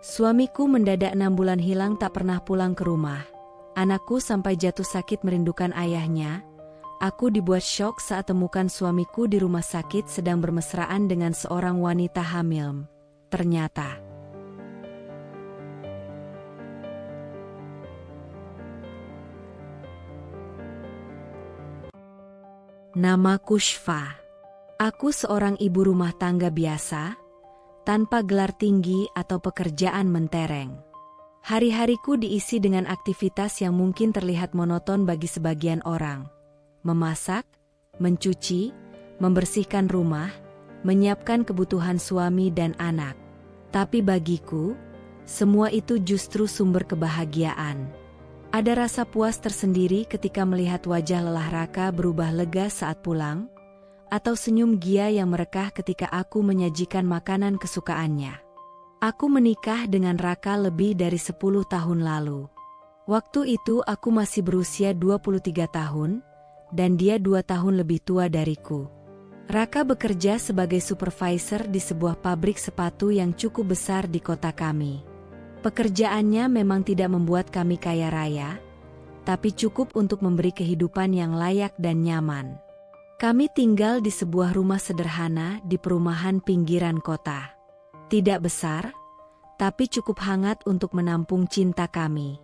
Suamiku mendadak 6 bulan hilang tak pernah pulang ke rumah. Anakku sampai jatuh sakit merindukan ayahnya. Aku dibuat syok saat temukan suamiku di rumah sakit sedang bermesraan dengan seorang wanita hamil. Ternyata namaku Syfa. Aku seorang ibu rumah tangga biasa, tanpa gelar tinggi atau pekerjaan mentereng. Hari-hariku diisi dengan aktivitas yang mungkin terlihat monoton bagi sebagian orang. Memasak, mencuci, membersihkan rumah, menyiapkan kebutuhan suami dan anak. Tapi bagiku, semua itu justru sumber kebahagiaan. Ada rasa puas tersendiri ketika melihat wajah lelah Raka berubah lega saat pulang, atau senyum Gia yang merekah ketika aku menyajikan makanan kesukaannya. Aku menikah dengan Raka lebih dari 10 tahun lalu. Waktu itu aku masih berusia 23 tahun, dan dia 2 tahun lebih tua dariku. Raka bekerja sebagai supervisor di sebuah pabrik sepatu yang cukup besar di kota kami. Pekerjaannya memang tidak membuat kami kaya raya, tapi cukup untuk memberi kehidupan yang layak dan nyaman. Kami tinggal di sebuah rumah sederhana di perumahan pinggiran kota. Tidak besar, tapi cukup hangat untuk menampung cinta kami.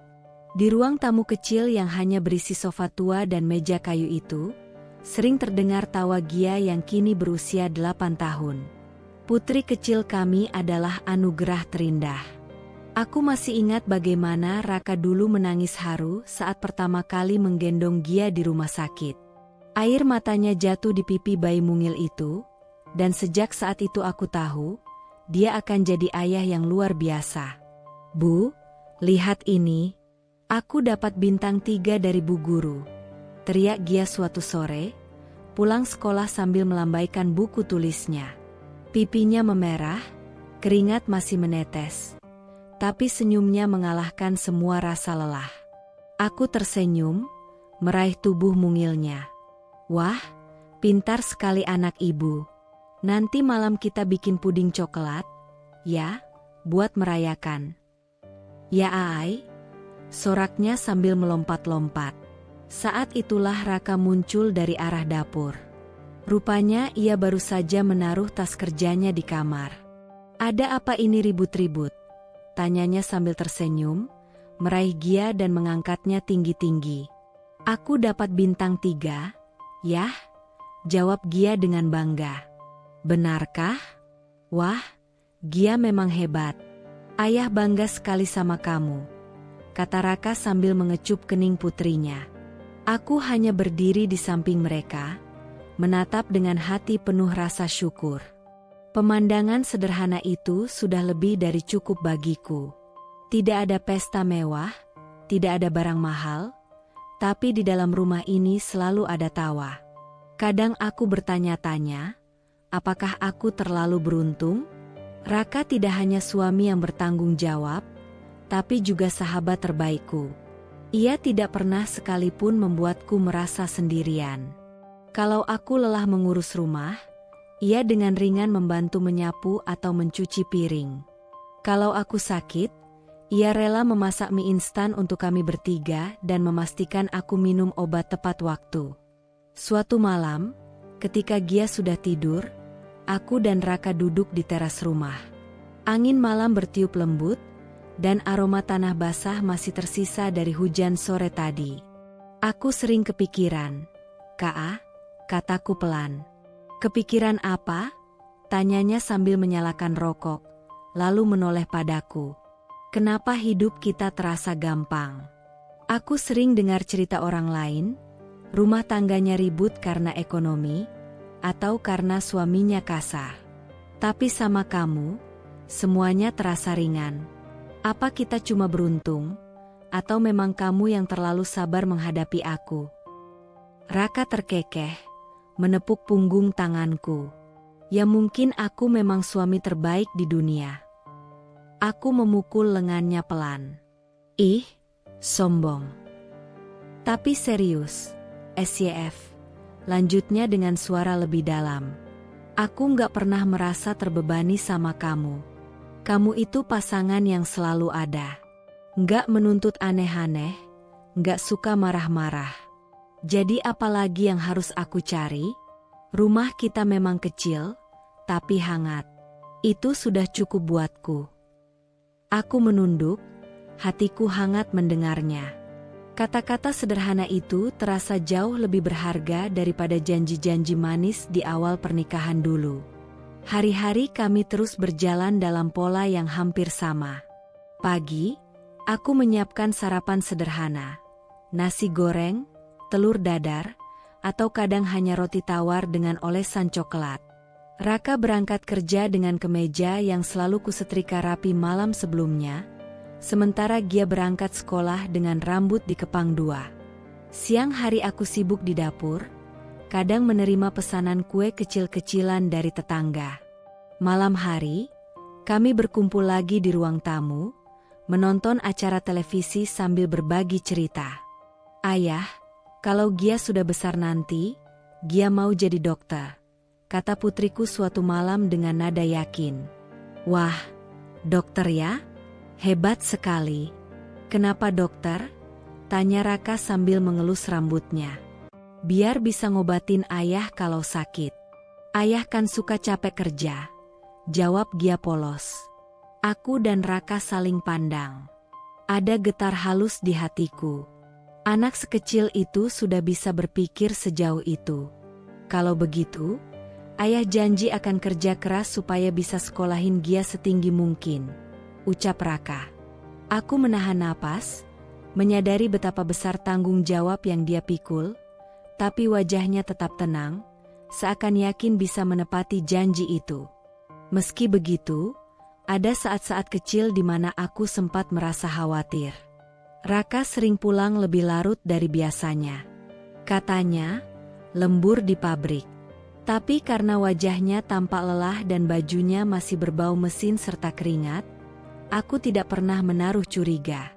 Di ruang tamu kecil yang hanya berisi sofa tua dan meja kayu itu, sering terdengar tawa Gia yang kini berusia 8 tahun. Putri kecil kami adalah anugerah terindah. Aku masih ingat bagaimana Raka dulu menangis haru saat pertama kali menggendong Gia di rumah sakit. Air matanya jatuh di pipi bayi mungil itu, dan sejak saat itu aku tahu, dia akan jadi ayah yang luar biasa. "Bu, lihat ini. Aku dapat bintang 3 dari Bu Guru," teriak Gia suatu sore, pulang sekolah sambil melambaikan buku tulisnya. Pipinya memerah, keringat masih menetes, tapi senyumnya mengalahkan semua rasa lelah. Aku tersenyum, meraih tubuh mungilnya. "Wah, pintar sekali anak ibu. Nanti malam kita bikin puding coklat, ya, buat merayakan." "Ya Ai," soraknya sambil melompat-lompat. Saat itulah Raka muncul dari arah dapur. Rupanya ia baru saja menaruh tas kerjanya di kamar. "Ada apa ini ribut-ribut?" tanyanya sambil tersenyum, meraih Gia dan mengangkatnya tinggi-tinggi. "Aku dapat bintang 3. "Yah," jawab Gia dengan bangga. "Benarkah? Wah, Gia memang hebat. Ayah bangga sekali sama kamu," kata Raka sambil mengecup kening putrinya. Aku hanya berdiri di samping mereka, menatap dengan hati penuh rasa syukur. Pemandangan sederhana itu sudah lebih dari cukup bagiku. Tidak ada pesta mewah, tidak ada barang mahal, tapi di dalam rumah ini selalu ada tawa. Kadang aku bertanya-tanya, apakah aku terlalu beruntung? Raka tidak hanya suami yang bertanggung jawab, tapi juga sahabat terbaikku. Ia tidak pernah sekalipun membuatku merasa sendirian. Kalau aku lelah mengurus rumah, ia dengan ringan membantu menyapu atau mencuci piring. Kalau aku sakit, ia rela memasak mie instan untuk kami bertiga dan memastikan aku minum obat tepat waktu. Suatu malam, ketika Gia sudah tidur, aku dan Raka duduk di teras rumah. Angin malam bertiup lembut, dan aroma tanah basah masih tersisa dari hujan sore tadi. Aku sering kepikiran. "Kak," kataku pelan. "Kepikiran apa?" tanyanya sambil menyalakan rokok, lalu menoleh padaku. "Kenapa hidup kita terasa gampang? Aku sering dengar cerita orang lain, rumah tangganya ribut karena ekonomi, atau karena suaminya kasar. Tapi sama kamu, semuanya terasa ringan. Apa kita cuma beruntung, atau memang kamu yang terlalu sabar menghadapi aku?" Raka terkekeh, menepuk punggung tanganku. "Ya mungkin aku memang suami terbaik di dunia." Aku memukul lengannya pelan. "Ih, sombong." "Tapi serius, SYF," lanjutnya dengan suara lebih dalam. "Aku nggak pernah merasa terbebani sama kamu. Kamu itu pasangan yang selalu ada. Nggak menuntut aneh-aneh, nggak suka marah-marah. Jadi apalagi yang harus aku cari? Rumah kita memang kecil, tapi hangat. Itu sudah cukup buatku. Aku menunduk, hatiku hangat mendengarnya. Kata-kata sederhana itu terasa jauh lebih berharga daripada janji-janji manis di awal pernikahan dulu. Hari-hari kami terus berjalan dalam pola yang hampir sama. Pagi, aku menyiapkan sarapan sederhana. Nasi goreng, telur dadar, atau kadang hanya roti tawar dengan olesan coklat. Raka berangkat kerja dengan kemeja yang selalu kusetrika rapi malam sebelumnya, sementara Gia berangkat sekolah dengan rambut dikepang dua. Siang hari aku sibuk di dapur, kadang menerima pesanan kue kecil-kecilan dari tetangga. Malam hari, kami berkumpul lagi di ruang tamu, menonton acara televisi sambil berbagi cerita. Ayah, kalau Gia sudah besar nanti, Gia mau jadi dokter, kata putriku suatu malam dengan nada yakin. Wah, dokter ya? Hebat sekali. Kenapa dokter? Tanya Raka sambil mengelus rambutnya. Biar bisa ngobatin ayah kalau sakit. Ayah kan suka capek kerja, jawab Gia polos. Aku dan Raka saling pandang. Ada getar halus di hatiku. Anak sekecil itu sudah bisa berpikir sejauh itu. Kalau begitu, ayah janji akan kerja keras supaya bisa sekolahin Gia setinggi mungkin, ucap Raka. Aku menahan napas, menyadari betapa besar tanggung jawab yang dia pikul, tapi wajahnya tetap tenang, seakan yakin bisa menepati janji itu. Meski begitu, ada saat-saat kecil di mana aku sempat merasa khawatir. Raka sering pulang lebih larut dari biasanya. Katanya, lembur di pabrik. Tapi karena wajahnya tampak lelah dan bajunya masih berbau mesin serta keringat, aku tidak pernah menaruh curiga.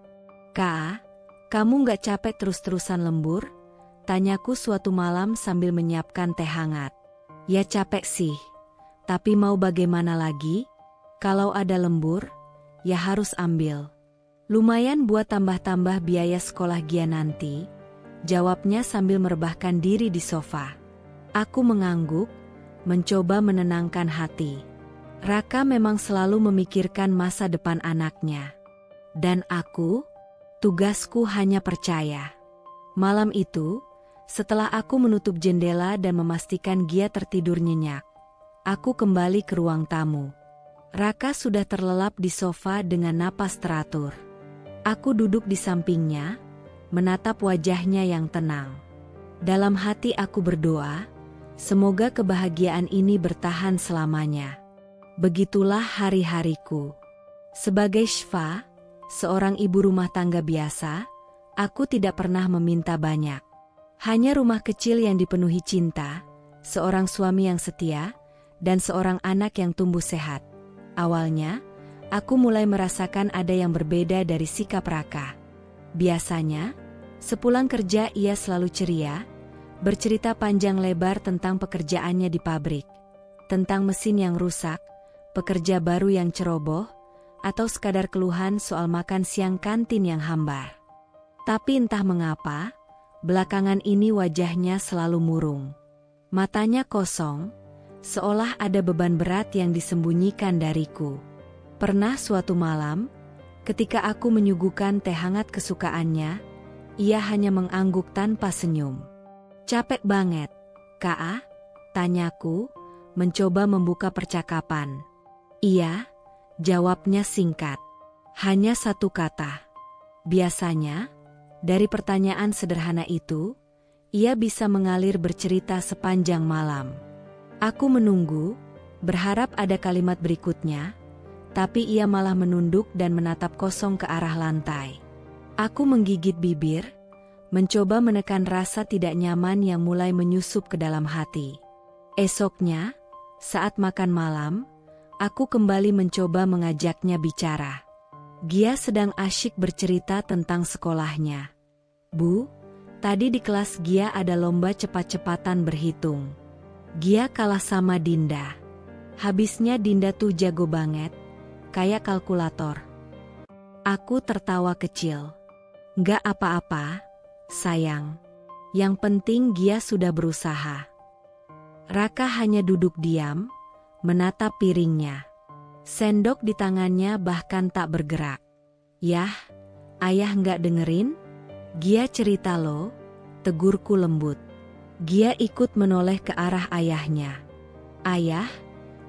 Kak, kamu nggak capek terus-terusan lembur? Tanyaku suatu malam sambil menyiapkan teh hangat. Ya capek sih, tapi mau bagaimana lagi? Kalau ada lembur, ya harus ambil. Lumayan buat tambah-tambah biaya sekolah Gia nanti, jawabnya sambil merebahkan diri di sofa. Aku mengangguk, mencoba menenangkan hati. Raka memang selalu memikirkan masa depan anaknya. Dan aku, tugasku hanya percaya. Malam itu, setelah aku menutup jendela dan memastikan Gia tertidur nyenyak, aku kembali ke ruang tamu. Raka sudah terlelap di sofa dengan napas teratur. Aku duduk di sampingnya, menatap wajahnya yang tenang. Dalam hati aku berdoa, semoga kebahagiaan ini bertahan selamanya. Begitulah hari-hariku. Sebagai Syifa, seorang ibu rumah tangga biasa, aku tidak pernah meminta banyak. Hanya rumah kecil yang dipenuhi cinta, seorang suami yang setia, dan seorang anak yang tumbuh sehat. Awalnya, aku mulai merasakan ada yang berbeda dari sikap Raka. Biasanya, sepulang kerja ia selalu ceria, bercerita panjang lebar tentang pekerjaannya di pabrik, tentang mesin yang rusak, pekerja baru yang ceroboh, atau sekadar keluhan soal makan siang kantin yang hambar. Tapi entah mengapa, belakangan ini wajahnya selalu murung. Matanya kosong, seolah ada beban berat yang disembunyikan dariku. Pernah suatu malam, ketika aku menyuguhkan teh hangat kesukaannya, ia hanya mengangguk tanpa senyum. Capek banget, Kak? Tanyaku, mencoba membuka percakapan. Iya, jawabnya singkat. Hanya satu kata. Biasanya, dari pertanyaan sederhana itu, ia bisa mengalir bercerita sepanjang malam. Aku menunggu, berharap ada kalimat berikutnya, tapi ia malah menunduk dan menatap kosong ke arah lantai. Aku menggigit bibir, mencoba menekan rasa tidak nyaman yang mulai menyusup ke dalam hati. Esoknya, saat makan malam, aku kembali mencoba mengajaknya bicara. Gia sedang asyik bercerita tentang sekolahnya. Bu, tadi di kelas Gia ada lomba cepat-cepatan berhitung. Gia kalah sama Dinda. Habisnya Dinda tuh jago banget. kayak kalkulator. Aku tertawa kecil. Nggak apa-apa, sayang. Yang penting Gia sudah berusaha. Raka hanya duduk diam, menatap piringnya. Sendok di tangannya bahkan tak bergerak. Yah, ayah nggak dengerin? Gia cerita lo, tegurku lembut. Gia ikut menoleh ke arah ayahnya. Ayah,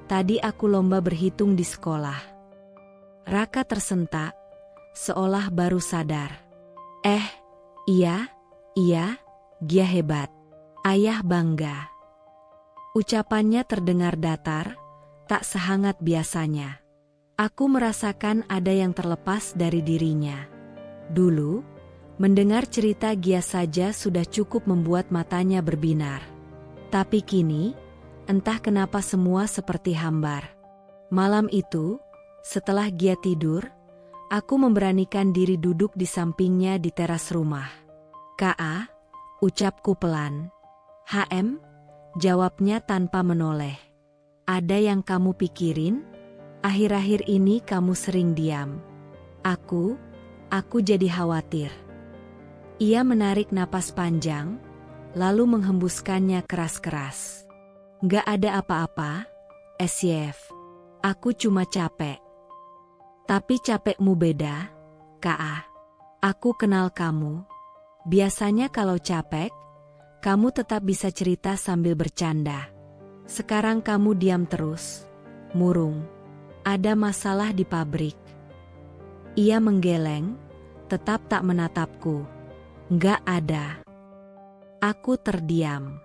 tadi aku lomba berhitung di sekolah. Raka tersentak, seolah baru sadar. Iya, Gia hebat. Ayah bangga. Ucapannya terdengar datar, tak sehangat biasanya. Aku merasakan ada yang terlepas dari dirinya. Dulu, mendengar cerita Gia saja sudah cukup membuat matanya berbinar. Tapi kini, entah kenapa semua seperti hambar. Malam itu, setelah Gia tidur, aku memberanikan diri duduk di sampingnya di teras rumah. "Ka," ucapku pelan. Jawabnya tanpa menoleh. "Ada yang kamu pikirin? Akhir-akhir ini kamu sering diam." Aku jadi khawatir." Ia menarik napas panjang, lalu menghembuskannya keras-keras. "Nggak ada apa-apa, Syf. Aku cuma capek." "Tapi capekmu beda, Ka. Aku kenal kamu. Biasanya kalau capek, kamu tetap bisa cerita sambil bercanda. Sekarang kamu diam terus, murung. Ada masalah di pabrik?" Ia menggeleng, tetap tak menatapku. "Nggak ada." Aku terdiam.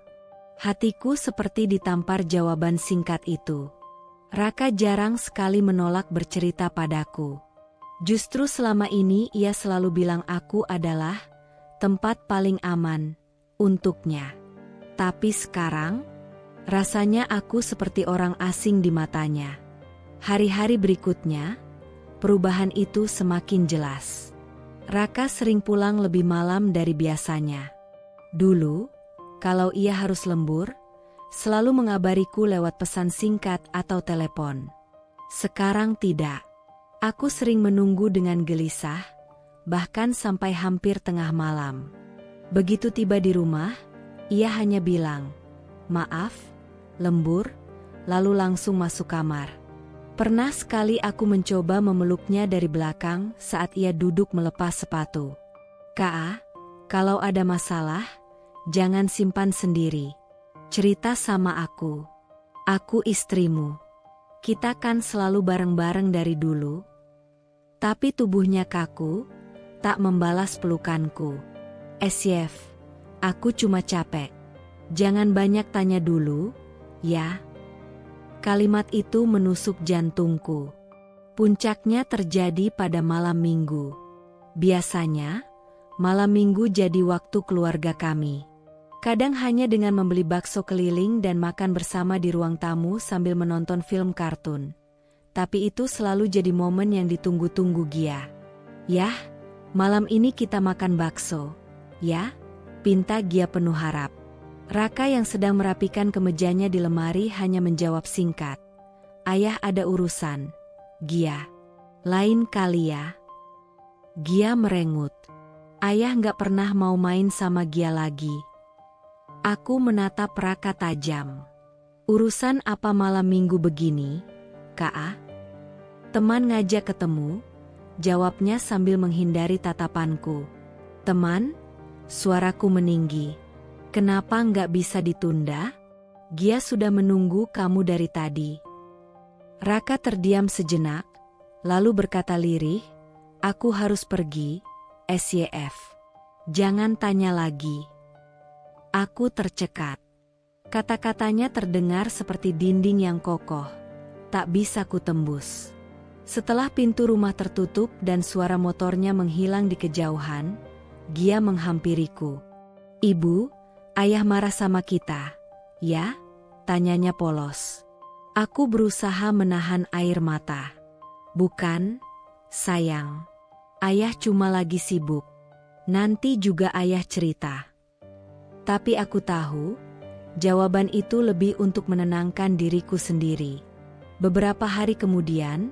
Hatiku seperti ditampar jawaban singkat itu. Raka jarang sekali menolak bercerita padaku. Justru selama ini ia selalu bilang aku adalah tempat paling aman untuknya. Tapi sekarang, rasanya aku seperti orang asing di matanya. Hari-hari berikutnya, perubahan itu semakin jelas. Raka sering pulang lebih malam dari biasanya. Dulu, kalau ia harus lembur, selalu mengabariku lewat pesan singkat atau telepon. Sekarang tidak. Aku sering menunggu dengan gelisah, bahkan sampai hampir tengah malam. Begitu tiba di rumah, ia hanya bilang, "Maaf, lembur," lalu langsung masuk kamar. Pernah sekali aku mencoba memeluknya dari belakang saat ia duduk melepas sepatu. "Ka, kalau ada masalah, jangan simpan sendiri. Cerita sama aku. Aku istrimu. Kita kan selalu bareng-bareng dari dulu." Tapi tubuhnya kaku, tak membalas pelukanku. "Syf, aku cuma capek. Jangan banyak tanya dulu, ya." Kalimat itu menusuk jantungku. Puncaknya terjadi pada malam minggu. Biasanya, malam minggu jadi waktu keluarga kami. Kadang hanya dengan membeli bakso keliling dan makan bersama di ruang tamu sambil menonton film kartun. Tapi itu selalu jadi momen yang ditunggu-tunggu Gia. "Yah, malam ini kita makan bakso, ya?" pinta Gia penuh harap. Raka yang sedang merapikan kemejanya di lemari hanya menjawab singkat, "Ayah ada urusan, Gia. Lain kali ya." Gia merengut. Ayah nggak pernah mau main sama Gia lagi. Aku menatap Raka tajam. "Urusan apa malam minggu begini, Ka?" "Teman ngajak ketemu," jawabnya sambil menghindari tatapanku. "Teman?" Suaraku meninggi. "Kenapa nggak bisa ditunda? Gia sudah menunggu kamu dari tadi." Raka terdiam sejenak, lalu berkata lirih, "Aku harus pergi, Syf. Jangan tanya lagi." Aku tercekat. Kata-katanya terdengar seperti dinding yang kokoh, tak bisa kutembus. Setelah pintu rumah tertutup dan suara motornya menghilang di kejauhan, Gia menghampiriku. "Ibu, ayah marah sama kita, ya?" tanyanya polos. Aku berusaha menahan air mata. "Bukan, sayang. Ayah cuma lagi sibuk. Nanti juga ayah cerita." Tapi aku tahu, jawaban itu lebih untuk menenangkan diriku sendiri. Beberapa hari kemudian,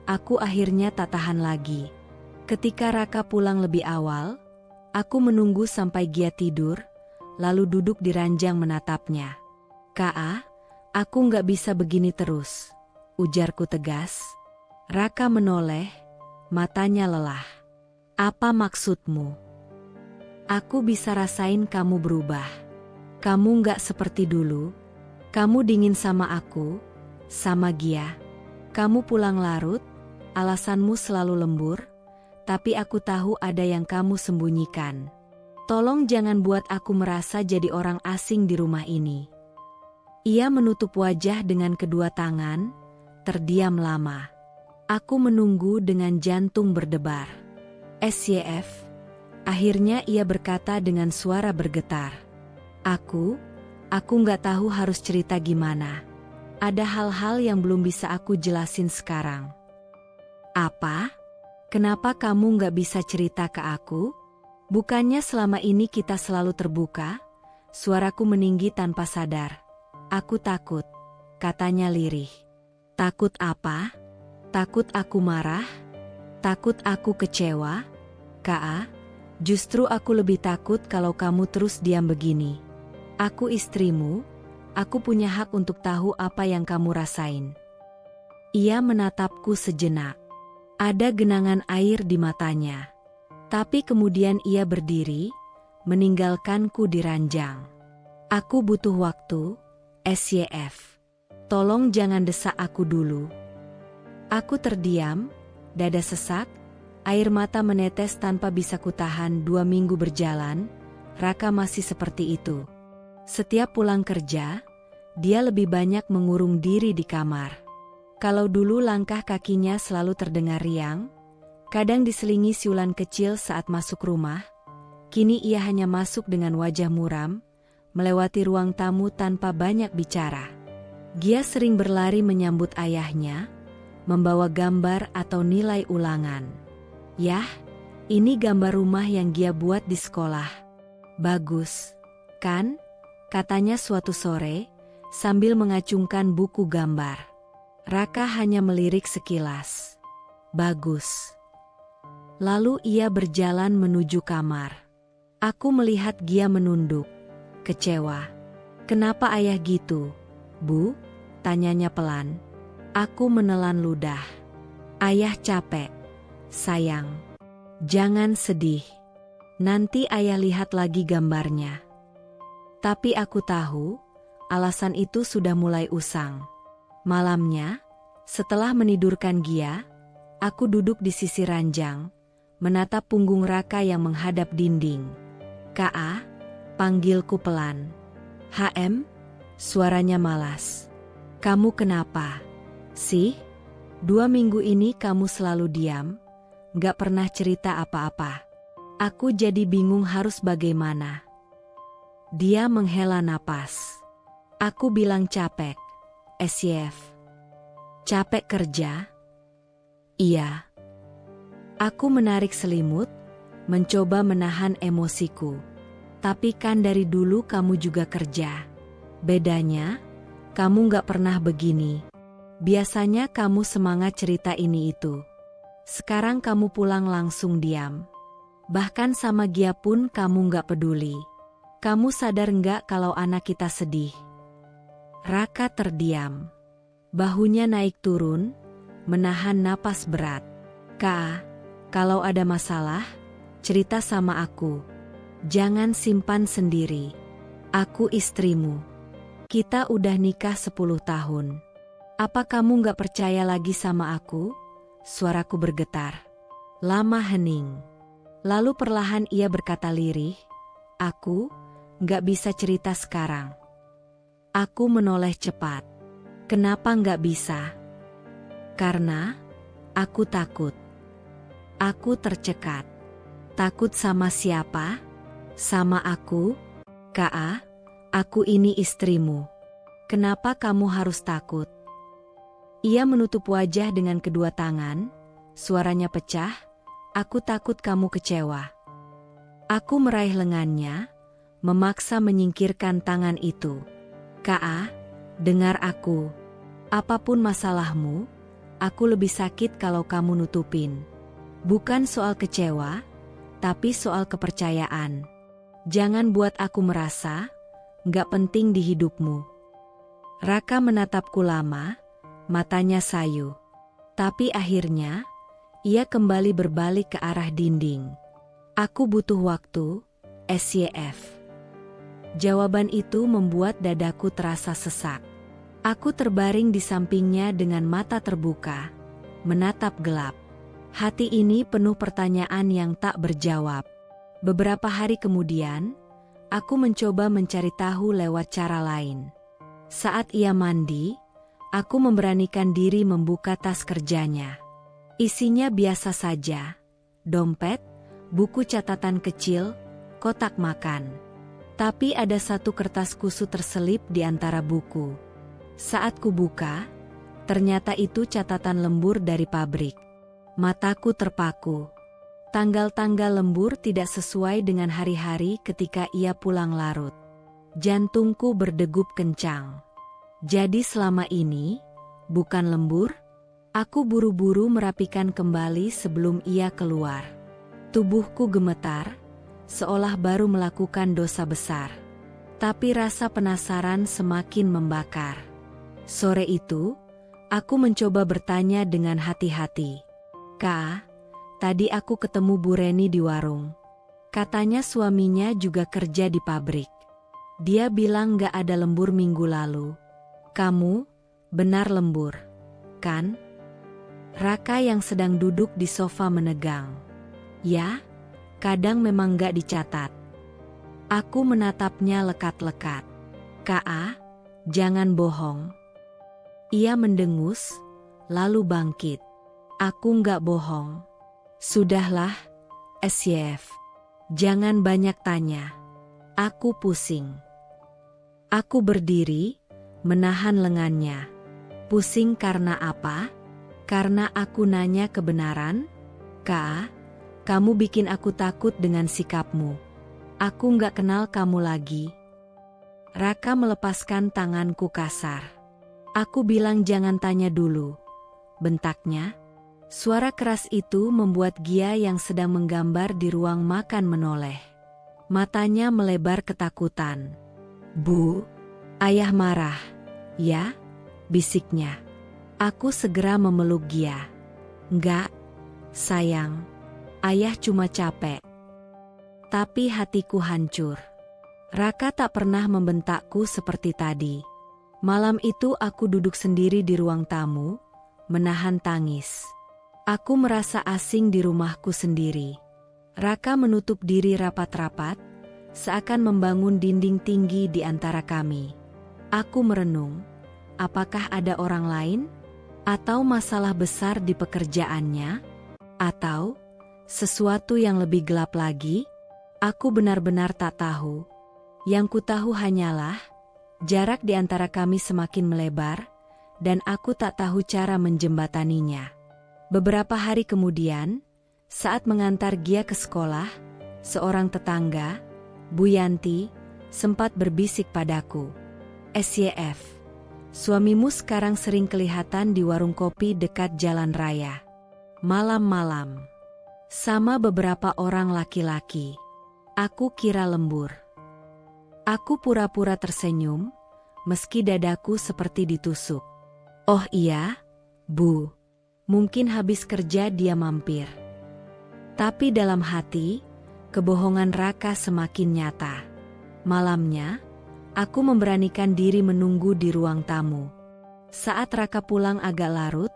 Aku akhirnya tak tahan lagi. Ketika Raka pulang lebih awal, aku menunggu sampai Gia tidur, lalu duduk di ranjang menatapnya. "Ka, aku nggak bisa begini terus," ujarku tegas. Raka menoleh, matanya lelah. "Apa maksudmu?" "Aku bisa rasain kamu berubah. Kamu nggak seperti dulu. Kamu dingin sama aku, sama Gia. Kamu pulang larut, alasanmu selalu lembur, tapi aku tahu ada yang kamu sembunyikan. Tolong jangan buat aku merasa jadi orang asing di rumah ini." Ia menutup wajah dengan kedua tangan, terdiam lama. Aku menunggu dengan jantung berdebar. "SYF," akhirnya ia berkata dengan suara bergetar. Aku nggak tahu harus cerita gimana. Ada hal-hal yang belum bisa aku jelasin sekarang." "Apa? Kenapa kamu nggak bisa cerita ke aku? Bukannya selama ini kita selalu terbuka?" Suaraku meninggi tanpa sadar. "Aku takut," katanya lirih. "Takut apa? Takut aku marah? Takut aku kecewa? Ka, justru aku lebih takut kalau kamu terus diam begini. Aku istrimu, aku punya hak untuk tahu apa yang kamu rasain." Ia menatapku sejenak. Ada genangan air di matanya. Tapi kemudian ia berdiri, meninggalkanku di ranjang. "Aku butuh waktu, SYF. Tolong jangan desak aku dulu." Aku terdiam, dada sesak, air mata menetes tanpa bisa kutahan. 2 minggu berjalan, Raka masih seperti itu. Setiap pulang kerja, dia lebih banyak mengurung diri di kamar. Kalau dulu langkah kakinya selalu terdengar riang, kadang diselingi siulan kecil saat masuk rumah, kini ia hanya masuk dengan wajah muram, melewati ruang tamu tanpa banyak bicara. Gia sering berlari menyambut ayahnya, membawa gambar atau nilai ulangan. "Yah, ini gambar rumah yang Gia buat di sekolah. Bagus, kan?" katanya suatu sore, sambil mengacungkan buku gambar. Raka hanya melirik sekilas. "Bagus." Lalu ia berjalan menuju kamar. Aku melihat Gia menunduk, kecewa. "Kenapa ayah gitu, Bu?" tanyanya pelan. Aku menelan ludah. "Ayah capek, sayang. Jangan sedih. Nanti ayah lihat lagi gambarnya." Tapi aku tahu, alasan itu sudah mulai usang. Malamnya, setelah menidurkan Gia, aku duduk di sisi ranjang, menatap punggung Raka yang menghadap dinding. "Ka," panggilku pelan. "HM?" suaranya malas. "Kamu kenapa sih? 2 minggu ini kamu selalu diam, gak pernah cerita apa-apa." Aku jadi bingung harus bagaimana. Dia menghela napas. Aku bilang capek, SYF. "Capek kerja?" "Iya." Aku menarik selimut, mencoba menahan emosiku. "Tapi kan dari dulu kamu juga kerja. Bedanya, kamu gak pernah begini. Biasanya kamu semangat cerita ini itu. Sekarang kamu pulang langsung diam. Bahkan sama Gia pun kamu gak peduli. Kamu sadar gak kalau anak kita sedih?" Raka terdiam. Bahunya naik turun, menahan napas berat. "Ka, kalau ada masalah, cerita sama aku. Jangan simpan sendiri. Aku istrimu. Kita udah nikah 10 tahun. Apa kamu gak percaya lagi sama aku?" Suaraku bergetar. Lama hening. Lalu perlahan ia berkata lirih, "Aku gak bisa cerita sekarang." Aku menoleh cepat. "Kenapa gak bisa?" "Karena aku takut." Aku tercekat. "Takut sama siapa? Sama aku?" "Ka, aku ini istrimu. Kenapa kamu harus takut?" Ia menutup wajah dengan kedua tangan, suaranya pecah, "Aku takut kamu kecewa." Aku meraih lengannya, memaksa menyingkirkan tangan itu. "Ka, dengar aku. Apapun masalahmu, Aku lebih sakit kalau kamu nutupin. Bukan soal kecewa, tapi soal kepercayaan. Jangan buat aku merasa nggak penting di hidupmu. Raka menatapku lama, matanya sayu. Tapi akhirnya, ia kembali berbalik ke arah dinding. Aku butuh waktu, SYF. Jawaban itu membuat dadaku terasa sesak. Aku terbaring di sampingnya dengan mata terbuka, menatap gelap. Hati ini penuh pertanyaan yang tak berjawab. Beberapa hari kemudian, aku mencoba mencari tahu lewat cara lain. Saat ia mandi, aku memberanikan diri membuka tas kerjanya. Isinya biasa saja, dompet, buku catatan kecil, kotak makan. Tapi ada satu kertas kusut terselip di antara buku. Saat kubuka, ternyata itu catatan lembur dari pabrik. Mataku terpaku. Tanggal-tanggal lembur tidak sesuai dengan hari-hari ketika ia pulang larut. Jantungku berdegup kencang. Jadi selama ini, bukan lembur? Aku buru-buru merapikan kembali sebelum ia keluar. Tubuhku gemetar, seolah baru melakukan dosa besar. Tapi rasa penasaran semakin membakar. Sore itu, aku mencoba bertanya dengan hati-hati. Kak, tadi aku ketemu Bu Reni di warung. Katanya suaminya juga kerja di pabrik. Dia bilang gak ada lembur minggu lalu. Kamu, benar lembur, kan? Raka yang sedang duduk di sofa menegang. Ya, kadang memang gak dicatat. Aku menatapnya lekat-lekat. Kak, jangan bohong. Ia mendengus, lalu bangkit. Aku nggak bohong. Sudahlah, SYF. Jangan banyak tanya. Aku pusing. Aku berdiri, menahan lengannya. Pusing karena apa? Karena aku nanya kebenaran? Kak, kamu bikin aku takut dengan sikapmu. Aku nggak kenal kamu lagi. Raka melepaskan tanganku kasar. Aku bilang jangan tanya dulu. Bentaknya. Suara keras itu membuat Gia yang sedang menggambar di ruang makan menoleh. Matanya melebar ketakutan. Bu, ayah marah. Ya, bisiknya. Aku segera memeluk Gia. Enggak, sayang. Ayah cuma capek. Tapi hatiku hancur. Raka tak pernah membentakku seperti tadi. Malam itu aku duduk sendiri di ruang tamu, menahan tangis. Aku merasa asing di rumahku sendiri. Raka menutup diri rapat-rapat, seakan membangun dinding tinggi di antara kami. Aku merenung, apakah ada orang lain? Atau masalah besar di pekerjaannya? Atau sesuatu yang lebih gelap lagi? Aku benar-benar tak tahu. Yang ku tahu hanyalah, jarak di antara kami semakin melebar, dan aku tak tahu cara menjembataninya. Beberapa hari kemudian, saat mengantar Gia ke sekolah, seorang tetangga, Bu Yanti, sempat berbisik padaku. SYF, suamimu sekarang sering kelihatan di warung kopi dekat jalan raya. Malam-malam. Sama beberapa orang laki-laki. Aku kira lembur. Aku pura-pura tersenyum, meski dadaku seperti ditusuk. Oh iya, Bu. Mungkin habis kerja dia mampir. Tapi dalam hati, kebohongan Raka semakin nyata. Malamnya, aku memberanikan diri menunggu di ruang tamu. Saat Raka pulang agak larut,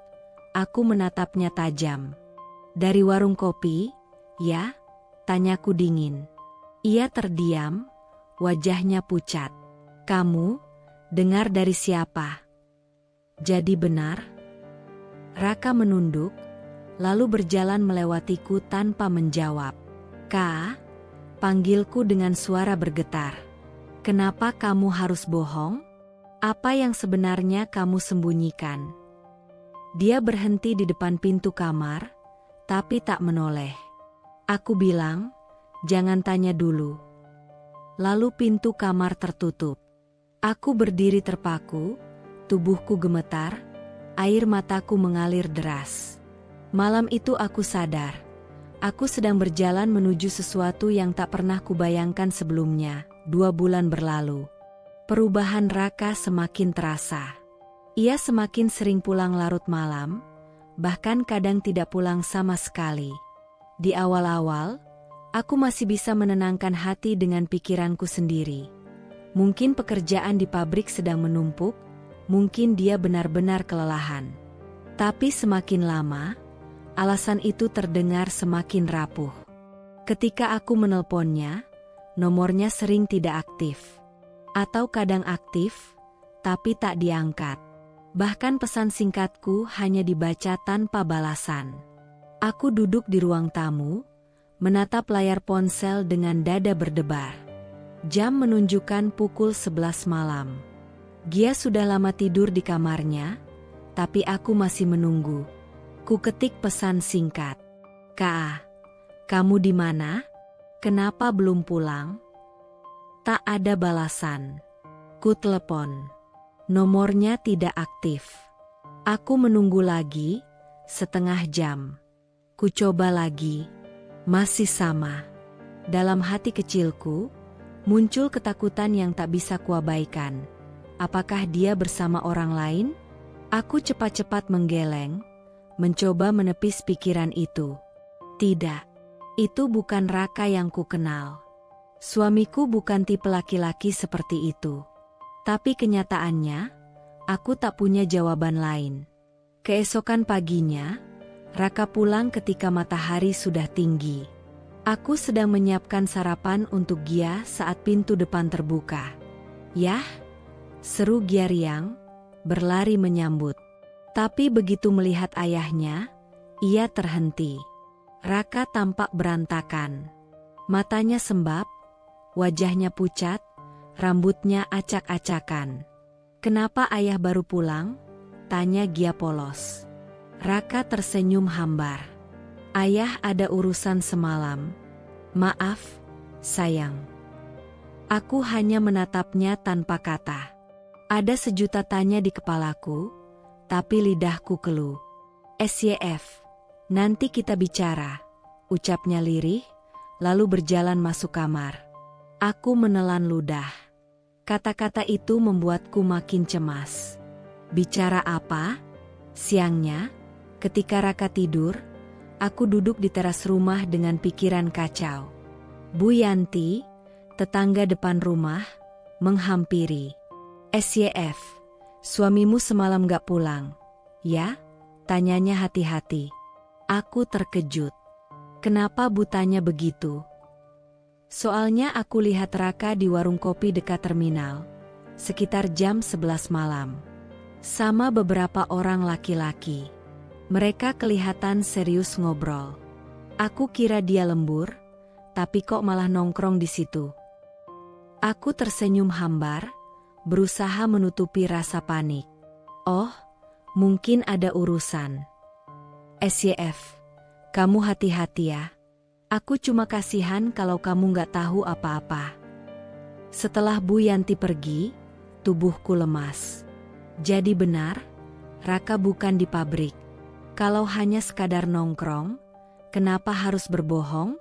aku menatapnya tajam. Dari warung kopi, ya? Tanyaku dingin. Ia terdiam. Wajahnya pucat. Kamu, dengar dari siapa? Jadi benar? Raka menunduk, lalu berjalan melewatiku tanpa menjawab. Kak, panggilku dengan suara bergetar. Kenapa kamu harus bohong? Apa yang sebenarnya kamu sembunyikan? Dia berhenti di depan pintu kamar, tapi tak menoleh. Aku bilang, jangan tanya dulu. Lalu pintu kamar tertutup. Aku berdiri terpaku, tubuhku gemetar, Air mataku mengalir deras. Malam itu aku sadar. Aku sedang berjalan menuju sesuatu yang tak pernah kubayangkan sebelumnya. 2 bulan berlalu. Perubahan Raka semakin terasa. Ia semakin sering pulang larut malam, bahkan kadang tidak pulang sama sekali. Di awal-awal, aku masih bisa menenangkan hati dengan pikiranku sendiri. Mungkin pekerjaan di pabrik sedang menumpuk, mungkin dia benar-benar kelelahan. Tapi semakin lama, alasan itu terdengar semakin rapuh. Ketika aku menelponnya, nomornya sering tidak aktif. Atau kadang aktif, tapi tak diangkat. Bahkan pesan singkatku hanya dibaca tanpa balasan. Aku duduk di ruang tamu, menatap layar ponsel dengan dada berdebar. Jam menunjukkan pukul 11 malam. Gia sudah lama tidur di kamarnya, tapi aku masih menunggu. Ku ketik pesan singkat. "Kak, kamu di mana? Kenapa belum pulang?" Tak ada balasan. Ku telepon. Nomornya tidak aktif. Aku menunggu lagi, setengah jam. Ku coba lagi. Masih sama. Dalam hati kecilku, muncul ketakutan yang tak bisa kuabaikan. Apakah dia bersama orang lain? Aku cepat-cepat menggeleng, mencoba menepis pikiran itu. Tidak. Itu bukan Raka yang ku kenal. Suamiku bukan tipe laki-laki seperti itu. Tapi kenyataannya, aku tak punya jawaban lain. Keesokan paginya, Raka pulang ketika matahari sudah tinggi. Aku sedang menyiapkan sarapan untuk Gia saat pintu depan terbuka. "Yah!" seru Gia riang, berlari menyambut. Tapi begitu melihat ayahnya, ia terhenti. Raka tampak berantakan. Matanya sembab, wajahnya pucat, rambutnya acak-acakan. "Kenapa ayah baru pulang?" tanya Gia polos. Raka tersenyum hambar. "Ayah ada urusan semalam. Maaf, sayang." Aku hanya menatapnya tanpa kata. Ada sejuta tanya di kepalaku, tapi lidahku keluh. "SYF, nanti kita bicara," ucapnya lirih, lalu berjalan masuk kamar. Aku menelan ludah. Kata-kata itu membuatku makin cemas. Bicara apa? Siangnya, ketika Raka tidur, aku duduk di teras rumah dengan pikiran kacau. Bu Yanti, tetangga depan rumah, menghampiri. "SYF, suamimu semalam gak pulang, ya?" tanyanya hati-hati. Aku terkejut. Kenapa Bu tanya begitu? Soalnya aku lihat Raka di warung kopi dekat terminal, sekitar jam 11 malam. Sama beberapa orang laki-laki. Mereka kelihatan serius ngobrol. Aku kira dia lembur, tapi kok malah nongkrong di situ. Aku tersenyum hambar, berusaha menutupi rasa panik. Oh, mungkin ada urusan. "SYF, kamu hati-hati ya. Aku cuma kasihan kalau kamu gak tahu apa-apa." Setelah Bu Yanti pergi, tubuhku lemas. Jadi benar, Raka bukan di pabrik. Kalau hanya sekadar nongkrong, kenapa harus berbohong?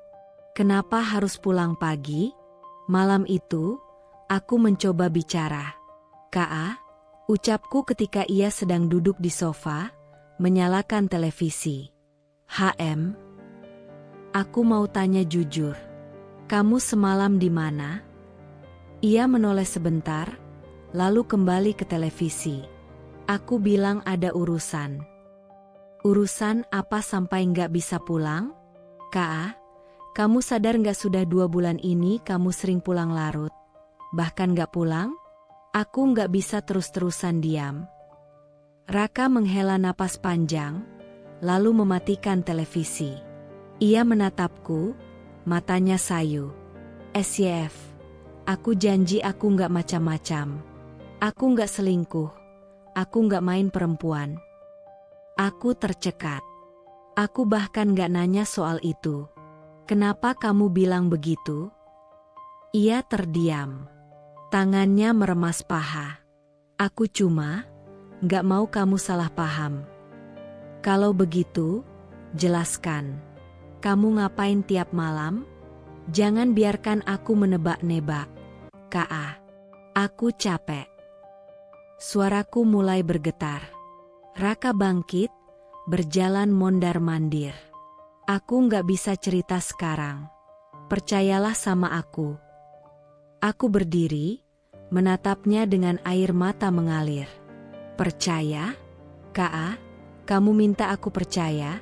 Kenapa harus pulang pagi? Malam itu, aku mencoba bicara. "Kak," ucapku ketika ia sedang duduk di sofa, menyalakan televisi. "HM, aku mau tanya jujur. Kamu semalam di mana?" Ia menoleh sebentar, lalu kembali ke televisi. Aku bilang ada urusan. "Urusan apa sampai nggak bisa pulang?" "Kak, kamu sadar nggak sudah 2 bulan ini kamu sering pulang larut? Bahkan nggak pulang?" Aku nggak bisa terus-terusan diam. Raka menghela napas panjang, lalu mematikan televisi. Ia menatapku, matanya sayu. "SYF, aku janji aku nggak macam-macam. Aku nggak selingkuh. Aku nggak main perempuan." Aku tercekat. Aku bahkan nggak nanya soal itu. "Kenapa kamu bilang begitu?" Ia terdiam. Tangannya meremas paha. "Aku cuma..." Nggak mau kamu salah paham. Kalau begitu, jelaskan. Kamu ngapain tiap malam? Jangan biarkan aku menebak-nebak. Ka, aku capek. Suaraku mulai bergetar. Raka bangkit, berjalan mondar-mandir. Aku nggak bisa cerita sekarang. Percayalah sama aku. Aku berdiri, menatapnya dengan air mata mengalir. Percaya? Ka, kamu minta aku percaya,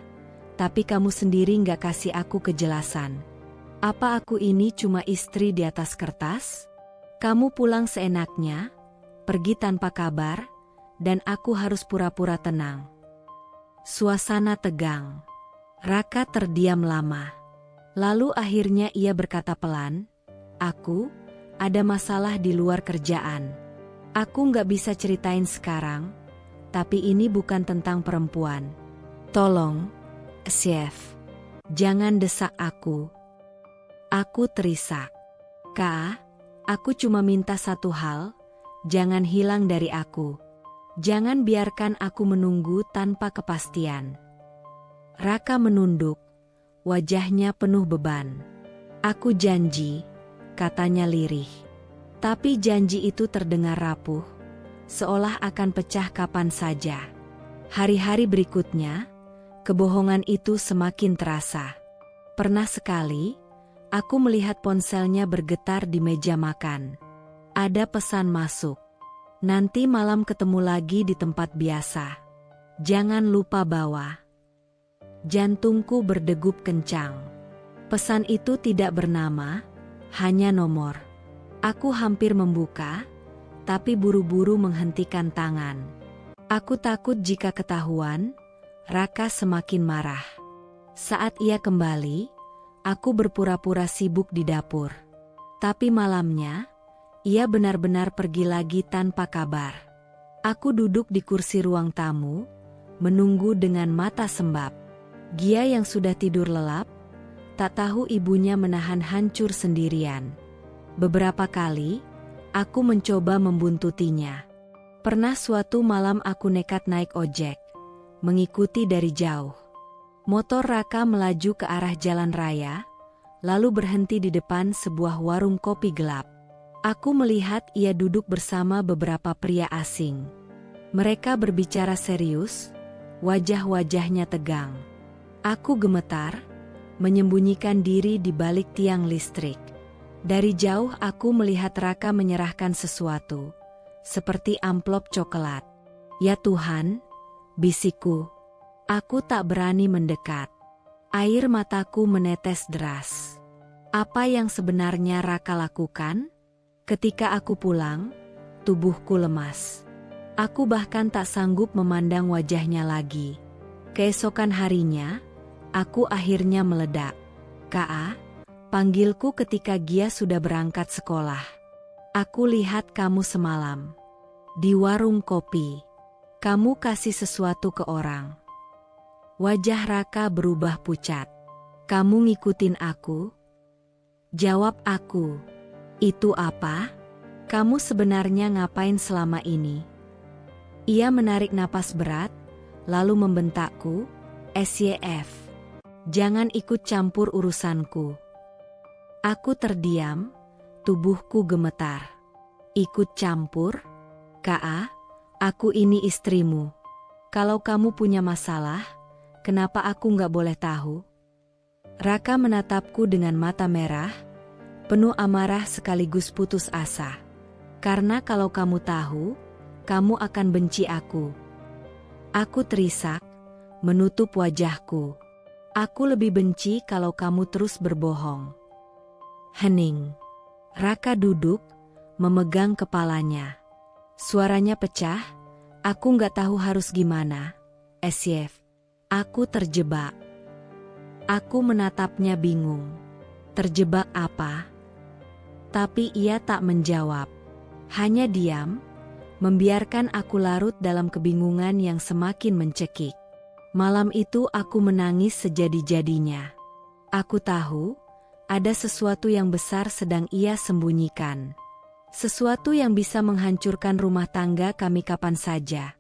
tapi kamu sendiri nggak kasih aku kejelasan. Apa aku ini cuma istri di atas kertas? Kamu pulang seenaknya, pergi tanpa kabar, dan aku harus pura-pura tenang. Suasana tegang. Raka terdiam lama. Lalu akhirnya ia berkata pelan, "Aku, ada masalah di luar kerjaan. Aku nggak bisa ceritain sekarang, tapi ini bukan tentang perempuan. Tolong, Chef, jangan desak aku." Aku terisak. "Kak, aku cuma minta satu hal, jangan hilang dari aku. Jangan biarkan aku menunggu tanpa kepastian." Raka menunduk, wajahnya penuh beban. "Aku janji," katanya lirih. Tapi janji itu terdengar rapuh, seolah akan pecah kapan saja. Hari-hari berikutnya, kebohongan itu semakin terasa. Pernah sekali, aku melihat ponselnya bergetar di meja makan. Ada pesan masuk. "Nanti malam ketemu lagi di tempat biasa. Jangan lupa bawa." Jantungku berdegup kencang. Pesan itu tidak bernama, hanya nomor. Aku hampir membuka, tapi buru-buru menghentikan tangan. Aku takut jika ketahuan, Raka semakin marah. Saat ia kembali, aku berpura-pura sibuk di dapur. Tapi malamnya, ia benar-benar pergi lagi tanpa kabar. Aku duduk di kursi ruang tamu, menunggu dengan mata sembab. Gia yang sudah tidur lelap, tak tahu ibunya menahan hancur sendirian. Beberapa kali, aku mencoba membuntutinya. Pernah suatu malam aku nekat naik ojek, mengikuti dari jauh. Motor Raka melaju ke arah jalan raya, lalu berhenti di depan sebuah warung kopi gelap. Aku melihat ia duduk bersama beberapa pria asing. Mereka berbicara serius, wajah-wajahnya tegang. Aku gemetar, menyembunyikan diri di balik tiang listrik. Dari jauh aku melihat Raka menyerahkan sesuatu, seperti amplop coklat. "Ya Tuhan," bisikku. Aku tak berani mendekat. Air mataku menetes deras. Apa yang sebenarnya Raka lakukan? Ketika aku pulang, tubuhku lemas. Aku bahkan tak sanggup memandang wajahnya lagi. Keesokan harinya, aku akhirnya meledak. "Ka, panggilku ketika Gia sudah berangkat sekolah. Aku lihat kamu semalam di warung kopi. Kamu kasih sesuatu ke orang." Wajah Raka berubah pucat. "Kamu ngikutin aku?" Jawab aku. "Itu apa? Kamu sebenarnya ngapain selama ini?" Ia menarik napas berat, lalu membentakku, "SYF, jangan ikut campur urusanku." Aku terdiam, tubuhku gemetar. "Ikut campur? Ka, aku ini istrimu. Kalau kamu punya masalah, kenapa aku nggak boleh tahu?" Raka menatapku dengan mata merah, penuh amarah sekaligus putus asa. "Karena kalau kamu tahu, kamu akan benci aku." Aku terisak, menutup wajahku. "Aku lebih benci kalau kamu terus berbohong." Hening. Raka duduk, memegang kepalanya. Suaranya pecah, aku nggak tahu harus gimana. "SYF, aku terjebak." Aku menatapnya bingung. Terjebak apa? Tapi ia tak menjawab. Hanya diam, membiarkan aku larut dalam kebingungan yang semakin mencekik. Malam itu aku menangis sejadi-jadinya. Aku tahu, ada sesuatu yang besar sedang ia sembunyikan. Sesuatu yang bisa menghancurkan rumah tangga kami kapan saja,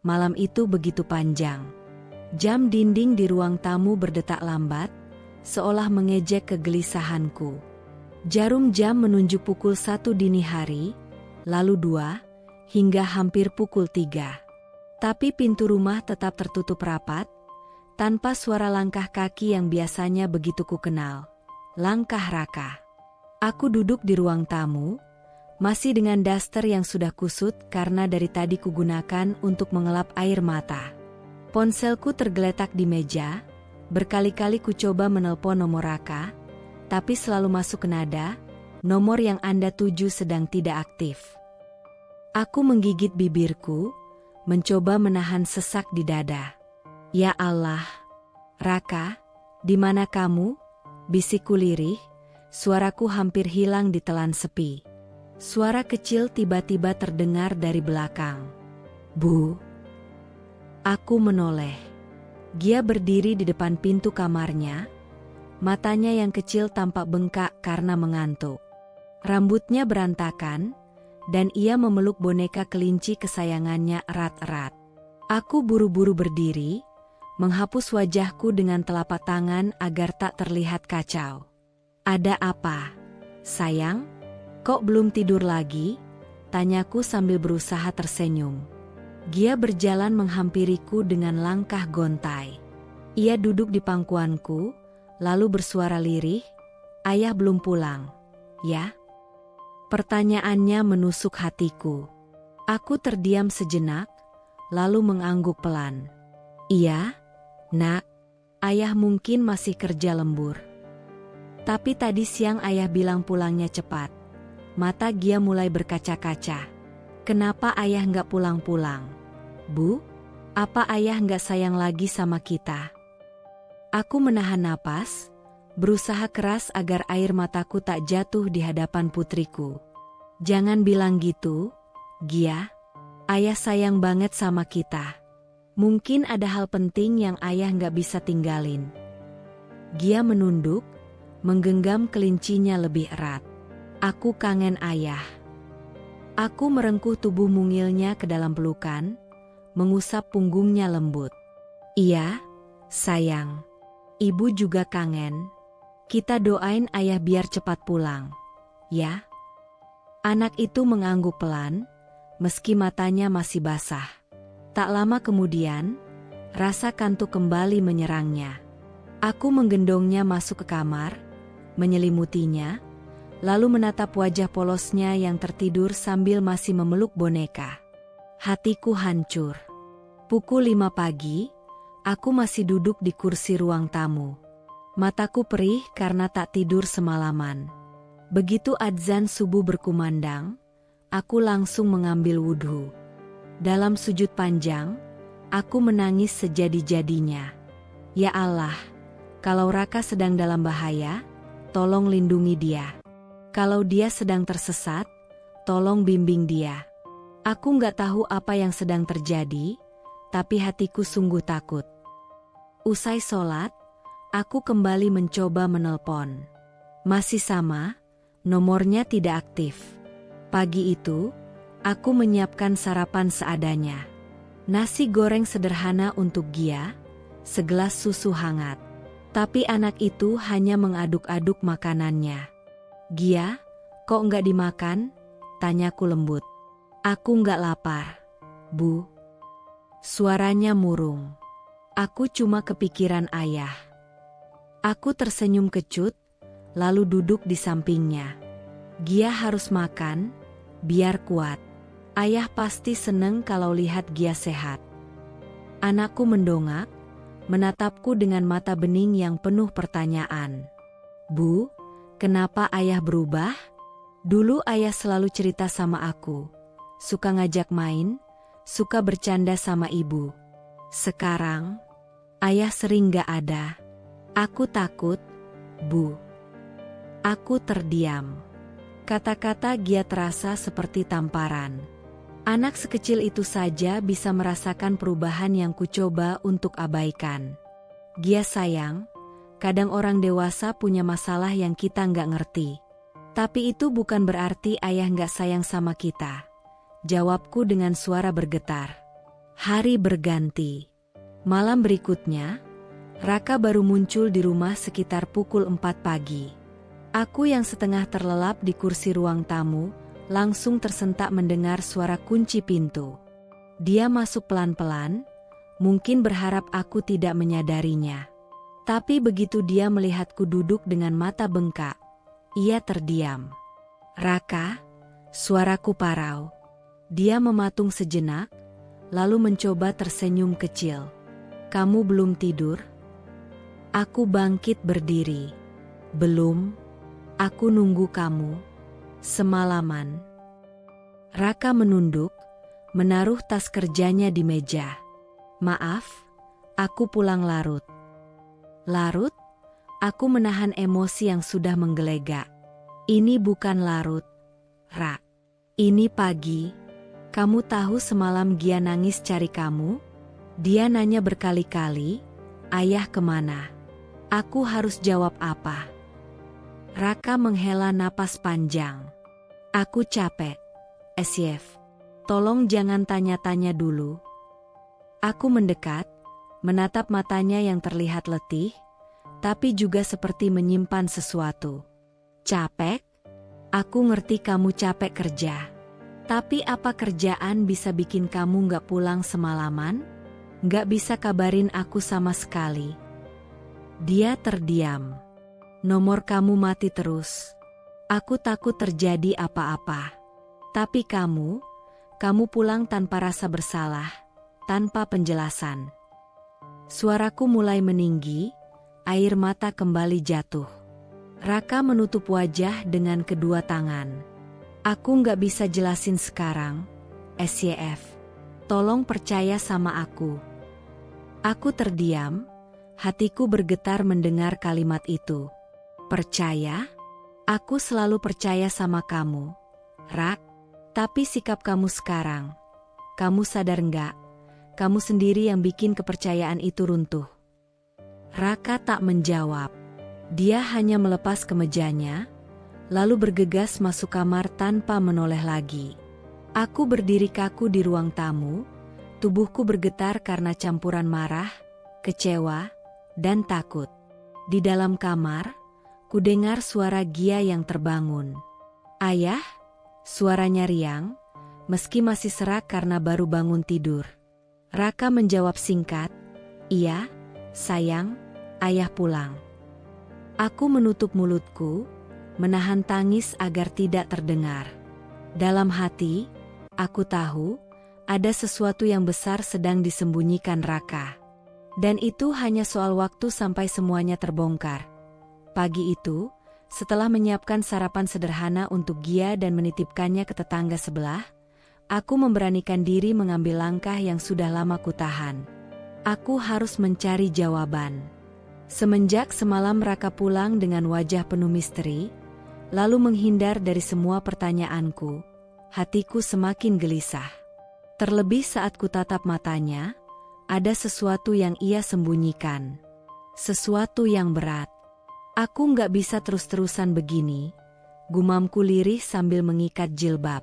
Malam itu begitu panjang. Jam dinding di ruang tamu berdetak lambat, seolah mengejek kegelisahanku. Jarum jam menunjuk pukul 1 dini hari, lalu 2, hingga hampir pukul 3. Tapi pintu rumah tetap tertutup rapat, tanpa suara langkah kaki yang biasanya begitu kukenal. Langkah Raka. Aku duduk di ruang tamu, masih dengan daster yang sudah kusut karena dari tadi kugunakan untuk mengelap air mata. Ponselku tergeletak di meja, berkali-kali kucoba menelpon nomor Raka, tapi selalu masuk ke nada, nomor yang Anda tuju sedang tidak aktif. Aku menggigit bibirku, mencoba menahan sesak di dada. Ya Allah, Raka, di mana kamu? Bisikku lirih, suaraku hampir hilang ditelan sepi. Suara kecil tiba-tiba terdengar dari belakang. Bu. Aku menoleh. Gia berdiri di depan pintu kamarnya. Matanya yang kecil tampak bengkak karena mengantuk. Rambutnya berantakan, dan ia memeluk boneka kelinci kesayangannya erat-erat. Aku buru-buru berdiri, menghapus wajahku dengan telapak tangan agar tak terlihat kacau. Ada apa, sayang? Kok belum tidur lagi? Tanyaku sambil berusaha tersenyum. Gia berjalan menghampiriku dengan langkah gontai. Ia duduk di pangkuanku, lalu bersuara lirih, "Ayah belum pulang, ya?" Pertanyaannya menusuk hatiku. Aku terdiam sejenak, lalu mengangguk pelan. "Iya, Nak. Ayah mungkin masih kerja lembur. Tapi tadi siang ayah bilang pulangnya cepat." Mata Gia mulai berkaca-kaca. "Kenapa ayah nggak pulang-pulang? Bu, apa ayah nggak sayang lagi sama kita?" Aku menahan napas, berusaha keras agar air mataku tak jatuh di hadapan putriku. "Jangan bilang gitu, Gia. Ayah sayang banget sama kita. Mungkin ada hal penting yang ayah nggak bisa tinggalin." Gia menunduk, menggenggam kelincinya lebih erat. "Aku kangen ayah." Aku merengkuh tubuh mungilnya ke dalam pelukan, mengusap punggungnya lembut. "Iya, sayang. Ibu juga kangen. Kita doain ayah biar cepat pulang, ya?" Anak itu mengangguk pelan, meski matanya masih basah. Tak lama kemudian, rasa kantuk kembali menyerangnya. Aku menggendongnya masuk ke kamar, menyelimutinya, lalu menatap wajah polosnya yang tertidur sambil masih memeluk boneka. Hatiku hancur. Pukul 5 pagi, aku masih duduk di kursi ruang tamu. Mataku perih karena tak tidur semalaman. Begitu adzan subuh berkumandang, aku langsung mengambil wudhu. Dalam sujud panjang, aku menangis sejadi-jadinya. Ya Allah, kalau Raka sedang dalam bahaya, tolong lindungi dia. Kalau dia sedang tersesat, tolong bimbing dia. Aku nggak tahu apa yang sedang terjadi, tapi hatiku sungguh takut. Usai sholat, aku kembali mencoba menelpon. Masih sama, nomornya tidak aktif. Pagi itu, aku menyiapkan sarapan seadanya. Nasi goreng sederhana untuk Gia, segelas susu hangat. Tapi anak itu hanya mengaduk-aduk makanannya. "Gia, kok nggak dimakan?" tanyaku lembut. "Aku nggak lapar, Bu." Suaranya murung. Aku cuma kepikiran ayah. Aku tersenyum kecut, lalu duduk di sampingnya. "Gia harus makan, biar kuat. Ayah pasti seneng kalau lihat Gia sehat." Anakku mendongak, menatapku dengan mata bening yang penuh pertanyaan. "Bu, kenapa ayah berubah? Dulu ayah selalu cerita sama aku, suka ngajak main, suka bercanda sama ibu. Sekarang, ayah sering gak ada. Aku takut, Bu." Aku terdiam. Kata-kata Gia terasa seperti tamparan. Anak sekecil itu saja bisa merasakan perubahan yang kucoba untuk abaikan. "Gia sayang, kadang orang dewasa punya masalah yang kita nggak ngerti. Tapi itu bukan berarti ayah nggak sayang sama kita," jawabku dengan suara bergetar. Hari berganti. Malam berikutnya, Raka baru muncul di rumah sekitar pukul 4 pagi. Aku yang setengah terlelap di kursi ruang tamu, langsung tersentak mendengar suara kunci pintu. Dia masuk pelan-pelan, mungkin berharap aku tidak menyadarinya. Tapi begitu dia melihatku duduk dengan mata bengkak, ia terdiam. "Raka," suaraku parau. Dia mematung sejenak, lalu mencoba tersenyum kecil. "Kamu belum tidur?" Aku bangkit berdiri. "Belum, aku nunggu kamu. Semalaman." Raka menunduk, menaruh tas kerjanya di meja. "Maaf, aku pulang larut." "Larut?" Aku menahan emosi yang sudah menggelegak. "Ini bukan larut, Ra. Ini pagi. Kamu tahu semalam Gia nangis cari kamu? Dia nanya berkali-kali, 'Ayah kemana?' Aku harus jawab apa?" Raka menghela napas panjang. "Aku capek, Esyef. Tolong jangan tanya-tanya dulu." Aku mendekat, menatap matanya yang terlihat letih, tapi juga seperti menyimpan sesuatu. "Capek? Aku ngerti kamu capek kerja. Tapi apa kerjaan bisa bikin kamu nggak pulang semalaman? Nggak bisa kabarin aku sama sekali?" Dia terdiam. "Nomor kamu mati terus. Aku takut terjadi apa-apa. Tapi kamu pulang tanpa rasa bersalah, tanpa penjelasan." Suaraku mulai meninggi, air mata kembali jatuh. Raka menutup wajah dengan kedua tangan. "Aku nggak bisa jelasin sekarang, Syf. Tolong percaya sama aku." Aku terdiam, hatiku bergetar mendengar kalimat itu. "Percaya? Aku selalu percaya sama kamu, Rak. Tapi sikap kamu sekarang, kamu sadar nggak? Kamu sendiri yang bikin kepercayaan itu runtuh." Raka tak menjawab. Dia hanya melepas kemejanya, lalu bergegas masuk kamar tanpa menoleh lagi. Aku berdiri kaku di ruang tamu, tubuhku bergetar karena campuran marah, kecewa, dan takut. Di dalam kamar, kudengar suara Gia yang terbangun. "Ayah?" Suaranya riang, meski masih serak karena baru bangun tidur. Raka menjawab singkat, "Iya, sayang, ayah pulang." Aku menutup mulutku, menahan tangis agar tidak terdengar. Dalam hati, aku tahu, ada sesuatu yang besar sedang disembunyikan Raka. Dan itu hanya soal waktu sampai semuanya terbongkar. Pagi itu, setelah menyiapkan sarapan sederhana untuk Gia dan menitipkannya ke tetangga sebelah, aku memberanikan diri mengambil langkah yang sudah lama kutahan. Aku harus mencari jawaban. Semenjak semalam Raka pulang dengan wajah penuh misteri, lalu menghindar dari semua pertanyaanku, hatiku semakin gelisah. Terlebih saat kutatap matanya, ada sesuatu yang ia sembunyikan. Sesuatu yang berat. "Aku nggak bisa terus-terusan begini," gumamku lirih sambil mengikat jilbab.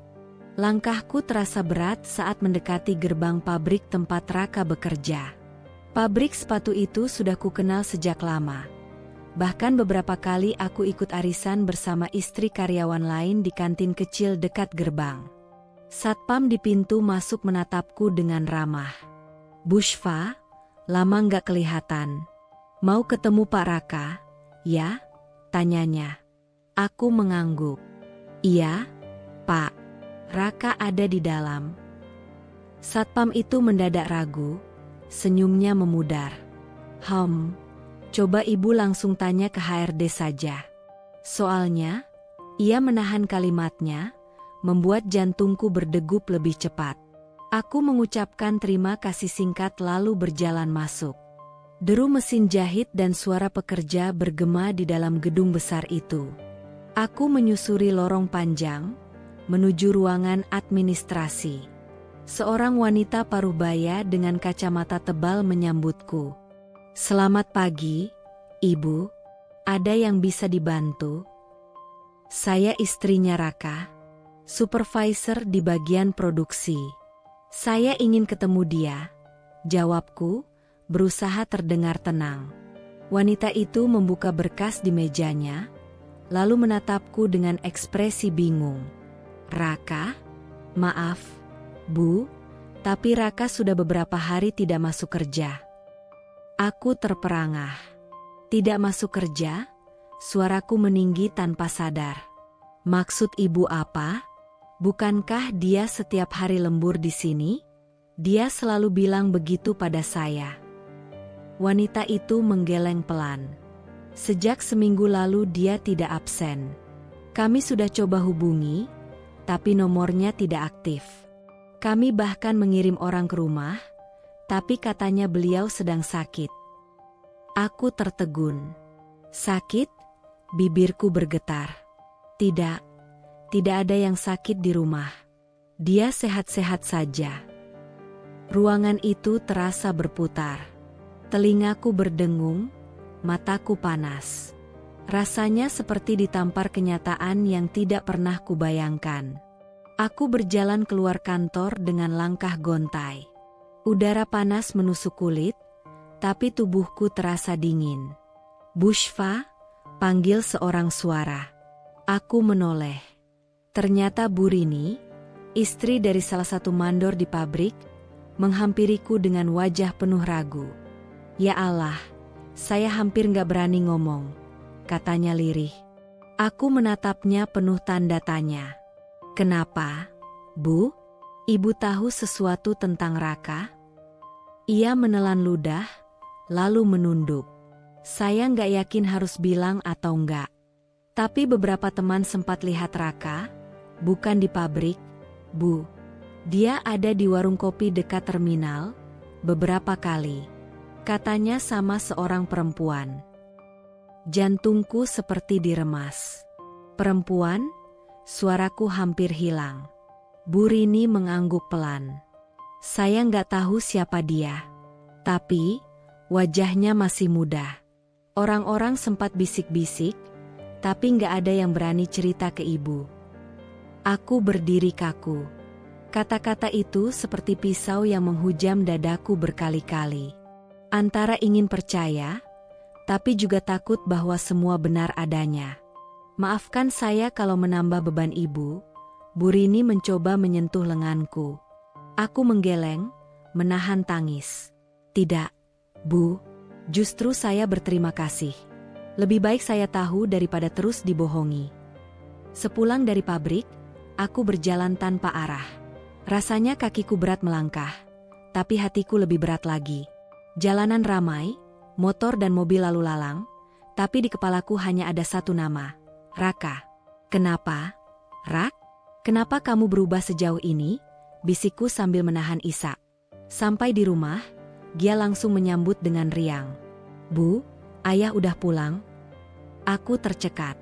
Langkahku terasa berat saat mendekati gerbang pabrik tempat Raka bekerja. Pabrik sepatu itu sudah kukenal sejak lama. Bahkan beberapa kali aku ikut arisan bersama istri karyawan lain di kantin kecil dekat gerbang. Satpam di pintu masuk menatapku dengan ramah. "Bushfa, lama nggak kelihatan. Mau ketemu Pak Raka, ya?" tanyanya. Aku mengangguk. "Iya, Pak. Raka ada di dalam." Satpam itu mendadak ragu, senyumnya memudar. Coba ibu langsung tanya ke HRD saja." Soalnya, ia menahan kalimatnya, membuat jantungku berdegup lebih cepat. Aku mengucapkan terima kasih singkat lalu berjalan masuk. Deru mesin jahit dan suara pekerja bergema di dalam gedung besar itu. Aku menyusuri lorong panjang, menuju ruangan administrasi. Seorang wanita parubaya dengan kacamata tebal menyambutku. "Selamat pagi, Ibu. Ada yang bisa dibantu?" "Saya istrinya Raka, supervisor di bagian produksi." Saya ingin ketemu dia, jawabku, berusaha terdengar tenang. Wanita itu membuka berkas di mejanya, lalu menatapku dengan ekspresi bingung. Raka? Maaf, Bu, tapi Raka sudah beberapa hari tidak masuk kerja. Aku terperangah. Tidak masuk kerja? Suaraku meninggi tanpa sadar. Maksud ibu apa? Bukankah dia setiap hari lembur di sini? Dia selalu bilang begitu pada saya. Wanita itu menggeleng pelan. Sejak seminggu lalu dia tidak absen. Kami sudah coba hubungi, tapi nomornya tidak aktif. Kami bahkan mengirim orang ke rumah, tapi katanya beliau sedang sakit. Aku tertegun. Sakit? Bibirku bergetar. Tidak ada yang sakit di rumah. Dia sehat-sehat saja. Ruangan itu terasa berputar. Telingaku berdengung, mataku panas. Rasanya seperti ditampar kenyataan yang tidak pernah kubayangkan. Aku berjalan keluar kantor dengan langkah gontai. Udara panas menusuk kulit, tapi tubuhku terasa dingin. Bushfa, panggil seorang suara. Aku menoleh. Ternyata Bu Rini, istri dari salah satu mandor di pabrik, menghampiriku dengan wajah penuh ragu. Ya Allah, saya hampir gak berani ngomong, katanya lirih. Aku menatapnya penuh tanda tanya. Kenapa, Bu? Ibu tahu sesuatu tentang Raka? Ia menelan ludah, lalu menunduk. Saya gak yakin harus bilang atau enggak. Tapi beberapa teman sempat lihat Raka, bukan di pabrik, Bu. Dia ada di warung kopi dekat terminal, beberapa kali. Katanya sama seorang perempuan. Jantungku seperti diremas. Perempuan? Suaraku hampir hilang. Bu Rini mengangguk pelan. Saya nggak tahu siapa dia. Tapi, wajahnya masih muda. Orang-orang sempat bisik-bisik, tapi nggak ada yang berani cerita ke ibu. Aku berdiri kaku. Kata-kata itu seperti pisau yang menghujam dadaku berkali-kali. Antara ingin percaya, tapi juga takut bahwa semua benar adanya. Maafkan saya kalau menambah beban ibu. Bu Rini mencoba menyentuh lenganku. Aku menggeleng, menahan tangis. Tidak, Bu, justru saya berterima kasih. Lebih baik saya tahu daripada terus dibohongi. Sepulang dari pabrik, aku berjalan tanpa arah. Rasanya kakiku berat melangkah, tapi hatiku lebih berat lagi. Jalanan ramai, motor dan mobil lalu lalang, tapi di kepalaku hanya ada satu nama, Raka. Kenapa, Rak? Kenapa kamu berubah sejauh ini? Bisikku sambil menahan isak. Sampai di rumah, dia langsung menyambut dengan riang. Bu, ayah udah pulang? Aku tercekat.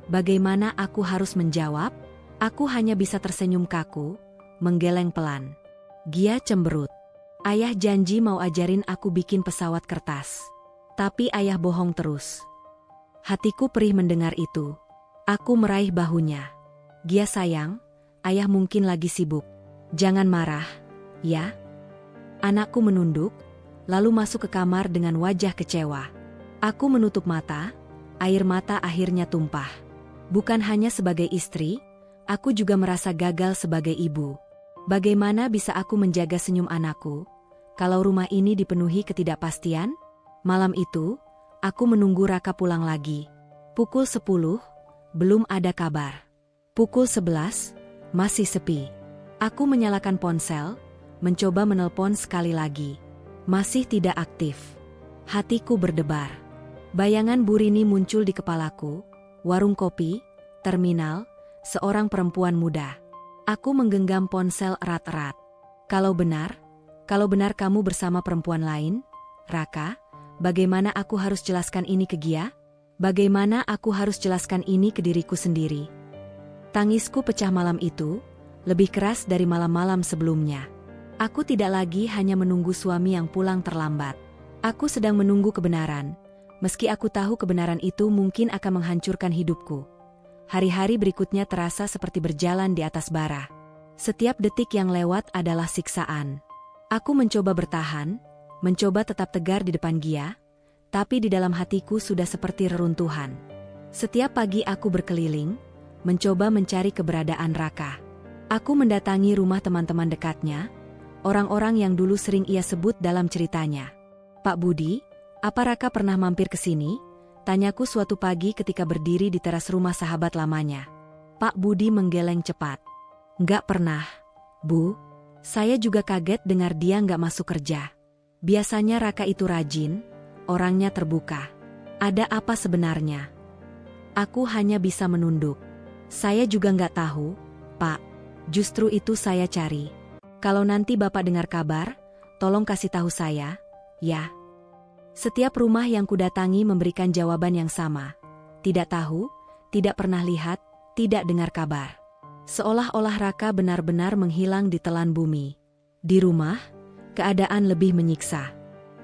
Bagaimana aku harus menjawab? Aku hanya bisa tersenyum kaku, menggeleng pelan. Gia cemberut. Ayah janji mau ajarin aku bikin pesawat kertas. Tapi ayah bohong terus. Hatiku perih mendengar itu. Aku meraih bahunya. Gia sayang, ayah mungkin lagi sibuk. Jangan marah, ya? Anakku menunduk, lalu masuk ke kamar dengan wajah kecewa. Aku menutup mata, air mata akhirnya tumpah. Bukan hanya sebagai istri, aku juga merasa gagal sebagai ibu. Bagaimana bisa aku menjaga senyum anakku, kalau rumah ini dipenuhi ketidakpastian? Malam itu, aku menunggu Raka pulang lagi. Pukul 10, belum ada kabar. Pukul 11, masih sepi. Aku menyalakan ponsel, mencoba menelpon sekali lagi. Masih tidak aktif. Hatiku berdebar. Bayangan Bu Rini muncul di kepalaku, warung kopi, terminal, seorang perempuan muda. Aku menggenggam ponsel erat-erat. Kalau benar kamu bersama perempuan lain, Raka, bagaimana aku harus jelaskan ini ke Gia? Bagaimana aku harus jelaskan ini ke diriku sendiri? Tangisku pecah malam itu, lebih keras dari malam-malam sebelumnya. Aku tidak lagi hanya menunggu suami yang pulang terlambat. Aku sedang menunggu kebenaran, meski aku tahu kebenaran itu mungkin akan menghancurkan hidupku. Hari-hari berikutnya terasa seperti berjalan di atas bara. Setiap detik yang lewat adalah siksaan. Aku mencoba bertahan, mencoba tetap tegar di depan Gia, tapi di dalam hatiku sudah seperti reruntuhan. Setiap pagi aku berkeliling, mencoba mencari keberadaan Raka. Aku mendatangi rumah teman-teman dekatnya, orang-orang yang dulu sering ia sebut dalam ceritanya. "Pak Budi, apa Raka pernah mampir ke sini?" Tanyaku suatu pagi ketika berdiri di teras rumah sahabat lamanya. Pak Budi menggeleng cepat. "Nggak pernah, Bu. Saya juga kaget dengar dia nggak masuk kerja. Biasanya Raka itu rajin, orangnya terbuka. Ada apa sebenarnya?" Aku hanya bisa menunduk. "Saya juga nggak tahu, Pak. Justru itu saya cari. Kalau nanti Bapak dengar kabar, tolong kasih tahu saya, ya." Setiap rumah yang kudatangi memberikan jawaban yang sama. Tidak tahu, tidak pernah lihat, tidak dengar kabar. Seolah-olah Raka benar-benar menghilang di telan bumi. Di rumah, keadaan lebih menyiksa.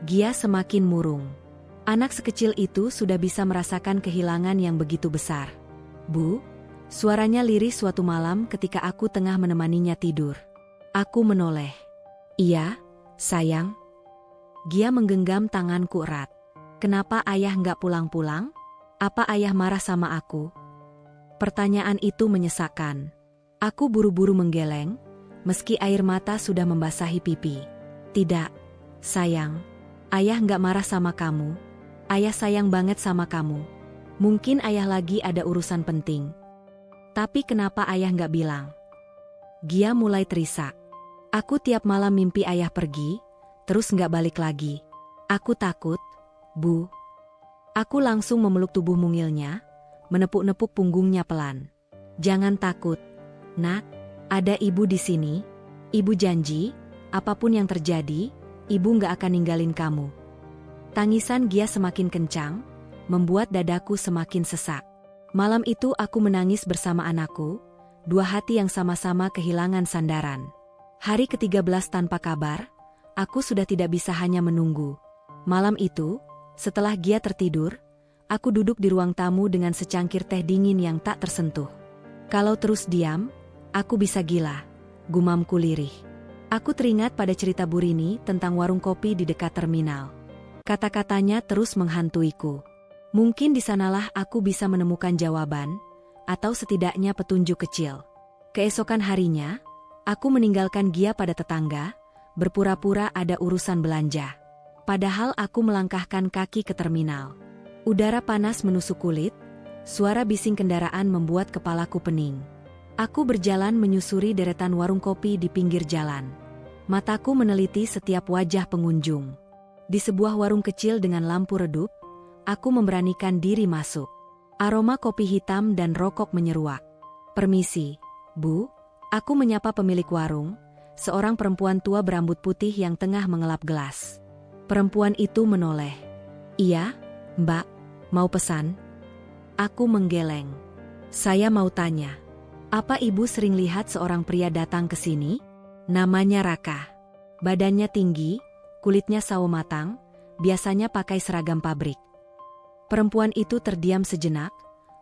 Gia semakin murung. Anak sekecil itu sudah bisa merasakan kehilangan yang begitu besar. "Bu," suaranya lirih suatu malam ketika aku tengah menemaninya tidur. Aku menoleh. "Iya, sayang." Gia menggenggam tanganku erat. "Kenapa ayah nggak pulang-pulang? Apa ayah marah sama aku?" Pertanyaan itu menyesakkan. Aku buru-buru menggeleng, meski air mata sudah membasahi pipi. "Tidak, sayang. Ayah nggak marah sama kamu. Ayah sayang banget sama kamu. Mungkin ayah lagi ada urusan penting. Tapi kenapa ayah nggak bilang?" Gia mulai terisak. "Aku tiap malam mimpi ayah pergi, terus nggak balik lagi. Aku takut, Bu." Aku langsung memeluk tubuh mungilnya, menepuk-nepuk punggungnya pelan. "Jangan takut, Nak. Ada ibu di sini. Ibu janji, apapun yang terjadi, ibu nggak akan ninggalin kamu." Tangisan Gia semakin kencang, membuat dadaku semakin sesak. Malam itu aku menangis bersama anakku, dua hati yang sama-sama kehilangan sandaran. Hari ke-13 tanpa kabar, aku sudah tidak bisa hanya menunggu. Malam itu, setelah Gia tertidur, aku duduk di ruang tamu dengan secangkir teh dingin yang tak tersentuh. "Kalau terus diam, aku bisa gila," gumamku lirih. Aku teringat pada cerita Bu Rini tentang warung kopi di dekat terminal. Kata-katanya terus menghantuiku. Mungkin di sanalah aku bisa menemukan jawaban, atau setidaknya petunjuk kecil. Keesokan harinya, aku meninggalkan Gia pada tetangga, berpura-pura ada urusan belanja. Padahal aku melangkahkan kaki ke terminal. Udara panas menusuk kulit, suara bising kendaraan membuat kepalaku pening. Aku berjalan menyusuri deretan warung kopi di pinggir jalan. Mataku meneliti setiap wajah pengunjung. Di sebuah warung kecil dengan lampu redup, aku memberanikan diri masuk. Aroma kopi hitam dan rokok menyeruak. "Permisi, Bu." Aku menyapa pemilik warung, seorang perempuan tua berambut putih yang tengah mengelap gelas. Perempuan itu menoleh. "Iya, Mbak, mau pesan?" Aku menggeleng. "Saya mau tanya, apa Ibu sering lihat seorang pria datang ke sini? Namanya Raka. Badannya tinggi, kulitnya sawo matang, biasanya pakai seragam pabrik." Perempuan itu terdiam sejenak,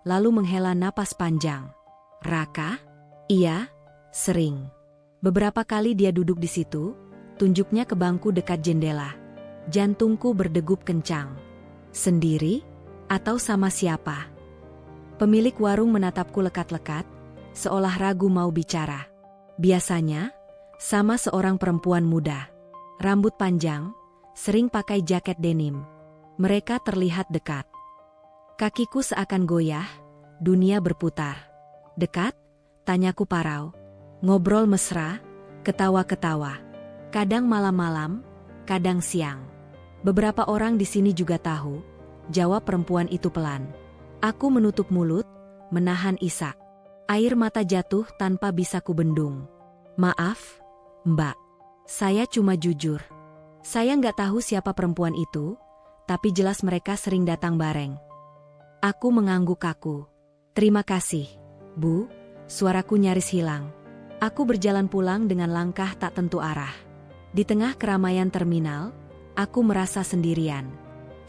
lalu menghela napas panjang. "Raka? Iya, sering. Beberapa kali dia duduk di situ, tunjuknya ke bangku dekat jendela. Jantungku berdegup kencang. Sendiri? Atau sama siapa?" Pemilik warung menatapku lekat-lekat, seolah ragu mau bicara. "Biasanya, sama seorang perempuan muda. Rambut panjang, sering pakai jaket denim. Mereka terlihat dekat." Kakiku seakan goyah, dunia berputar. "Dekat?" tanyaku parau. Ngobrol mesra, ketawa-ketawa. Kadang malam-malam, kadang siang. "Beberapa orang di sini juga tahu," jawab perempuan itu pelan. Aku menutup mulut, menahan isak. Air mata jatuh tanpa bisa kubendung. "Maaf, Mbak. Saya cuma jujur. Saya nggak tahu siapa perempuan itu, tapi jelas mereka sering datang bareng." Aku mengangguk kaku. "Terima kasih, Bu." Suaraku nyaris hilang. Aku berjalan pulang dengan langkah tak tentu arah. Di tengah keramaian terminal, aku merasa sendirian.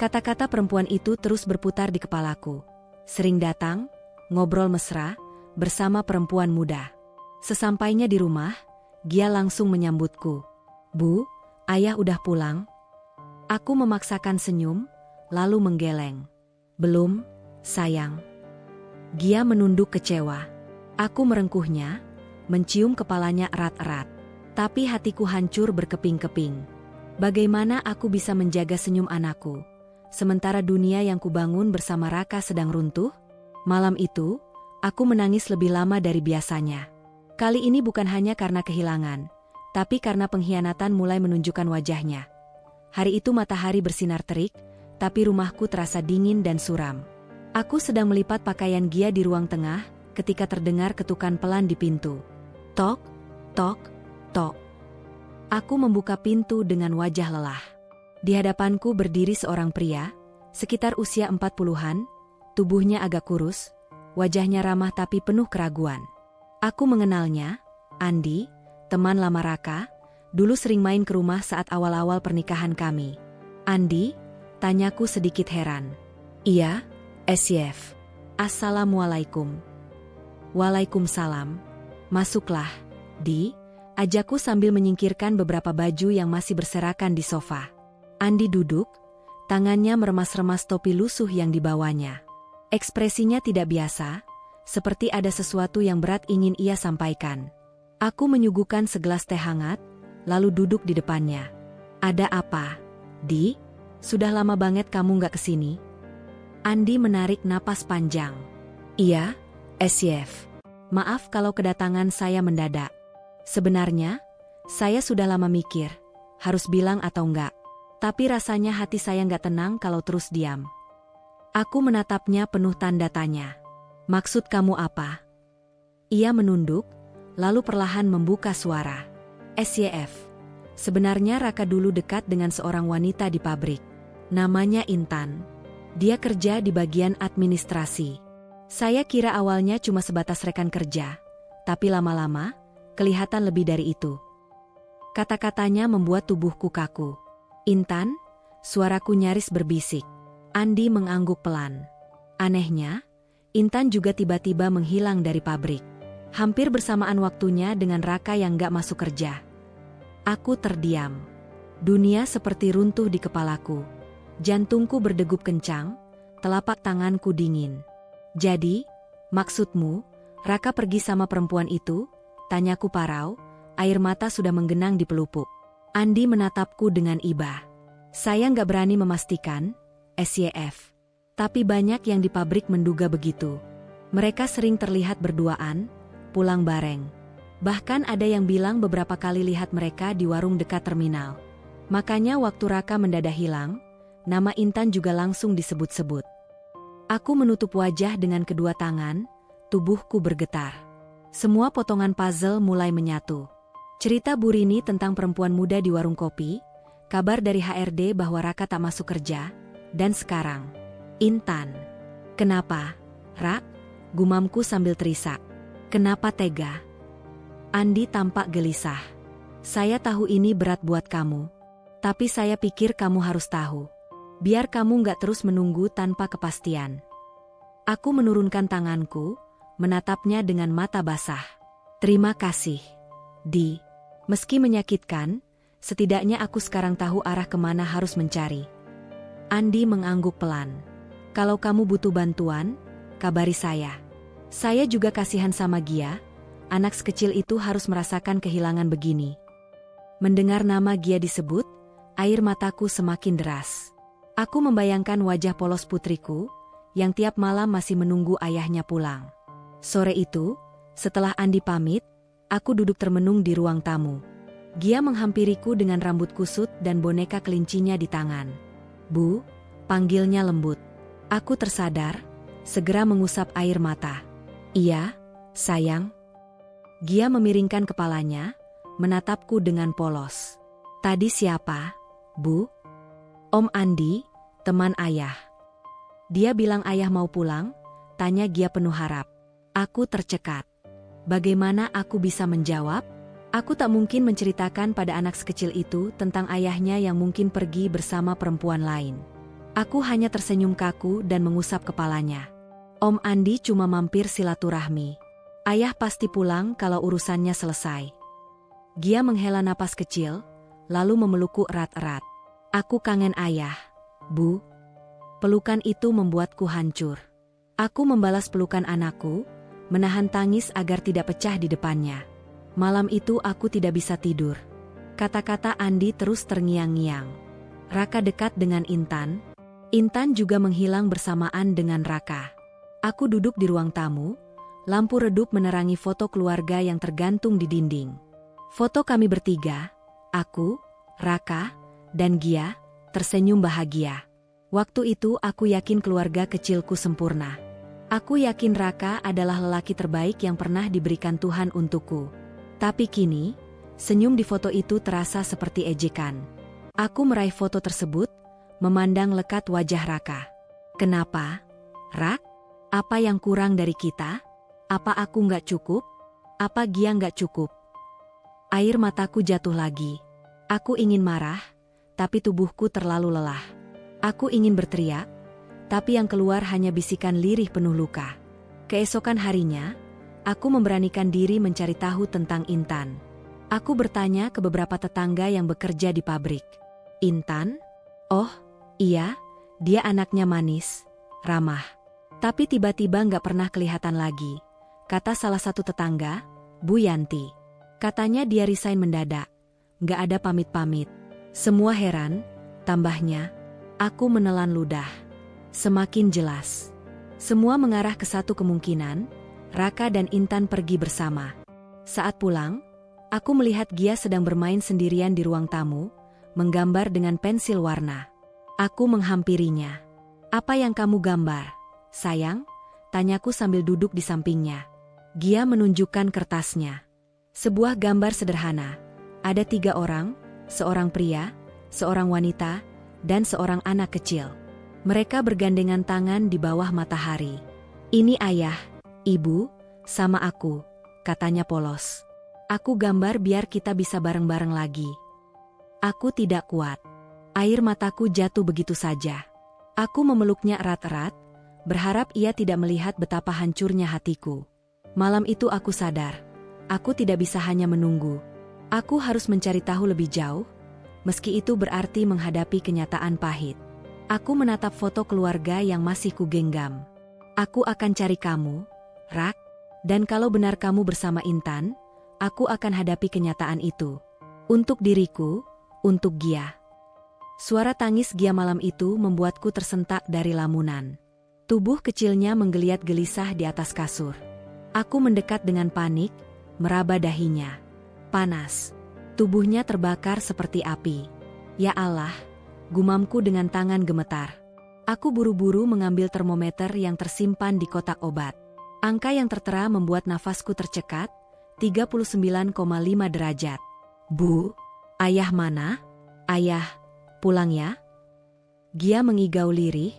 Kata-kata perempuan itu terus berputar di kepalaku. Sering datang, ngobrol mesra, bersama perempuan muda. Sesampainya di rumah, Gia langsung menyambutku. "Bu, ayah udah pulang?" Aku memaksakan senyum, lalu menggeleng. "Belum, sayang." Gia menunduk kecewa. Aku merengkuhnya, mencium kepalanya erat-erat. Tapi hatiku hancur berkeping-keping. Bagaimana aku bisa menjaga senyum anakku, sementara dunia yang kubangun bersama Raka sedang runtuh? Malam itu, aku menangis lebih lama dari biasanya. Kali ini bukan hanya karena kehilangan, tapi karena pengkhianatan mulai menunjukkan wajahnya. Hari itu matahari bersinar terik, tapi rumahku terasa dingin dan suram. Aku sedang melipat pakaian Gia di ruang tengah, ketika terdengar ketukan pelan di pintu. Tok, tok, tok. Aku membuka pintu dengan wajah lelah. Di hadapanku berdiri seorang pria, sekitar usia 40-an, tubuhnya agak kurus, wajahnya ramah tapi penuh keraguan. Aku mengenalnya, Andi, teman lama Raka, dulu sering main ke rumah saat awal-awal pernikahan kami. "Andi?" tanyaku sedikit heran. "Iya, SYF. Assalamualaikum." "Waalaikumsalam. Masuklah, Di," ajakku sambil menyingkirkan beberapa baju yang masih berserakan di sofa. Andi duduk, tangannya meremas-remas topi lusuh yang dibawanya. Ekspresinya tidak biasa, seperti ada sesuatu yang berat ingin ia sampaikan. Aku menyuguhkan segelas teh hangat, lalu duduk di depannya. "Ada apa, Di? Sudah lama banget kamu nggak kesini?" Andi menarik napas panjang. "Iya, SYF. Maaf kalau kedatangan saya mendadak. Sebenarnya, saya sudah lama mikir, harus bilang atau enggak. Tapi rasanya hati saya nggak tenang kalau terus diam." Aku menatapnya penuh tanda tanya. "Maksud kamu apa?" Ia menunduk, lalu perlahan membuka suara. "SYF. Sebenarnya Raka dulu dekat dengan seorang wanita di pabrik. Namanya Intan. Dia kerja di bagian administrasi. Saya kira awalnya cuma sebatas rekan kerja, tapi lama-lama, kelihatan lebih dari itu." Kata-katanya membuat tubuhku kaku. "Intan?" Suaraku nyaris berbisik. Andi mengangguk pelan. Anehnya, Intan juga tiba-tiba menghilang dari pabrik. Hampir bersamaan waktunya dengan Raka yang gak masuk kerja. Aku terdiam. Dunia seperti runtuh di kepalaku. Jantungku berdegup kencang, telapak tanganku dingin. "Jadi, maksudmu, Raka pergi sama perempuan itu?" tanyaku parau, air mata sudah menggenang di pelupuk. Andi menatapku dengan iba. "Saya nggak berani memastikan, SYF. Tapi banyak yang di pabrik menduga begitu. Mereka sering terlihat berduaan, pulang bareng. Bahkan ada yang bilang beberapa kali lihat mereka di warung dekat terminal. Makanya waktu Raka mendadak hilang, nama Intan juga langsung disebut-sebut." Aku menutup wajah dengan kedua tangan, tubuhku bergetar. Semua potongan puzzle mulai menyatu. Cerita Bu Rini tentang perempuan muda di warung kopi, kabar dari HRD bahwa Raka tak masuk kerja, dan sekarang Intan. "Kenapa, Rak?" gumamku sambil terisak. "Kenapa tega?" Andi tampak gelisah. "Saya tahu ini berat buat kamu. Tapi saya pikir kamu harus tahu. Biar kamu nggak terus menunggu tanpa kepastian." Aku menurunkan tanganku, menatapnya dengan mata basah. "Terima kasih, Di. Meski menyakitkan, setidaknya aku sekarang tahu arah kemana harus mencari." Andi mengangguk pelan. "Kalau kamu butuh bantuan, kabari saya. Saya juga kasihan sama Gia, anak sekecil itu harus merasakan kehilangan begini." Mendengar nama Gia disebut, air mataku semakin deras. Aku membayangkan wajah polos putriku, yang tiap malam masih menunggu ayahnya pulang. Sore itu, setelah Andi pamit, aku duduk termenung di ruang tamu. Gia menghampiriku dengan rambut kusut dan boneka kelincinya di tangan. "Bu," panggilnya lembut. Aku tersadar, segera mengusap air mata. "Iya, sayang." Gia memiringkan kepalanya, menatapku dengan polos. "Tadi siapa, Bu?" "Om Andi, teman ayah." "Dia bilang ayah mau pulang?" tanya Gia penuh harap. Aku tercekat. Bagaimana aku bisa menjawab? Aku tak mungkin menceritakan pada anak sekecil itu tentang ayahnya yang mungkin pergi bersama perempuan lain. Aku hanya tersenyum kaku dan mengusap kepalanya. "Om Andi cuma mampir silaturahmi. Ayah pasti pulang kalau urusannya selesai. Gia menghela napas kecil, lalu memelukku erat-erat. Aku kangen ayah, Bu. Pelukan itu membuatku hancur. Aku membalas pelukan anakku, menahan tangis agar tidak pecah di depannya. Malam itu aku tidak bisa tidur. Kata-kata Andi terus terngiang-ngiang. Raka dekat dengan Intan. Intan juga menghilang bersamaan dengan Raka. Aku duduk di ruang tamu, lampu redup menerangi foto keluarga yang tergantung di dinding. Foto kami bertiga, aku, Raka, dan Gia, tersenyum bahagia. Waktu itu aku yakin keluarga kecilku sempurna. Aku yakin Raka adalah lelaki terbaik yang pernah diberikan Tuhan untukku. Tapi kini, senyum di foto itu terasa seperti ejekan. Aku meraih foto tersebut, memandang lekat wajah Raka. Kenapa, Rak? Apa yang kurang dari kita? Apa aku nggak cukup? Apa Gia nggak cukup? Air mataku jatuh lagi. Aku ingin marah, tapi tubuhku terlalu lelah. Aku ingin berteriak, tapi yang keluar hanya bisikan lirih penuh luka. Keesokan harinya, aku memberanikan diri mencari tahu tentang Intan. Aku bertanya ke beberapa tetangga yang bekerja di pabrik. Intan? Oh, iya, dia anaknya manis, ramah. Tapi tiba-tiba nggak pernah kelihatan lagi, kata salah satu tetangga, Bu Yanti. Katanya dia resign mendadak, nggak ada pamit-pamit. Semua heran, tambahnya, aku menelan ludah. Semakin jelas. Semua mengarah ke satu kemungkinan, Raka dan Intan pergi bersama. Saat pulang, aku melihat Gia sedang bermain sendirian di ruang tamu, menggambar dengan pensil warna. Aku menghampirinya. Apa yang kamu gambar, sayang? Tanyaku sambil duduk di sampingnya. Gia menunjukkan kertasnya. Sebuah gambar sederhana. Ada 3 orang, seorang pria, seorang wanita, dan seorang anak kecil. Mereka bergandengan tangan di bawah matahari. Ini ayah, ibu, sama aku, katanya polos. Aku gambar biar kita bisa bareng-bareng lagi. Aku tidak kuat. Air mataku jatuh begitu saja. Aku memeluknya erat-erat, berharap ia tidak melihat betapa hancurnya hatiku. Malam itu aku sadar, aku tidak bisa hanya menunggu. Aku harus mencari tahu lebih jauh, meski itu berarti menghadapi kenyataan pahit. Aku menatap foto keluarga yang masih kugenggam. Aku akan cari kamu, Rak, dan kalau benar kamu bersama Intan, aku akan hadapi kenyataan itu. Untuk diriku, untuk Gia. Suara tangis Gia malam itu membuatku tersentak dari lamunan. Tubuh kecilnya menggeliat gelisah di atas kasur. Aku mendekat dengan panik, meraba dahinya. Panas. Tubuhnya terbakar seperti api. Ya Allah, gumamku dengan tangan gemetar. Aku buru-buru mengambil termometer yang tersimpan di kotak obat. Angka yang tertera membuat nafasku tercekat, 39,5 derajat. Bu, ayah mana? Ayah, pulang ya? Gia mengigau lirih,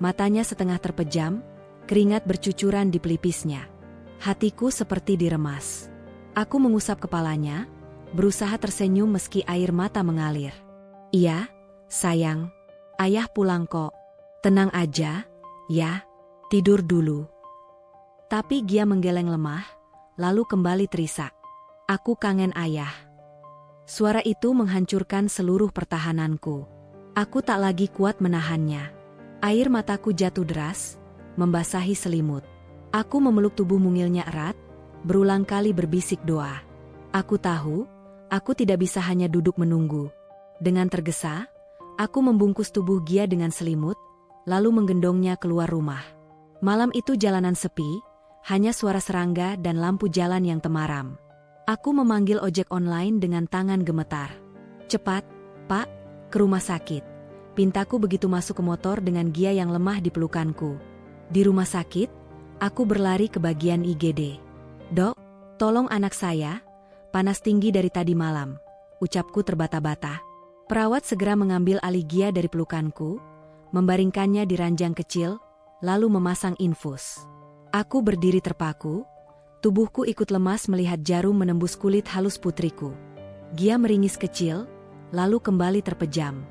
matanya setengah terpejam, keringat bercucuran di pelipisnya. Hatiku seperti diremas. Aku mengusap kepalanya, berusaha tersenyum meski air mata mengalir. Iya, sayang, ayah pulang kok. Tenang aja, ya, tidur dulu. Tapi Gia menggeleng lemah, lalu kembali terisak. Aku kangen ayah. Suara itu menghancurkan seluruh pertahananku. Aku tak lagi kuat menahannya. Air mataku jatuh deras, membasahi selimut. Aku memeluk tubuh mungilnya erat, berulang kali berbisik doa. Aku tahu, aku tidak bisa hanya duduk menunggu. Dengan tergesa, aku membungkus tubuh Gia dengan selimut, lalu menggendongnya keluar rumah. Malam itu jalanan sepi, hanya suara serangga dan lampu jalan yang temaram. Aku memanggil ojek online dengan tangan gemetar. Cepat, Pak, ke rumah sakit. Pintaku begitu masuk ke motor dengan Gia yang lemah di pelukanku. Di rumah sakit, aku berlari ke bagian IGD. Dok, tolong anak saya, panas tinggi dari tadi malam, ucapku terbata-bata. Perawat segera mengambil alih Gia dari pelukanku, membaringkannya di ranjang kecil, lalu memasang infus. Aku berdiri terpaku, tubuhku ikut lemas melihat jarum menembus kulit halus putriku. Gia meringis kecil, lalu kembali terpejam.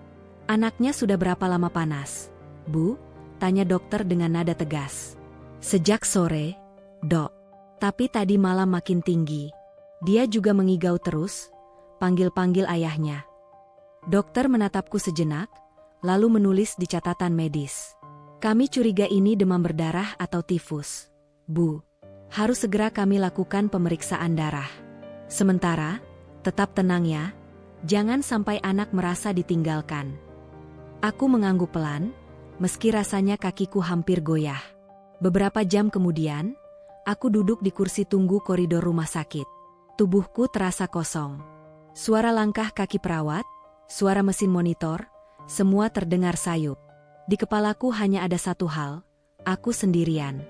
Anaknya sudah berapa lama panas? Bu, tanya dokter dengan nada tegas. Sejak sore, Dok. Tapi tadi malam makin tinggi. Dia juga mengigau terus, panggil-panggil ayahnya. Dokter menatapku sejenak, lalu menulis di catatan medis. Kami curiga ini demam berdarah atau tifus. Bu, harus segera kami lakukan pemeriksaan darah. Sementara, tetap tenang ya, jangan sampai anak merasa ditinggalkan. Aku mengangguk pelan, meski rasanya kakiku hampir goyah. Beberapa jam kemudian, aku duduk di kursi tunggu koridor rumah sakit. Tubuhku terasa kosong. Suara langkah kaki perawat, suara mesin monitor, semua terdengar sayup. Di kepalaku hanya ada satu hal, aku sendirian.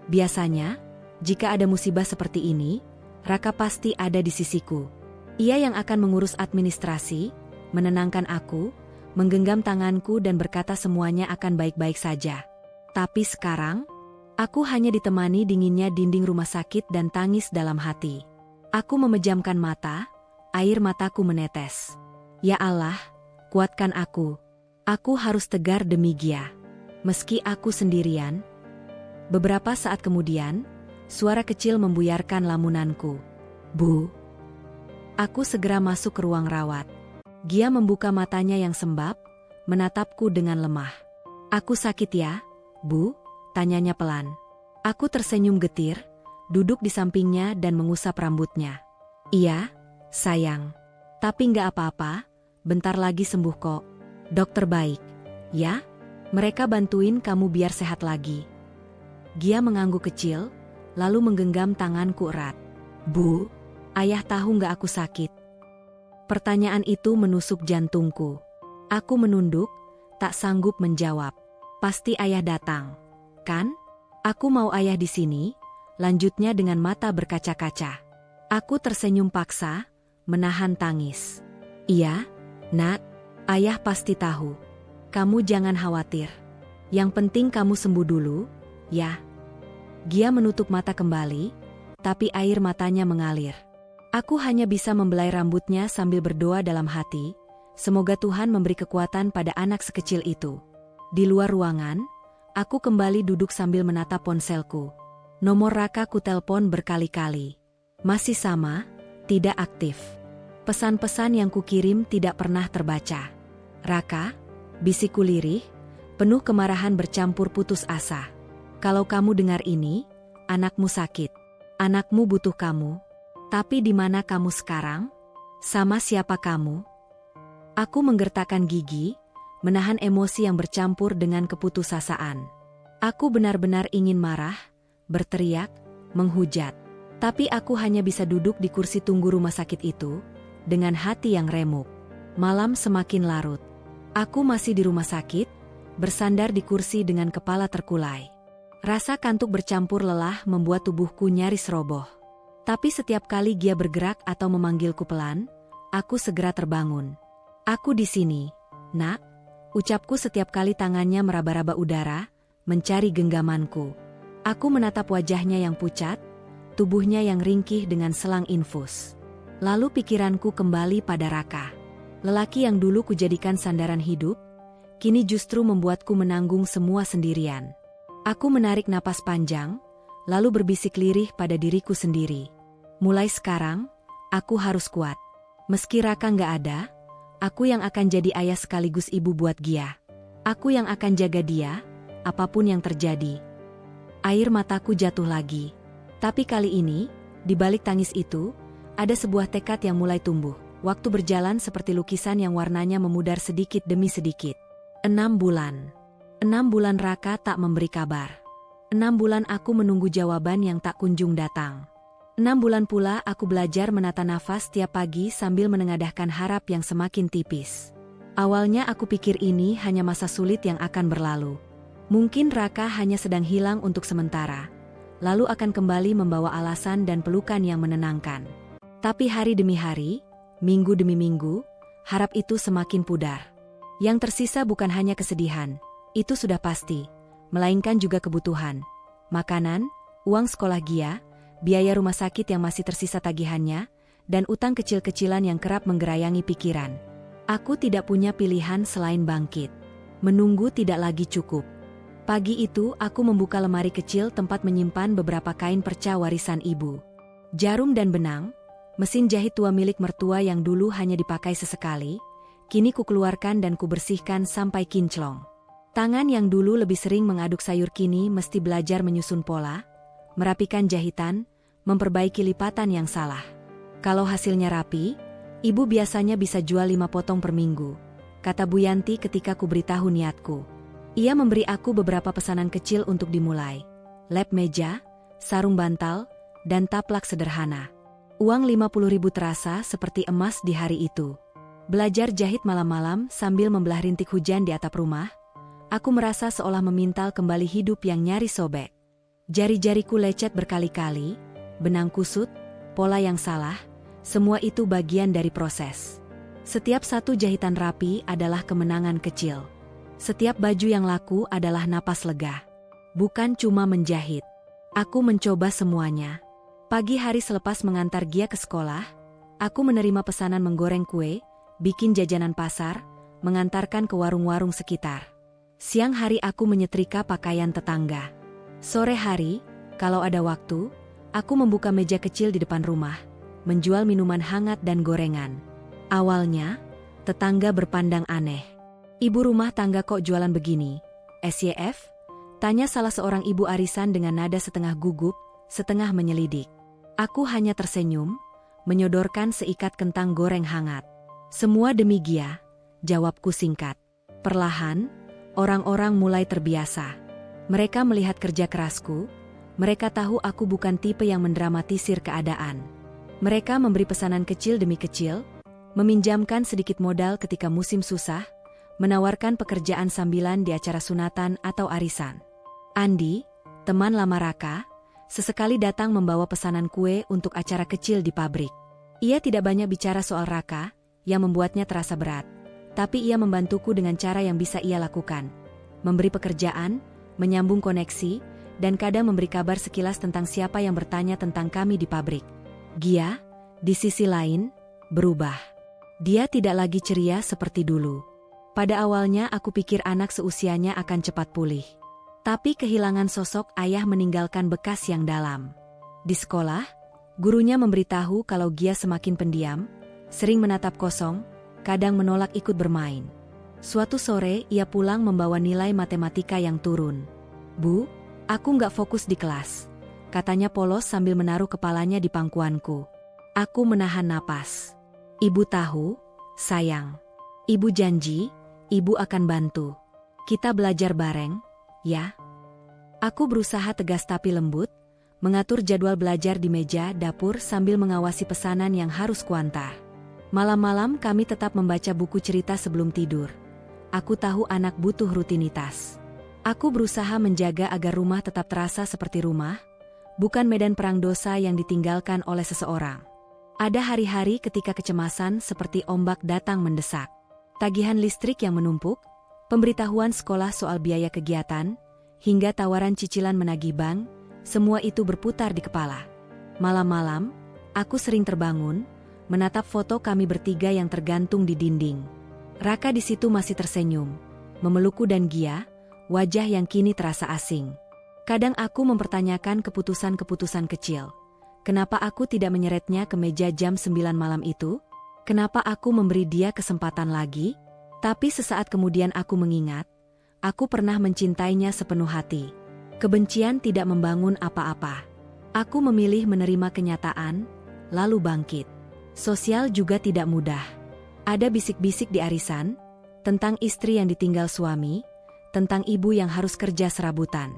Biasanya, jika ada musibah seperti ini, Raka pasti ada di sisiku. Ia yang akan mengurus administrasi, menenangkan aku, menggenggam tanganku dan berkata semuanya akan baik-baik saja. Tapi sekarang, aku hanya ditemani dinginnya dinding rumah sakit dan tangis dalam hati. Aku memejamkan mata, air mataku menetes. Ya Allah, kuatkan aku. Aku harus tegar demi Gia. Meski aku sendirian. Beberapa saat kemudian, suara kecil membuyarkan lamunanku. Bu. Aku segera masuk ke ruang rawat. Gia membuka matanya yang sembab, menatapku dengan lemah. Aku sakit ya, Bu? Tanyanya pelan. Aku tersenyum getir, duduk di sampingnya dan mengusap rambutnya. Iya, sayang. Tapi nggak apa-apa, bentar lagi sembuh kok. Dokter baik, ya? Mereka bantuin kamu biar sehat lagi. Gia mengangguk kecil, lalu menggenggam tanganku erat. Bu, ayah tahu nggak aku sakit? Pertanyaan itu menusuk jantungku. Aku menunduk, tak sanggup menjawab. Pasti ayah datang, kan? Aku mau ayah di sini, lanjutnya dengan mata berkaca-kaca. Aku tersenyum paksa, menahan tangis. Iya, Nak. Ayah pasti tahu. Kamu jangan khawatir. Yang penting kamu sembuh dulu, ya. Gia menutup mata kembali, tapi air matanya mengalir. Aku hanya bisa membelai rambutnya sambil berdoa dalam hati, semoga Tuhan memberi kekuatan pada anak sekecil itu. Di luar ruangan, aku kembali duduk sambil menatap ponselku. Nomor Raka ku telpon berkali-kali. Masih sama, tidak aktif. Pesan-pesan yang kukirim tidak pernah terbaca. Raka, bisikku lirih, penuh kemarahan bercampur putus asa. Kalau kamu dengar ini, anakmu sakit. Anakmu butuh kamu. Tapi di mana kamu sekarang? Sama siapa kamu? Aku menggertakkan gigi, menahan emosi yang bercampur dengan keputusasaan. Aku benar-benar ingin marah, berteriak, menghujat. Tapi aku hanya bisa duduk di kursi tunggu rumah sakit itu, dengan hati yang remuk. Malam semakin larut. Aku masih di rumah sakit, bersandar di kursi dengan kepala terkulai. Rasa kantuk bercampur lelah membuat tubuhku nyaris roboh. Tapi setiap kali Gia bergerak atau memanggilku pelan, aku segera terbangun. Aku di sini, Nak, ucapku setiap kali tangannya meraba-raba udara, mencari genggamanku. Aku menatap wajahnya yang pucat, tubuhnya yang ringkih dengan selang infus. Lalu pikiranku kembali pada Raka. Lelaki yang dulu kujadikan sandaran hidup, kini justru membuatku menanggung semua sendirian. Aku menarik napas panjang, lalu berbisik lirih pada diriku sendiri. Mulai sekarang, aku harus kuat. Meski Raka nggak ada, aku yang akan jadi ayah sekaligus ibu buat Gia. Aku yang akan jaga dia, apapun yang terjadi. Air mataku jatuh lagi. Tapi kali ini, di balik tangis itu, ada sebuah tekad yang mulai tumbuh. Waktu berjalan seperti lukisan yang warnanya memudar sedikit demi sedikit. 6 bulan. 6 bulan Raka tak memberi kabar. 6 bulan aku menunggu jawaban yang tak kunjung datang. 6 bulan pula aku belajar menata nafas tiap pagi sambil menengadahkan harap yang semakin tipis. Awalnya aku pikir ini hanya masa sulit yang akan berlalu. Mungkin Raka hanya sedang hilang untuk sementara, lalu akan kembali membawa alasan dan pelukan yang menenangkan. Tapi hari demi hari, minggu demi minggu, harap itu semakin pudar. Yang tersisa bukan hanya kesedihan, itu sudah pasti, melainkan juga kebutuhan. Makanan, uang sekolah Gia, biaya rumah sakit yang masih tersisa tagihannya, dan utang kecil-kecilan yang kerap menggerayangi pikiran. Aku tidak punya pilihan selain bangkit. Menunggu tidak lagi cukup. Pagi itu aku membuka lemari kecil tempat menyimpan beberapa kain perca warisan ibu. Jarum dan benang, mesin jahit tua milik mertua yang dulu hanya dipakai sesekali, kini kukeluarkan dan kubersihkan sampai kinclong. Tangan yang dulu lebih sering mengaduk sayur kini mesti belajar menyusun pola, merapikan jahitan, memperbaiki lipatan yang salah. Kalau hasilnya rapi, ibu biasanya bisa jual 5 potong per minggu, kata Bu Yanti ketika kuberitahu niatku. Ia memberi aku beberapa pesanan kecil untuk dimulai. Lap meja, sarung bantal, dan taplak sederhana. Uang 50.000 terasa seperti emas di hari itu. Belajar jahit malam-malam sambil membelah rintik hujan di atap rumah, aku merasa seolah memintal kembali hidup yang nyaris sobek. Jari-jariku lecet berkali-kali, benang kusut, pola yang salah, semua itu bagian dari proses. Setiap satu jahitan rapi adalah kemenangan kecil. Setiap baju yang laku adalah napas lega. Bukan cuma menjahit. Aku mencoba semuanya. Pagi hari selepas mengantar Gia ke sekolah, aku menerima pesanan menggoreng kue, bikin jajanan pasar, mengantarkan ke warung-warung sekitar. Siang hari aku menyetrika pakaian tetangga. Sore hari, kalau ada waktu, aku membuka meja kecil di depan rumah, menjual minuman hangat dan gorengan. Awalnya, tetangga berpandang aneh. Ibu rumah tangga kok jualan begini? SYF? Tanya salah seorang ibu arisan dengan nada setengah gugup, setengah menyelidik. Aku hanya tersenyum, menyodorkan seikat kentang goreng hangat. Semua demi Gia, jawabku singkat. Perlahan, orang-orang mulai terbiasa. Mereka melihat kerja kerasku, mereka tahu aku bukan tipe yang mendramatisir keadaan. Mereka memberi pesanan kecil demi kecil, meminjamkan sedikit modal ketika musim susah, menawarkan pekerjaan sambilan di acara sunatan atau arisan. Andi, teman lama Raka, sesekali datang membawa pesanan kue untuk acara kecil di pabrik. Ia tidak banyak bicara soal Raka, yang membuatnya terasa berat. Tapi ia membantuku dengan cara yang bisa ia lakukan. Memberi pekerjaan, menyambung koneksi, dan kadang memberi kabar sekilas tentang siapa yang bertanya tentang kami di pabrik. Gia, di sisi lain, berubah. Dia tidak lagi ceria seperti dulu. Pada awalnya aku pikir anak seusianya akan cepat pulih. Tapi kehilangan sosok ayah meninggalkan bekas yang dalam. Di sekolah, gurunya memberitahu kalau Gia semakin pendiam, sering menatap kosong, kadang menolak ikut bermain. Suatu sore ia pulang membawa nilai matematika yang turun. Bu, aku nggak fokus di kelas, katanya polos sambil menaruh kepalanya di pangkuanku. Aku menahan napas. Ibu tahu, sayang. Ibu janji, ibu akan bantu. Kita belajar bareng, ya. Aku berusaha tegas tapi lembut, mengatur jadwal belajar di meja dapur sambil mengawasi pesanan yang harus kuantar. Malam-malam kami tetap membaca buku cerita sebelum tidur. Aku tahu anak butuh rutinitas. Aku berusaha menjaga agar rumah tetap terasa seperti rumah, bukan medan perang dosa yang ditinggalkan oleh seseorang. Ada hari-hari ketika kecemasan seperti ombak datang mendesak. Tagihan listrik yang menumpuk, pemberitahuan sekolah soal biaya kegiatan, hingga tawaran cicilan menagih bank, semua itu berputar di kepala. Malam-malam, aku sering terbangun, menatap foto kami bertiga yang tergantung di dinding. Raka di situ masih tersenyum, memelukku dan Gia, wajah yang kini terasa asing. Kadang aku mempertanyakan keputusan-keputusan kecil. Kenapa aku tidak menyeretnya ke meja jam 9 malam itu? Kenapa aku memberi dia kesempatan lagi? Tapi sesaat kemudian aku mengingat, aku pernah mencintainya sepenuh hati. Kebencian tidak membangun apa-apa. Aku memilih menerima kenyataan, lalu bangkit. Sosial juga tidak mudah. Ada bisik-bisik di arisan, tentang istri yang ditinggal suami, tentang ibu yang harus kerja serabutan.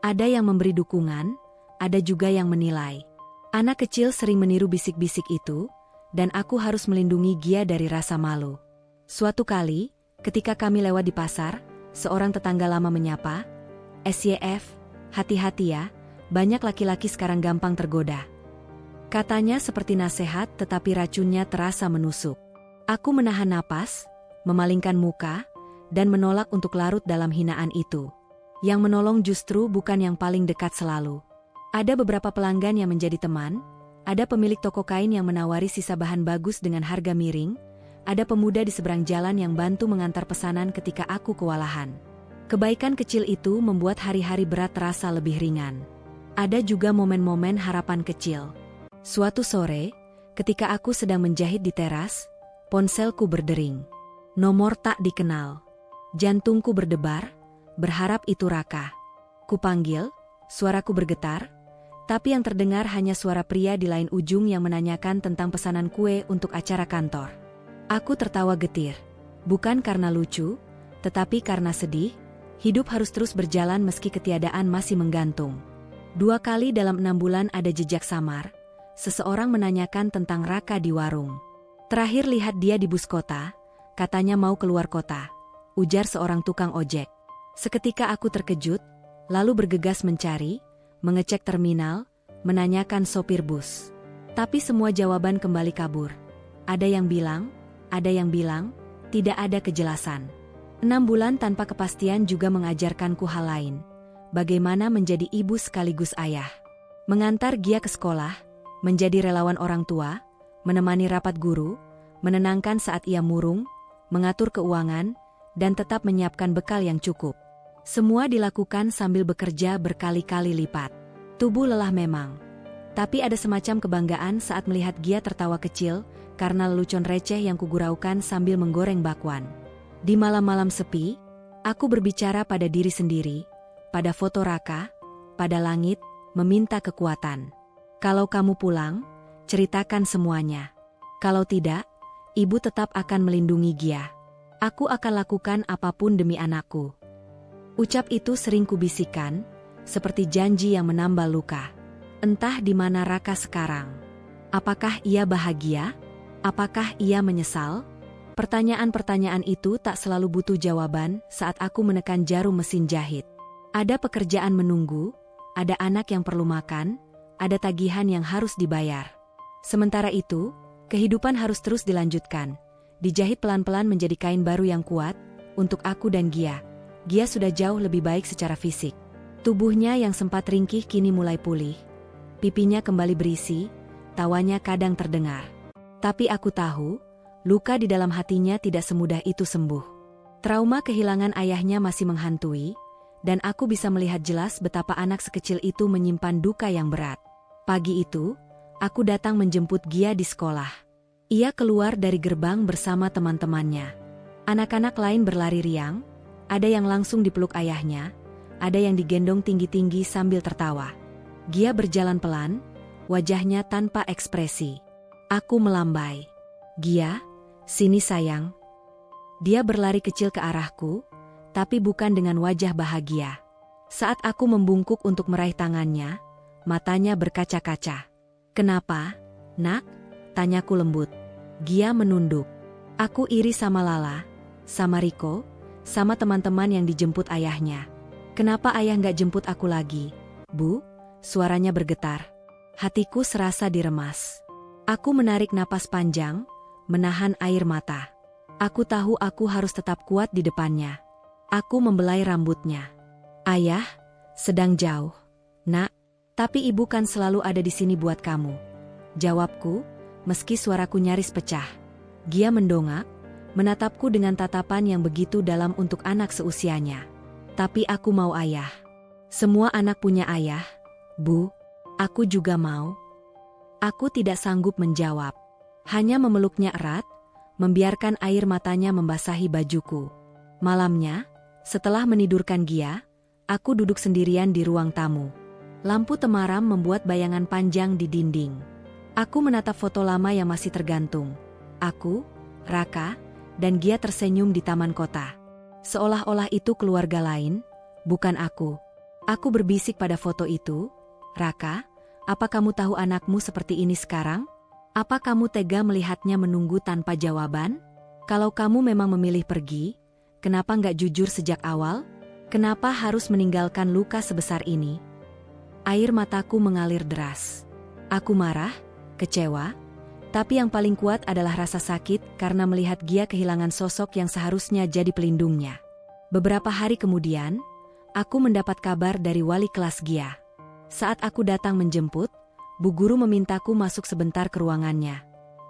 Ada yang memberi dukungan, ada juga yang menilai. Anak kecil sering meniru bisik-bisik itu, dan aku harus melindungi Gia dari rasa malu. Suatu kali, ketika kami lewat di pasar, seorang tetangga lama menyapa, "SYF, hati-hati ya, banyak laki-laki sekarang gampang tergoda." Katanya seperti nasihat tetapi racunnya terasa menusuk. Aku menahan napas, memalingkan muka, dan menolak untuk larut dalam hinaan itu. Yang menolong justru bukan yang paling dekat selalu. Ada beberapa pelanggan yang menjadi teman, ada pemilik toko kain yang menawari sisa bahan bagus dengan harga miring, ada pemuda di seberang jalan yang bantu mengantar pesanan ketika aku kewalahan. Kebaikan kecil itu membuat hari-hari berat terasa lebih ringan. Ada juga momen-momen harapan kecil. Suatu sore, ketika aku sedang menjahit di teras, ponselku berdering. Nomor tak dikenal. Jantungku berdebar, berharap itu Raka. Kupanggil, suaraku bergetar, tapi yang terdengar hanya suara pria di lain ujung yang menanyakan tentang pesanan kue untuk acara kantor. Aku tertawa getir. Bukan karena lucu, tetapi karena sedih. Hidup harus terus berjalan meski ketiadaan masih menggantung. 2 kali dalam 6 bulan ada jejak samar. Seseorang menanyakan tentang Raka di warung. Terakhir lihat dia di bus kota, katanya mau keluar kota. Ujar seorang tukang ojek. Seketika aku terkejut, lalu bergegas mencari, mengecek terminal, menanyakan sopir bus. Tapi semua jawaban kembali kabur. Ada yang bilang, tidak ada kejelasan. 6 bulan tanpa kepastian juga mengajarkanku hal lain. Bagaimana menjadi ibu sekaligus ayah. Mengantar Gia ke sekolah, menjadi relawan orang tua, menemani rapat guru, menenangkan saat ia murung, mengatur keuangan, dan tetap menyiapkan bekal yang cukup. Semua dilakukan sambil bekerja berkali-kali lipat. Tubuh lelah memang. Tapi ada semacam kebanggaan saat melihat Gia tertawa kecil karena lelucon receh yang kuguraukan sambil menggoreng bakwan. Di malam-malam sepi, aku berbicara pada diri sendiri, pada foto Raka, pada langit, meminta kekuatan. Kalau kamu pulang, ceritakan semuanya. Kalau tidak, ibu tetap akan melindungi Gia. Aku akan lakukan apapun demi anakku. Ucap itu sering kubisikkan, seperti janji yang menambal luka. Entah di mana Raka sekarang. Apakah ia bahagia? Apakah ia menyesal? Pertanyaan-pertanyaan itu tak selalu butuh jawaban saat aku menekan jarum mesin jahit. Ada pekerjaan menunggu, ada anak yang perlu makan, ada tagihan yang harus dibayar. Sementara itu, kehidupan harus terus dilanjutkan. Dijahit pelan-pelan menjadi kain baru yang kuat, untuk aku dan Gia. Gia sudah jauh lebih baik secara fisik. Tubuhnya yang sempat ringkih kini mulai pulih. Pipinya kembali berisi, tawanya kadang terdengar. Tapi aku tahu, luka di dalam hatinya tidak semudah itu sembuh. Trauma kehilangan ayahnya masih menghantui, dan aku bisa melihat jelas betapa anak sekecil itu menyimpan duka yang berat. Pagi itu, aku datang menjemput Gia di sekolah. Ia keluar dari gerbang bersama teman-temannya. Anak-anak lain berlari riang, ada yang langsung dipeluk ayahnya, ada yang digendong tinggi-tinggi sambil tertawa. Gia berjalan pelan, wajahnya tanpa ekspresi. Aku melambai. Gia, sini sayang. Dia berlari kecil ke arahku, tapi bukan dengan wajah bahagia. Saat aku membungkuk untuk meraih tangannya, matanya berkaca-kaca. Kenapa, nak? Tanyaku lembut. Gia menunduk. Aku iri sama Lala, sama Riko, sama teman-teman yang dijemput ayahnya. Kenapa ayah nggak jemput aku lagi? Bu, suaranya bergetar. Hatiku serasa diremas. Aku menarik napas panjang, menahan air mata. Aku tahu aku harus tetap kuat di depannya. Aku membelai rambutnya. Ayah, sedang jauh. Nak, tapi ibu kan selalu ada di sini buat kamu. Jawabku, meski suaraku nyaris pecah. Gia mendongak, menatapku dengan tatapan yang begitu dalam untuk anak seusianya. Tapi aku mau ayah. Semua anak punya ayah, Bu. Aku juga mau. Aku tidak sanggup menjawab. Hanya memeluknya erat, membiarkan air matanya membasahi bajuku. Malamnya, setelah menidurkan Gia, aku duduk sendirian di ruang tamu. Lampu temaram membuat bayangan panjang di dinding. Aku menatap foto lama yang masih tergantung. Aku, Raka, dan Gia tersenyum di taman kota. Seolah-olah itu keluarga lain, bukan aku. Aku berbisik pada foto itu, Raka, apa kamu tahu anakmu seperti ini sekarang? Apa kamu tega melihatnya menunggu tanpa jawaban? Kalau kamu memang memilih pergi, kenapa nggak jujur sejak awal? Kenapa harus meninggalkan luka sebesar ini? Air mataku mengalir deras. Aku marah, kecewa, tapi yang paling kuat adalah rasa sakit karena melihat Gia kehilangan sosok yang seharusnya jadi pelindungnya. Beberapa hari kemudian, aku mendapat kabar dari wali kelas Gia. Saat aku datang menjemput, Bu Guru memintaku masuk sebentar ke ruangannya.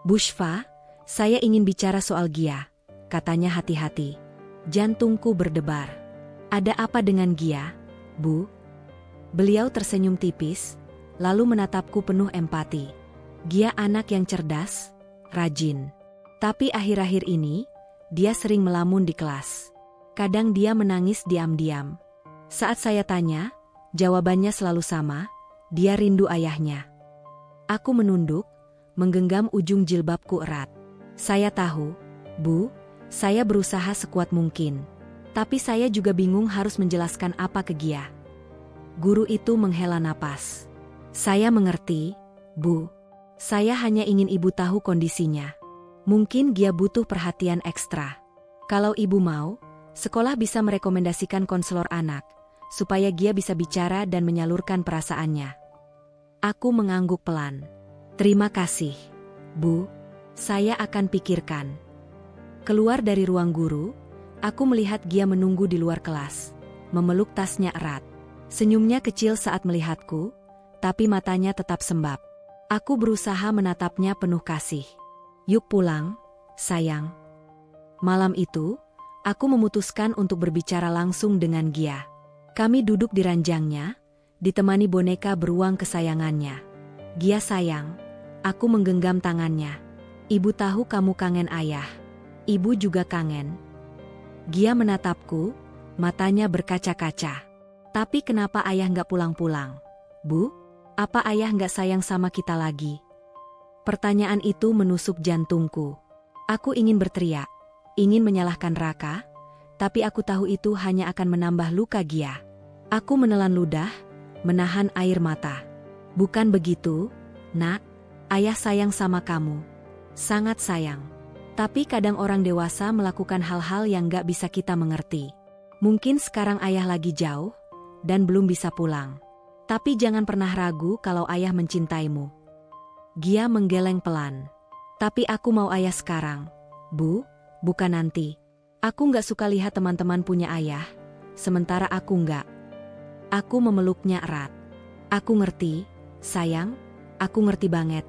Bu Shfa, saya ingin bicara soal Gia, katanya hati-hati. Jantungku berdebar. Ada apa dengan Gia, Bu? Beliau tersenyum tipis, lalu menatapku penuh empati. Gia anak yang cerdas, rajin. Tapi akhir-akhir ini, dia sering melamun di kelas. Kadang dia menangis diam-diam. Saat saya tanya, jawabannya selalu sama, dia rindu ayahnya. Aku menunduk, menggenggam ujung jilbabku erat. Saya tahu, Bu, saya berusaha sekuat mungkin. Tapi saya juga bingung harus menjelaskan apa ke Gia. Guru itu menghela napas. Saya mengerti, Bu. Saya hanya ingin Ibu tahu kondisinya. Mungkin Gia butuh perhatian ekstra. Kalau Ibu mau, sekolah bisa merekomendasikan konselor anak, supaya Gia bisa bicara dan menyalurkan perasaannya. Aku mengangguk pelan. Terima kasih, Bu. Saya akan pikirkan. Keluar dari ruang guru, aku melihat Gia menunggu di luar kelas, memeluk tasnya erat. Senyumnya kecil saat melihatku, tapi matanya tetap sembab. Aku berusaha menatapnya penuh kasih. Yuk pulang, sayang. Malam itu, aku memutuskan untuk berbicara langsung dengan Gia. Kami duduk di ranjangnya, ditemani boneka beruang kesayangannya. Gia sayang, aku menggenggam tangannya. Ibu tahu kamu kangen ayah. Ibu juga kangen. Gia menatapku, matanya berkaca-kaca. Tapi kenapa ayah nggak pulang-pulang? Bu, apa ayah nggak sayang sama kita lagi? Pertanyaan itu menusuk jantungku. Aku ingin berteriak, ingin menyalahkan Raka, tapi aku tahu itu hanya akan menambah luka Gia. Aku menelan ludah, menahan air mata. Bukan begitu, Nak. Ayah sayang sama kamu. Sangat sayang. Tapi kadang orang dewasa melakukan hal-hal yang nggak bisa kita mengerti. Mungkin sekarang ayah lagi jauh, dan belum bisa pulang. Tapi jangan pernah ragu kalau ayah mencintaimu. Gia menggeleng pelan. Tapi aku mau ayah sekarang, Bu, bukan nanti. Aku nggak suka lihat teman-teman punya ayah, sementara aku nggak. Aku memeluknya erat. Aku ngerti, sayang, aku ngerti banget.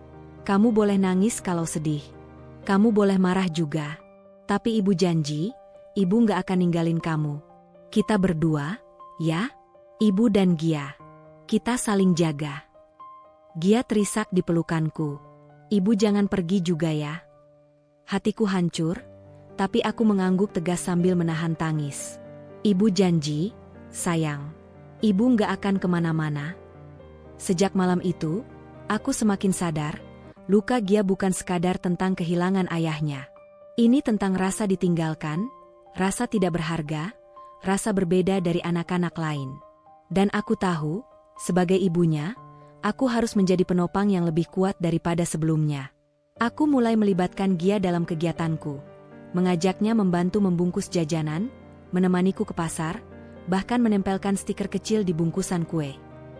Kamu boleh nangis kalau sedih. Kamu boleh marah juga. Tapi ibu janji, ibu nggak akan ninggalin kamu. Kita berdua, ya? Ibu dan Gia. Kita saling jaga. Gia terisak di pelukanku. Ibu jangan pergi juga ya. Hatiku hancur, tapi aku mengangguk tegas sambil menahan tangis. Ibu janji, sayang. Ibu nggak akan kemana-mana. Sejak malam itu, aku semakin sadar, luka Gia bukan sekadar tentang kehilangan ayahnya. Ini tentang rasa ditinggalkan, rasa tidak berharga, rasa berbeda dari anak-anak lain. Dan aku tahu, sebagai ibunya, aku harus menjadi penopang yang lebih kuat daripada sebelumnya. Aku mulai melibatkan Gia dalam kegiatanku, mengajaknya membantu membungkus jajanan, menemaniku ke pasar, bahkan menempelkan stiker kecil di bungkusan kue.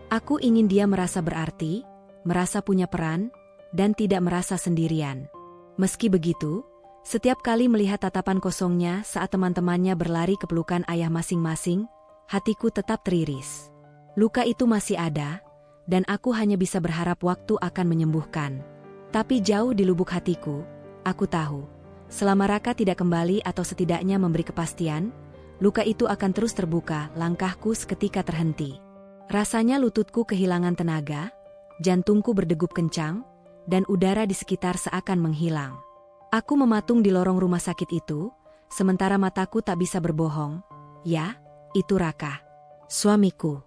Aku ingin dia merasa berarti, merasa punya peran, dan tidak merasa sendirian. Meski begitu, setiap kali melihat tatapan kosongnya saat teman-temannya berlari ke pelukan ayah masing-masing, hatiku tetap teriris. Luka itu masih ada, dan aku hanya bisa berharap waktu akan menyembuhkan. Tapi jauh di lubuk hatiku, aku tahu, selama Raka tidak kembali atau setidaknya memberi kepastian, luka itu akan terus terbuka. Langkahku seketika terhenti. Rasanya lututku kehilangan tenaga, jantungku berdegup kencang, dan udara di sekitar seakan menghilang. Aku mematung di lorong rumah sakit itu, sementara mataku tak bisa berbohong. Ya, itu Raka. Suamiku.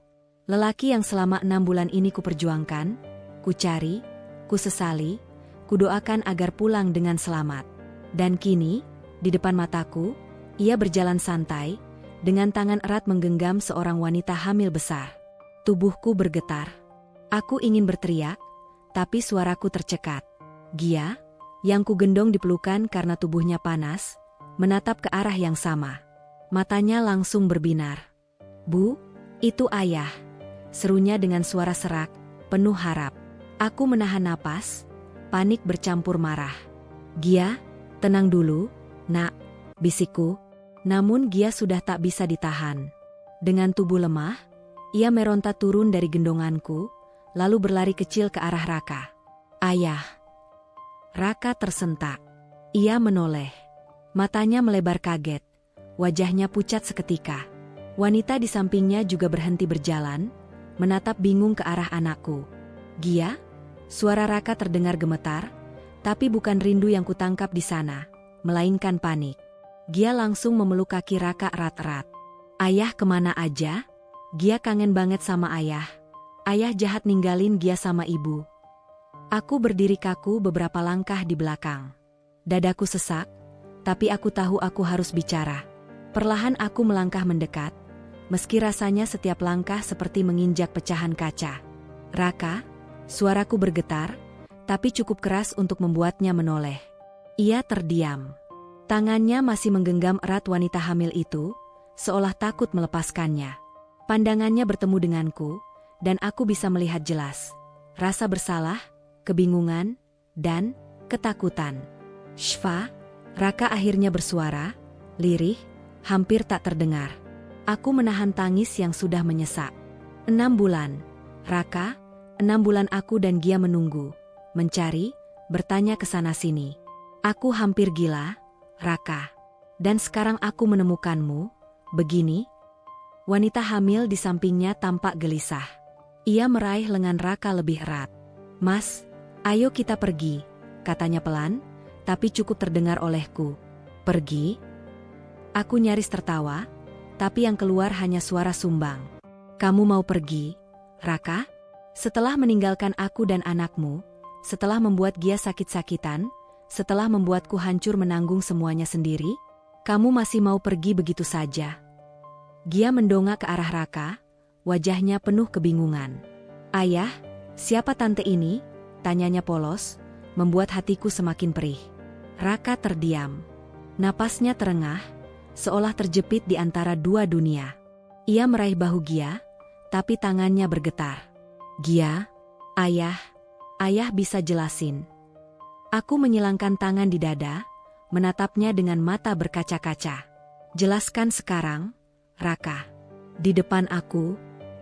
Lelaki yang selama 6 bulan ini kuperjuangkan, kucari, kusesali, kudoakan agar pulang dengan selamat. Dan kini, di depan mataku, ia berjalan santai, dengan tangan erat menggenggam seorang wanita hamil besar. Tubuhku bergetar. Aku ingin berteriak, tapi suaraku tercekat. Gia, yang kugendong di pelukan karena tubuhnya panas, menatap ke arah yang sama. Matanya langsung berbinar. Bu, itu ayah. Serunya dengan suara serak, penuh harap. Aku menahan napas, panik bercampur marah. Gia, tenang dulu, nak, bisikku. Namun Gia sudah tak bisa ditahan. Dengan tubuh lemah, ia meronta turun dari gendonganku, lalu berlari kecil ke arah Raka. Ayah. Raka tersentak. Ia menoleh. Matanya melebar kaget. Wajahnya pucat seketika. Wanita di sampingnya juga berhenti berjalan, menatap bingung ke arah anakku. Gia? Suara Raka terdengar gemetar, tapi bukan rindu yang kutangkap di sana, melainkan panik. Gia langsung memeluk kaki Raka erat-erat. Ayah kemana aja? Gia kangen banget sama ayah. Ayah jahat ninggalin Gia sama ibu. Aku berdiri kaku beberapa langkah di belakang. Dadaku sesak, tapi aku tahu aku harus bicara. Perlahan aku melangkah mendekat, meski rasanya setiap langkah seperti menginjak pecahan kaca. Raka, suaraku bergetar, tapi cukup keras untuk membuatnya menoleh. Ia terdiam. Tangannya masih menggenggam erat wanita hamil itu, seolah takut melepaskannya. Pandangannya bertemu denganku, dan aku bisa melihat jelas rasa bersalah, kebingungan, dan ketakutan. Shfa, Raka akhirnya bersuara, lirih, hampir tak terdengar. Aku menahan tangis yang sudah menyesak. 6 bulan, Raka, 6 bulan aku dan Gia menunggu, mencari, bertanya ke sana-sini. Aku hampir gila, Raka. Dan sekarang aku menemukanmu, begini. Wanita hamil di sampingnya tampak gelisah. Ia meraih lengan Raka lebih erat. Mas, ayo kita pergi, katanya pelan, tapi cukup terdengar olehku. Pergi? Aku nyaris tertawa, tapi yang keluar hanya suara sumbang. Kamu mau pergi, Raka? Setelah meninggalkan aku dan anakmu, setelah membuat Gia sakit-sakitan, setelah membuatku hancur menanggung semuanya sendiri, kamu masih mau pergi begitu saja? Gia mendongak ke arah Raka, wajahnya penuh kebingungan. Ayah, siapa tante ini? Tanyanya polos, membuat hatiku semakin perih. Raka terdiam. Napasnya terengah, seolah terjepit di antara dua dunia. Ia meraih bahu Gia, tapi tangannya bergetar. Gia, ayah bisa jelasin. Aku menyilangkan tangan di dada, menatapnya dengan mata berkaca-kaca. Jelaskan sekarang, Raka. Di depan aku,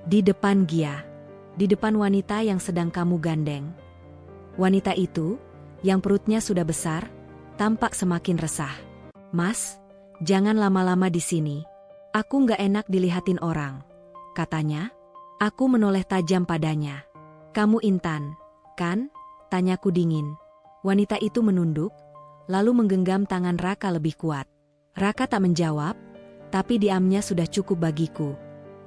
di depan Gia, di depan wanita yang sedang kamu gandeng. Wanita itu, yang perutnya sudah besar, tampak semakin resah. Mas, jangan lama-lama di sini. Aku nggak enak dilihatin orang, katanya. Aku menoleh tajam padanya. Kamu Intan, kan? Tanyaku dingin. Wanita itu menunduk, lalu menggenggam tangan Raka lebih kuat. Raka tak menjawab, tapi diamnya sudah cukup bagiku.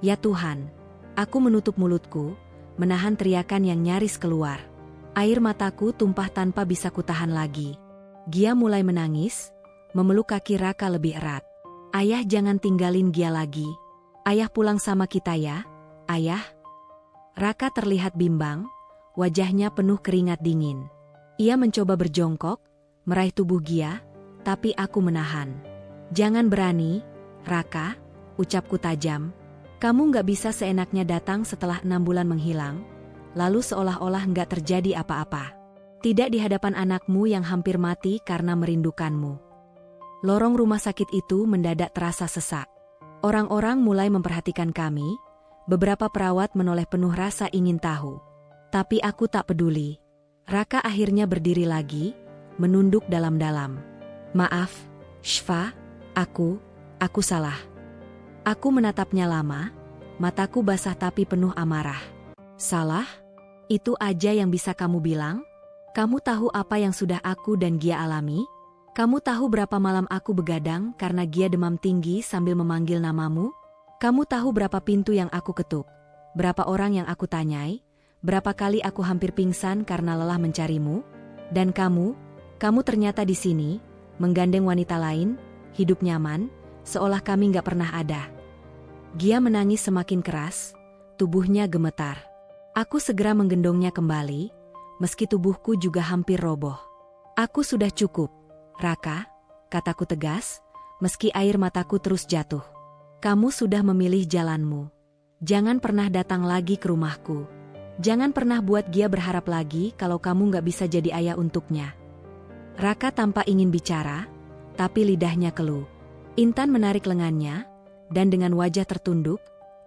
Ya Tuhan, aku menutup mulutku, menahan teriakan yang nyaris keluar. Air mataku tumpah tanpa bisa kutahan lagi. Gia mulai menangis, memeluk kaki Raka lebih erat. Ayah jangan tinggalin Gia lagi. Ayah pulang sama kita ya, ayah. Raka terlihat bimbang, wajahnya penuh keringat dingin. Ia mencoba berjongkok, meraih tubuh Gia, tapi aku menahan. Jangan berani, Raka, ucapku tajam. Kamu nggak bisa seenaknya datang setelah 6 bulan menghilang, lalu seolah-olah nggak terjadi apa-apa. Tidak di hadapan anakmu yang hampir mati karena merindukanmu. Lorong rumah sakit itu mendadak terasa sesak. Orang-orang mulai memperhatikan kami, beberapa perawat menoleh penuh rasa ingin tahu. Tapi aku tak peduli. Raka akhirnya berdiri lagi, menunduk dalam-dalam. Maaf, Shfa, aku salah. Aku menatapnya lama, mataku basah tapi penuh amarah. Salah? Itu aja yang bisa kamu bilang? Kamu tahu apa yang sudah aku dan Gia alami? Kamu tahu berapa malam aku begadang karena Gia demam tinggi sambil memanggil namamu? Kamu tahu berapa pintu yang aku ketuk? Berapa orang yang aku tanyai? Berapa kali aku hampir pingsan karena lelah mencarimu? Dan kamu ternyata di sini, menggandeng wanita lain, hidup nyaman, seolah kami gak pernah ada. Gia menangis semakin keras, tubuhnya gemetar. Aku segera menggendongnya kembali, meski tubuhku juga hampir roboh. Aku sudah cukup, Raka, kataku tegas, meski air mataku terus jatuh. Kamu sudah memilih jalanmu. Jangan pernah datang lagi ke rumahku. Jangan pernah buat Gia berharap lagi kalau kamu gak bisa jadi ayah untuknya. Raka tampak ingin bicara, tapi lidahnya keluh. Intan menarik lengannya, dan dengan wajah tertunduk,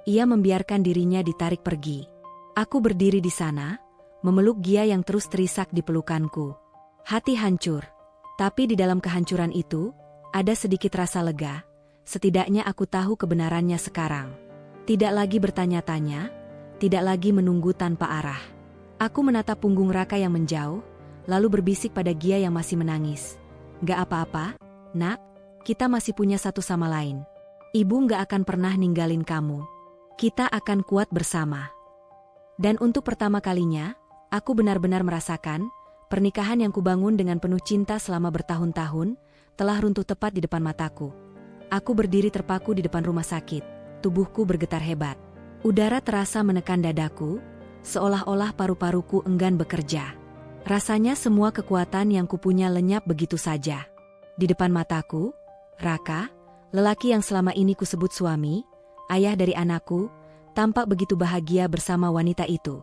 ia membiarkan dirinya ditarik pergi. Aku berdiri di sana, memeluk Gia yang terus terisak di pelukanku. Hati hancur, tapi di dalam kehancuran itu, ada sedikit rasa lega, setidaknya aku tahu kebenarannya sekarang. Tidak lagi bertanya-tanya, tidak lagi menunggu tanpa arah. Aku menatap punggung Raka yang menjauh, lalu berbisik pada Gia yang masih menangis. Gak apa-apa, nak, kita masih punya satu sama lain. Ibu gak akan pernah ninggalin kamu. Kita akan kuat bersama. Dan untuk pertama kalinya, aku benar-benar merasakan, pernikahan yang kubangun dengan penuh cinta selama bertahun-tahun, telah runtuh tepat di depan mataku. Aku berdiri terpaku di depan rumah sakit, tubuhku bergetar hebat. Udara terasa menekan dadaku, seolah-olah paru-paruku enggan bekerja. Rasanya semua kekuatan yang kupunya lenyap begitu saja. Di depan mataku, Raka, lelaki yang selama ini kusebut suami, ayah dari anakku, tampak begitu bahagia bersama wanita itu.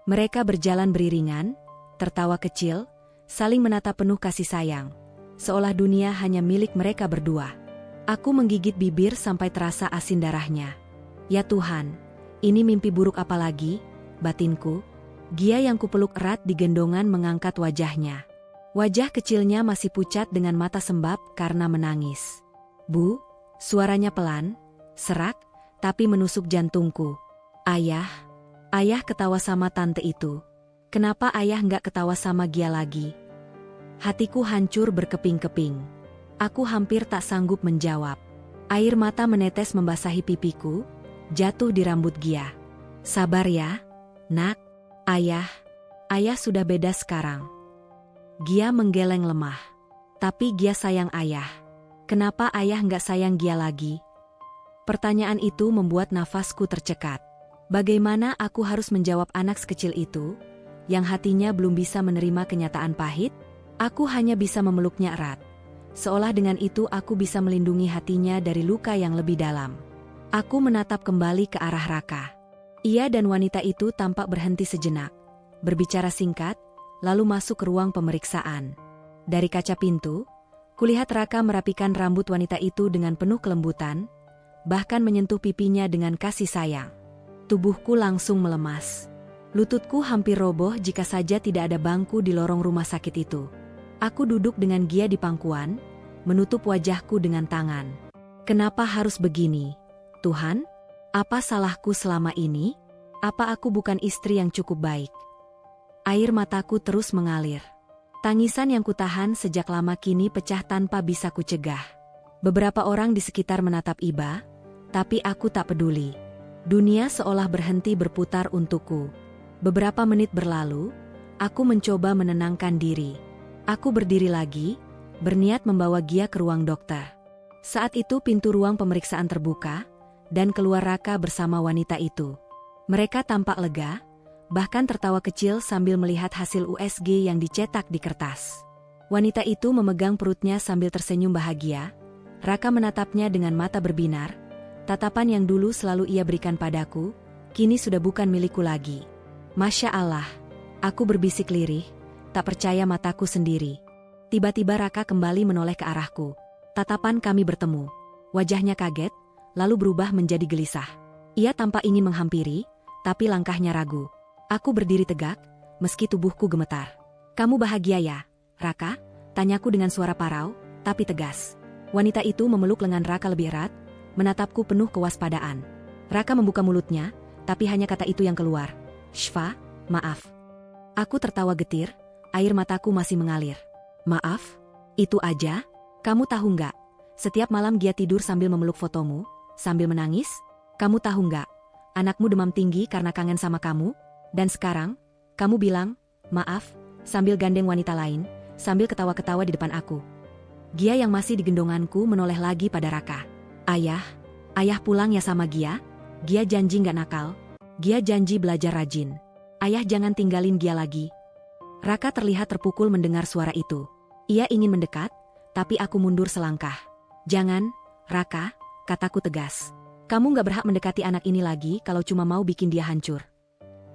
Mereka berjalan beriringan, tertawa kecil, saling menatap penuh kasih sayang, seolah dunia hanya milik mereka berdua. Aku menggigit bibir sampai terasa asin darahnya. Ya Tuhan, ini mimpi buruk apa lagi, batinku? Gia yang kupeluk erat di gendongan mengangkat wajahnya. Wajah kecilnya masih pucat dengan mata sembab karena menangis. Bu, suaranya pelan, serak, tapi menusuk jantungku. Ayah, ayah ketawa sama tante itu. Kenapa ayah nggak ketawa sama Gia lagi? Hatiku hancur berkeping-keping. Aku hampir tak sanggup menjawab. Air mata menetes membasahi pipiku, jatuh di rambut Gia. Sabar ya, nak. Ayah sudah beda sekarang. Gia menggeleng lemah. Tapi Gia sayang ayah. Kenapa ayah nggak sayang Gia lagi? Pertanyaan itu membuat nafasku tercekat. Bagaimana aku harus menjawab anak sekecil itu, yang hatinya belum bisa menerima kenyataan pahit? Aku hanya bisa memeluknya erat. Seolah dengan itu aku bisa melindungi hatinya dari luka yang lebih dalam. Aku menatap kembali ke arah Raka. Ia dan wanita itu tampak berhenti sejenak, berbicara singkat, lalu masuk ke ruang pemeriksaan. Dari kaca pintu, kulihat Raka merapikan rambut wanita itu dengan penuh kelembutan, bahkan menyentuh pipinya dengan kasih sayang. Tubuhku langsung melemas. Lututku hampir roboh jika saja tidak ada bangku di lorong rumah sakit itu. Aku duduk dengan Gia di pangkuan, menutup wajahku dengan tangan. Kenapa harus begini, Tuhan? Apa salahku selama ini? Apa aku bukan istri yang cukup baik? Air mataku terus mengalir. Tangisan yang kutahan sejak lama kini pecah tanpa bisa kucegah. Beberapa orang di sekitar menatap iba, tapi aku tak peduli. Dunia seolah berhenti berputar untukku. Beberapa menit berlalu, aku mencoba menenangkan diri. Aku berdiri lagi, berniat membawa Gia ke ruang dokter. Saat itu pintu ruang pemeriksaan terbuka, dan keluar Raka bersama wanita itu. Mereka tampak lega, bahkan tertawa kecil sambil melihat hasil USG yang dicetak di kertas. Wanita itu memegang perutnya sambil tersenyum bahagia. Raka menatapnya dengan mata berbinar. Tatapan yang dulu selalu ia berikan padaku, kini sudah bukan milikku lagi. Masya Allah, aku berbisik lirih, tak percaya mataku sendiri. Tiba-tiba Raka kembali menoleh ke arahku. Tatapan kami bertemu. Wajahnya kaget, lalu berubah menjadi gelisah. Ia tampak ingin menghampiri, tapi langkahnya ragu. Aku berdiri tegak, meski tubuhku gemetar. Kamu bahagia ya, Raka? Tanyaku dengan suara parau, tapi tegas. Wanita itu memeluk lengan Raka lebih erat, menatapku penuh kewaspadaan. Raka membuka mulutnya, tapi hanya kata itu yang keluar. Shfa, maaf. Aku tertawa getir, air mataku masih mengalir. Maaf? Itu aja? Kamu tahu nggak? Setiap malam Gia tidur sambil memeluk fotomu, sambil menangis. Kamu tahu nggak? Anakmu demam tinggi karena kangen sama kamu. Dan sekarang, kamu bilang, maaf, sambil gandeng wanita lain, sambil ketawa-ketawa di depan aku. Gia yang masih di gendonganku menoleh lagi pada Raka. Ayah pulang ya sama Gia? Gia janji nggak nakal. Gia janji belajar rajin. Ayah jangan tinggalin Gia lagi. Raka terlihat terpukul mendengar suara itu. Ia ingin mendekat, tapi aku mundur selangkah. Jangan, Raka, kataku tegas. Kamu gak berhak mendekati anak ini lagi kalau cuma mau bikin dia hancur.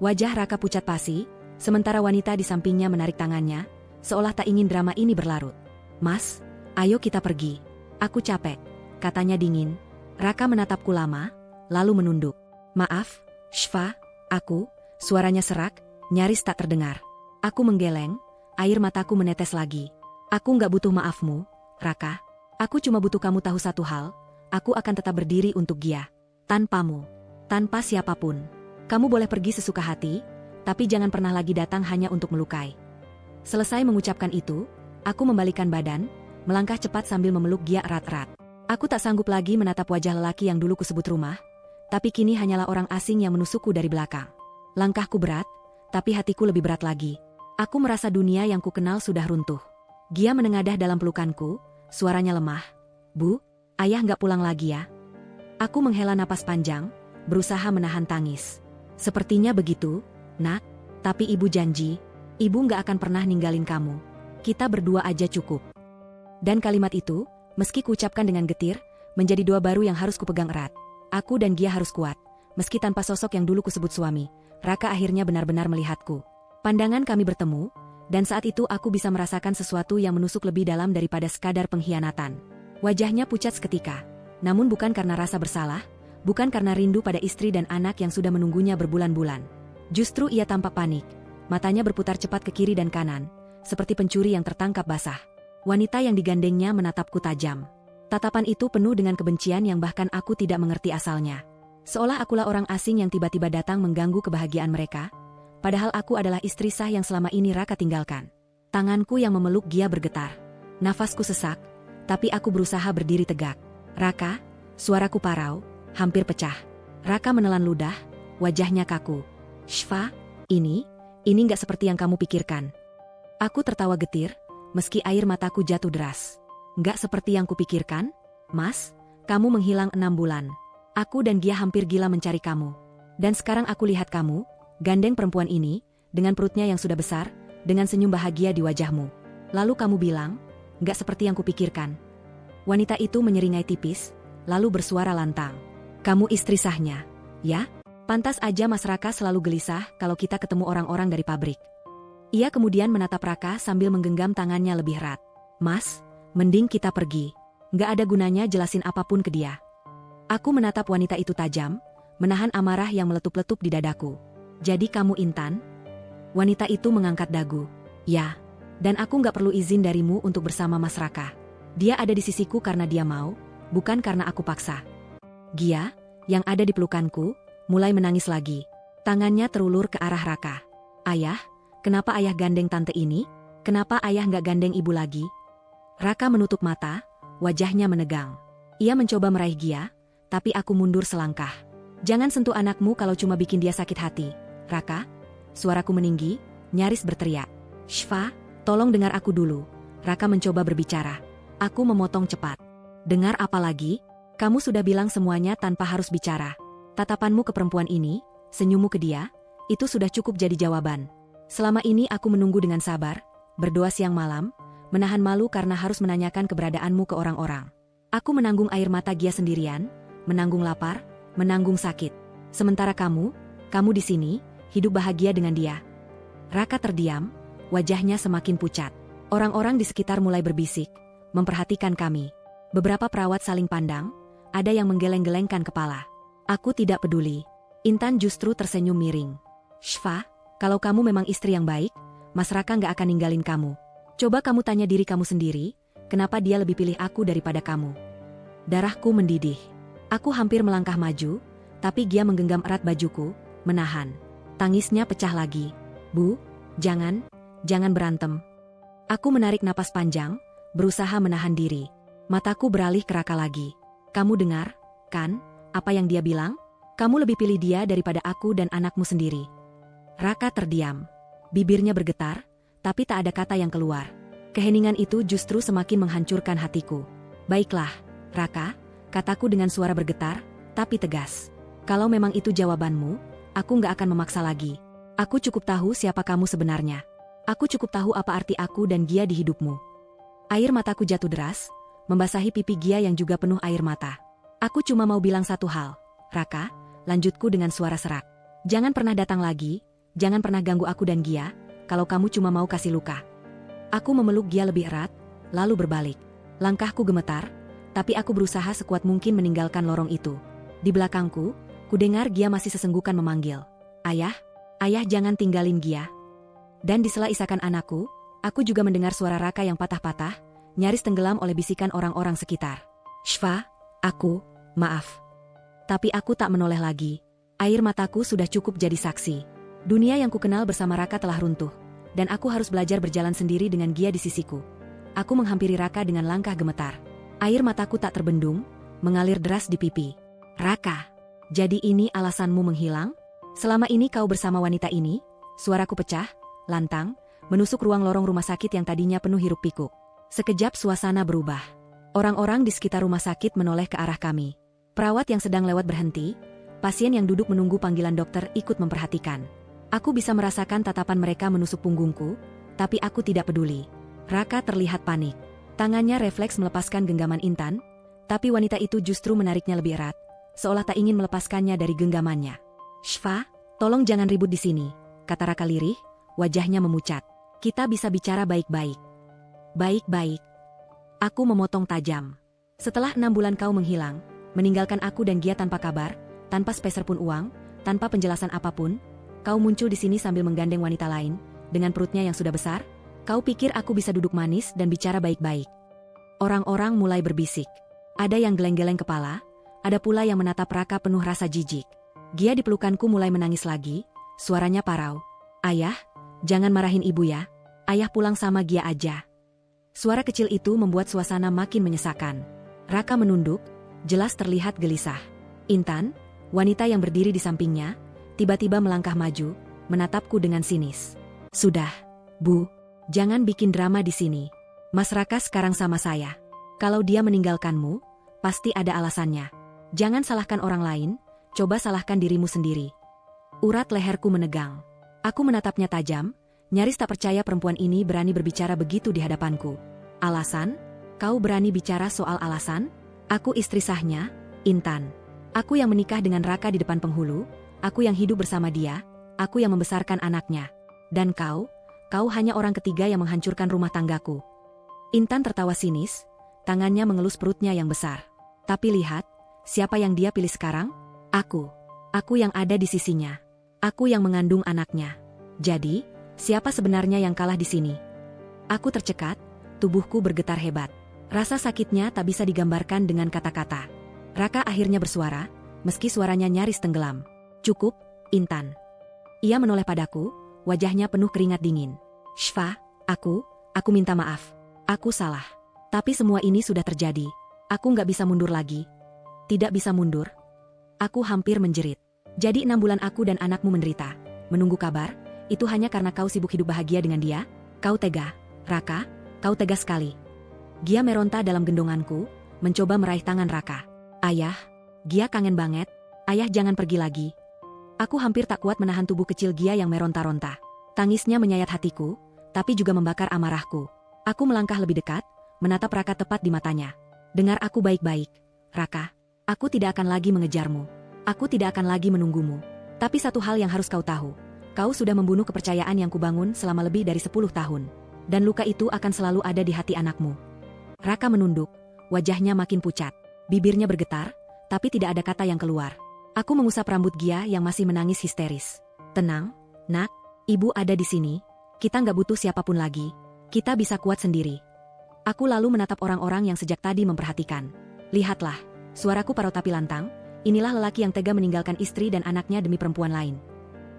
Wajah Raka pucat pasi, sementara wanita di sampingnya menarik tangannya, seolah tak ingin drama ini berlarut. Mas, ayo kita pergi. Aku capek, katanya dingin. Raka menatapku lama, lalu menunduk. Maaf, Shfa, suaranya serak, nyaris tak terdengar. Aku menggeleng, air mataku menetes lagi. Aku gak butuh maafmu, Raka. Aku cuma butuh kamu tahu satu hal, aku akan tetap berdiri untuk Gia. Tanpamu, tanpa siapapun. Kamu boleh pergi sesuka hati, tapi jangan pernah lagi datang hanya untuk melukai. Selesai mengucapkan itu, aku membalikkan badan, melangkah cepat sambil memeluk Gia erat-erat. Aku tak sanggup lagi menatap wajah lelaki yang dulu kusebut rumah, tapi kini hanyalah orang asing yang menusukku dari belakang. Langkahku berat, tapi hatiku lebih berat lagi. Aku merasa dunia yang kukenal sudah runtuh. Gia menengadah dalam pelukanku, suaranya lemah. Bu, ayah nggak pulang lagi ya? Aku menghela napas panjang, berusaha menahan tangis. Sepertinya begitu, nak, tapi ibu janji, ibu nggak akan pernah ninggalin kamu. Kita berdua aja cukup. Dan kalimat itu, meski kuucapkan dengan getir, menjadi doa baru yang harus kupegang erat. Aku dan Gia harus kuat, meski tanpa sosok yang dulu kusebut suami. Raka akhirnya benar-benar melihatku. Pandangan kami bertemu, dan saat itu aku bisa merasakan sesuatu yang menusuk lebih dalam daripada sekadar pengkhianatan. Wajahnya pucat seketika, namun bukan karena rasa bersalah, bukan karena rindu pada istri dan anak yang sudah menunggunya berbulan-bulan. Justru ia tampak panik, matanya berputar cepat ke kiri dan kanan, seperti pencuri yang tertangkap basah. Wanita yang digandengnya menatapku tajam. Tatapan itu penuh dengan kebencian yang bahkan aku tidak mengerti asalnya. Seolah akulah orang asing yang tiba-tiba datang mengganggu kebahagiaan mereka, padahal aku adalah istri sah yang selama ini Raka tinggalkan. Tanganku yang memeluk Gia bergetar. Nafasku sesak, tapi aku berusaha berdiri tegak. Raka, suaraku parau, hampir pecah. Raka menelan ludah, wajahnya kaku. Shfa, ini nggak seperti yang kamu pikirkan. Aku tertawa getir, meski air mataku jatuh deras. Nggak seperti yang kupikirkan? Mas, kamu menghilang 6 bulan. Aku dan Gia hampir gila mencari kamu. Dan sekarang aku lihat kamu, gandeng perempuan ini, dengan perutnya yang sudah besar, dengan senyum bahagia di wajahmu. Lalu kamu bilang, nggak seperti yang kupikirkan. Wanita itu menyeringai tipis, lalu bersuara lantang. Kamu istri sahnya, ya? Pantas aja Mas Raka selalu gelisah kalau kita ketemu orang-orang dari pabrik. Ia kemudian menatap Raka sambil menggenggam tangannya lebih erat. Mas, mending kita pergi. Nggak ada gunanya jelasin apapun ke dia. Aku menatap wanita itu tajam, menahan amarah yang meletup-letup di dadaku. Jadi kamu Intan? Wanita itu mengangkat dagu. Ya, dan aku nggak perlu izin darimu untuk bersama Mas Raka. Dia ada di sisiku karena dia mau, bukan karena aku paksa. Gia, yang ada di pelukanku, mulai menangis lagi. Tangannya terulur ke arah Raka. Ayah, kenapa ayah gandeng tante ini? Kenapa ayah nggak gandeng ibu lagi? Raka menutup mata, wajahnya menegang. Ia mencoba meraih Gia, tapi aku mundur selangkah. Jangan sentuh anakmu kalau cuma bikin dia sakit hati. Raka, suaraku meninggi, nyaris berteriak. Shfa, tolong dengar aku dulu. Raka mencoba berbicara. Aku memotong cepat. Dengar apa lagi? Kamu sudah bilang semuanya tanpa harus bicara. Tatapanmu ke perempuan ini, senyummu ke dia, itu sudah cukup jadi jawaban. Selama ini aku menunggu dengan sabar, berdoa siang malam, menahan malu karena harus menanyakan keberadaanmu ke orang-orang. Aku menanggung air mata Gia sendirian, menanggung lapar, menanggung sakit. Sementara kamu di sini, hidup bahagia dengan dia. Raka terdiam, wajahnya semakin pucat. Orang-orang di sekitar mulai berbisik, memperhatikan kami. Beberapa perawat saling pandang, ada yang menggeleng-gelengkan kepala. Aku tidak peduli. Intan justru tersenyum miring. Shfa, kalau kamu memang istri yang baik, Mas Raka nggak akan ninggalin kamu. Coba kamu tanya diri kamu sendiri, kenapa dia lebih pilih aku daripada kamu? Darahku mendidih. Aku hampir melangkah maju, tapi Gia menggenggam erat bajuku, menahan. Tangisnya pecah lagi. Bu, jangan berantem. Aku menarik napas panjang, berusaha menahan diri. Mataku beralih ke Raka lagi. Kamu dengar, kan, apa yang dia bilang? Kamu lebih pilih dia daripada aku dan anakmu sendiri. Raka terdiam. Bibirnya bergetar, tapi tak ada kata yang keluar. Keheningan itu justru semakin menghancurkan hatiku. Baiklah, Raka, kataku dengan suara bergetar, tapi tegas. Kalau memang itu jawabanmu, aku nggak akan memaksa lagi. Aku cukup tahu siapa kamu sebenarnya. Aku cukup tahu apa arti aku dan Gia di hidupmu. Air mataku jatuh deras, membasahi pipi Gia yang juga penuh air mata. Aku cuma mau bilang satu hal, Raka, lanjutku dengan suara serak. Jangan pernah datang lagi, jangan pernah ganggu aku dan Gia, kalau kamu cuma mau kasih luka. Aku memeluk Gia lebih erat, lalu berbalik. Langkahku gemetar, tapi aku berusaha sekuat mungkin meninggalkan lorong itu. Di belakangku, kudengar Gia masih sesenggukan memanggil. Ayah, ayah jangan tinggalin Gia. Dan di sela isakan anakku, aku juga mendengar suara Raka yang patah-patah, nyaris tenggelam oleh bisikan orang-orang sekitar. Shfa, Maaf. Tapi aku tak menoleh lagi. Air mataku sudah cukup jadi saksi. Dunia yang kukenal bersama Raka telah runtuh. Dan aku harus belajar berjalan sendiri dengan Gia di sisiku. Aku menghampiri Raka dengan langkah gemetar. Air mataku tak terbendung, mengalir deras di pipi. Raka, jadi ini alasanmu menghilang? Selama ini kau bersama wanita ini? Suaraku pecah, lantang, menusuk ruang lorong rumah sakit yang tadinya penuh hiruk pikuk. Sekejap suasana berubah. Orang-orang di sekitar rumah sakit menoleh ke arah kami. Perawat yang sedang lewat berhenti, pasien yang duduk menunggu panggilan dokter ikut memperhatikan. Aku bisa merasakan tatapan mereka menusuk punggungku, tapi aku tidak peduli. Raka terlihat panik. Tangannya refleks melepaskan genggaman Intan, tapi wanita itu justru menariknya lebih erat, seolah tak ingin melepaskannya dari genggamannya. "Shfa, tolong jangan ribut di sini," kata Raka lirih, wajahnya memucat. "Kita bisa bicara baik-baik." "Baik-baik." Aku memotong tajam. "Setelah 6 bulan kau menghilang, meninggalkan aku dan Gia tanpa kabar, tanpa sepeser pun uang, tanpa penjelasan apapun, kau muncul di sini sambil menggandeng wanita lain, dengan perutnya yang sudah besar. Kau pikir aku bisa duduk manis dan bicara baik-baik?" Orang-orang mulai berbisik. Ada yang geleng-geleng kepala, ada pula yang menatap Raka penuh rasa jijik. Gia di pelukanku mulai menangis lagi, suaranya parau. "Ayah, jangan marahin ibu ya. Ayah pulang sama Gia aja." Suara kecil itu membuat suasana makin menyesakan. Raka menunduk, jelas terlihat gelisah. Intan, wanita yang berdiri di sampingnya, tiba-tiba melangkah maju, menatapku dengan sinis. "Sudah, Bu, jangan bikin drama di sini. Mas Raka sekarang sama saya. Kalau dia meninggalkanmu, pasti ada alasannya. Jangan salahkan orang lain, coba salahkan dirimu sendiri." Urat leherku menegang. Aku menatapnya tajam, nyaris tak percaya perempuan ini berani berbicara begitu di hadapanku. "Alasan? Kau berani bicara soal alasan? Aku istri sahnya, Intan. Aku yang menikah dengan Raka di depan penghulu, aku yang hidup bersama dia, aku yang membesarkan anaknya. Dan kau hanya orang ketiga yang menghancurkan rumah tanggaku." Intan tertawa sinis, tangannya mengelus perutnya yang besar. "Tapi lihat, siapa yang dia pilih sekarang? Aku. Aku yang ada di sisinya. Aku yang mengandung anaknya. Jadi, siapa sebenarnya yang kalah di sini?" Aku tercekat, tubuhku bergetar hebat. Rasa sakitnya tak bisa digambarkan dengan kata-kata. Raka akhirnya bersuara, meski suaranya nyaris tenggelam. "Cukup, Intan." Ia menoleh padaku, wajahnya penuh keringat dingin. "Shfa, aku minta maaf. Aku salah. Tapi semua ini sudah terjadi. Aku nggak bisa mundur lagi." "Tidak bisa mundur?" Aku hampir menjerit. "Jadi 6 bulan aku dan anakmu menderita, menunggu kabar, itu hanya karena kau sibuk hidup bahagia dengan dia? Kau tega, Raka, kau tega sekali." Gia meronta dalam gendonganku, mencoba meraih tangan Raka. "Ayah, Gia kangen banget. Ayah jangan pergi lagi." Aku hampir tak kuat menahan tubuh kecil Gia yang meronta-ronta. Tangisnya menyayat hatiku, tapi juga membakar amarahku. Aku melangkah lebih dekat, menatap Raka tepat di matanya. "Dengar aku baik-baik, Raka. Aku tidak akan lagi mengejarmu. Aku tidak akan lagi menunggumu. Tapi satu hal yang harus kau tahu. Kau sudah membunuh kepercayaan yang kubangun selama lebih dari 10 tahun. Dan luka itu akan selalu ada di hati anakmu." Raka menunduk, wajahnya makin pucat. Bibirnya bergetar, tapi tidak ada kata yang keluar. Aku mengusap rambut Gia yang masih menangis histeris. "Tenang, Nak. Ibu ada di sini. Kita nggak butuh siapapun lagi. Kita bisa kuat sendiri." Aku lalu menatap orang-orang yang sejak tadi memperhatikan. "Lihatlah," suaraku parau tapi lantang, "inilah lelaki yang tega meninggalkan istri dan anaknya demi perempuan lain."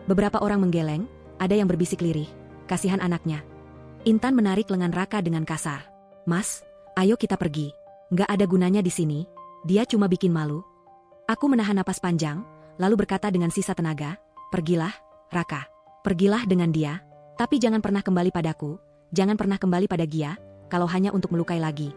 Beberapa orang menggeleng, ada yang berbisik lirih, "Kasihan anaknya." Intan menarik lengan Raka dengan kasar. "Mas, ayo kita pergi. Nggak ada gunanya di sini. Dia cuma bikin malu." Aku menahan napas panjang, lalu berkata dengan sisa tenaga, "Pergilah, Raka. Pergilah dengan dia. Tapi jangan pernah kembali padaku, jangan pernah kembali pada Gia, kalau hanya untuk melukai lagi."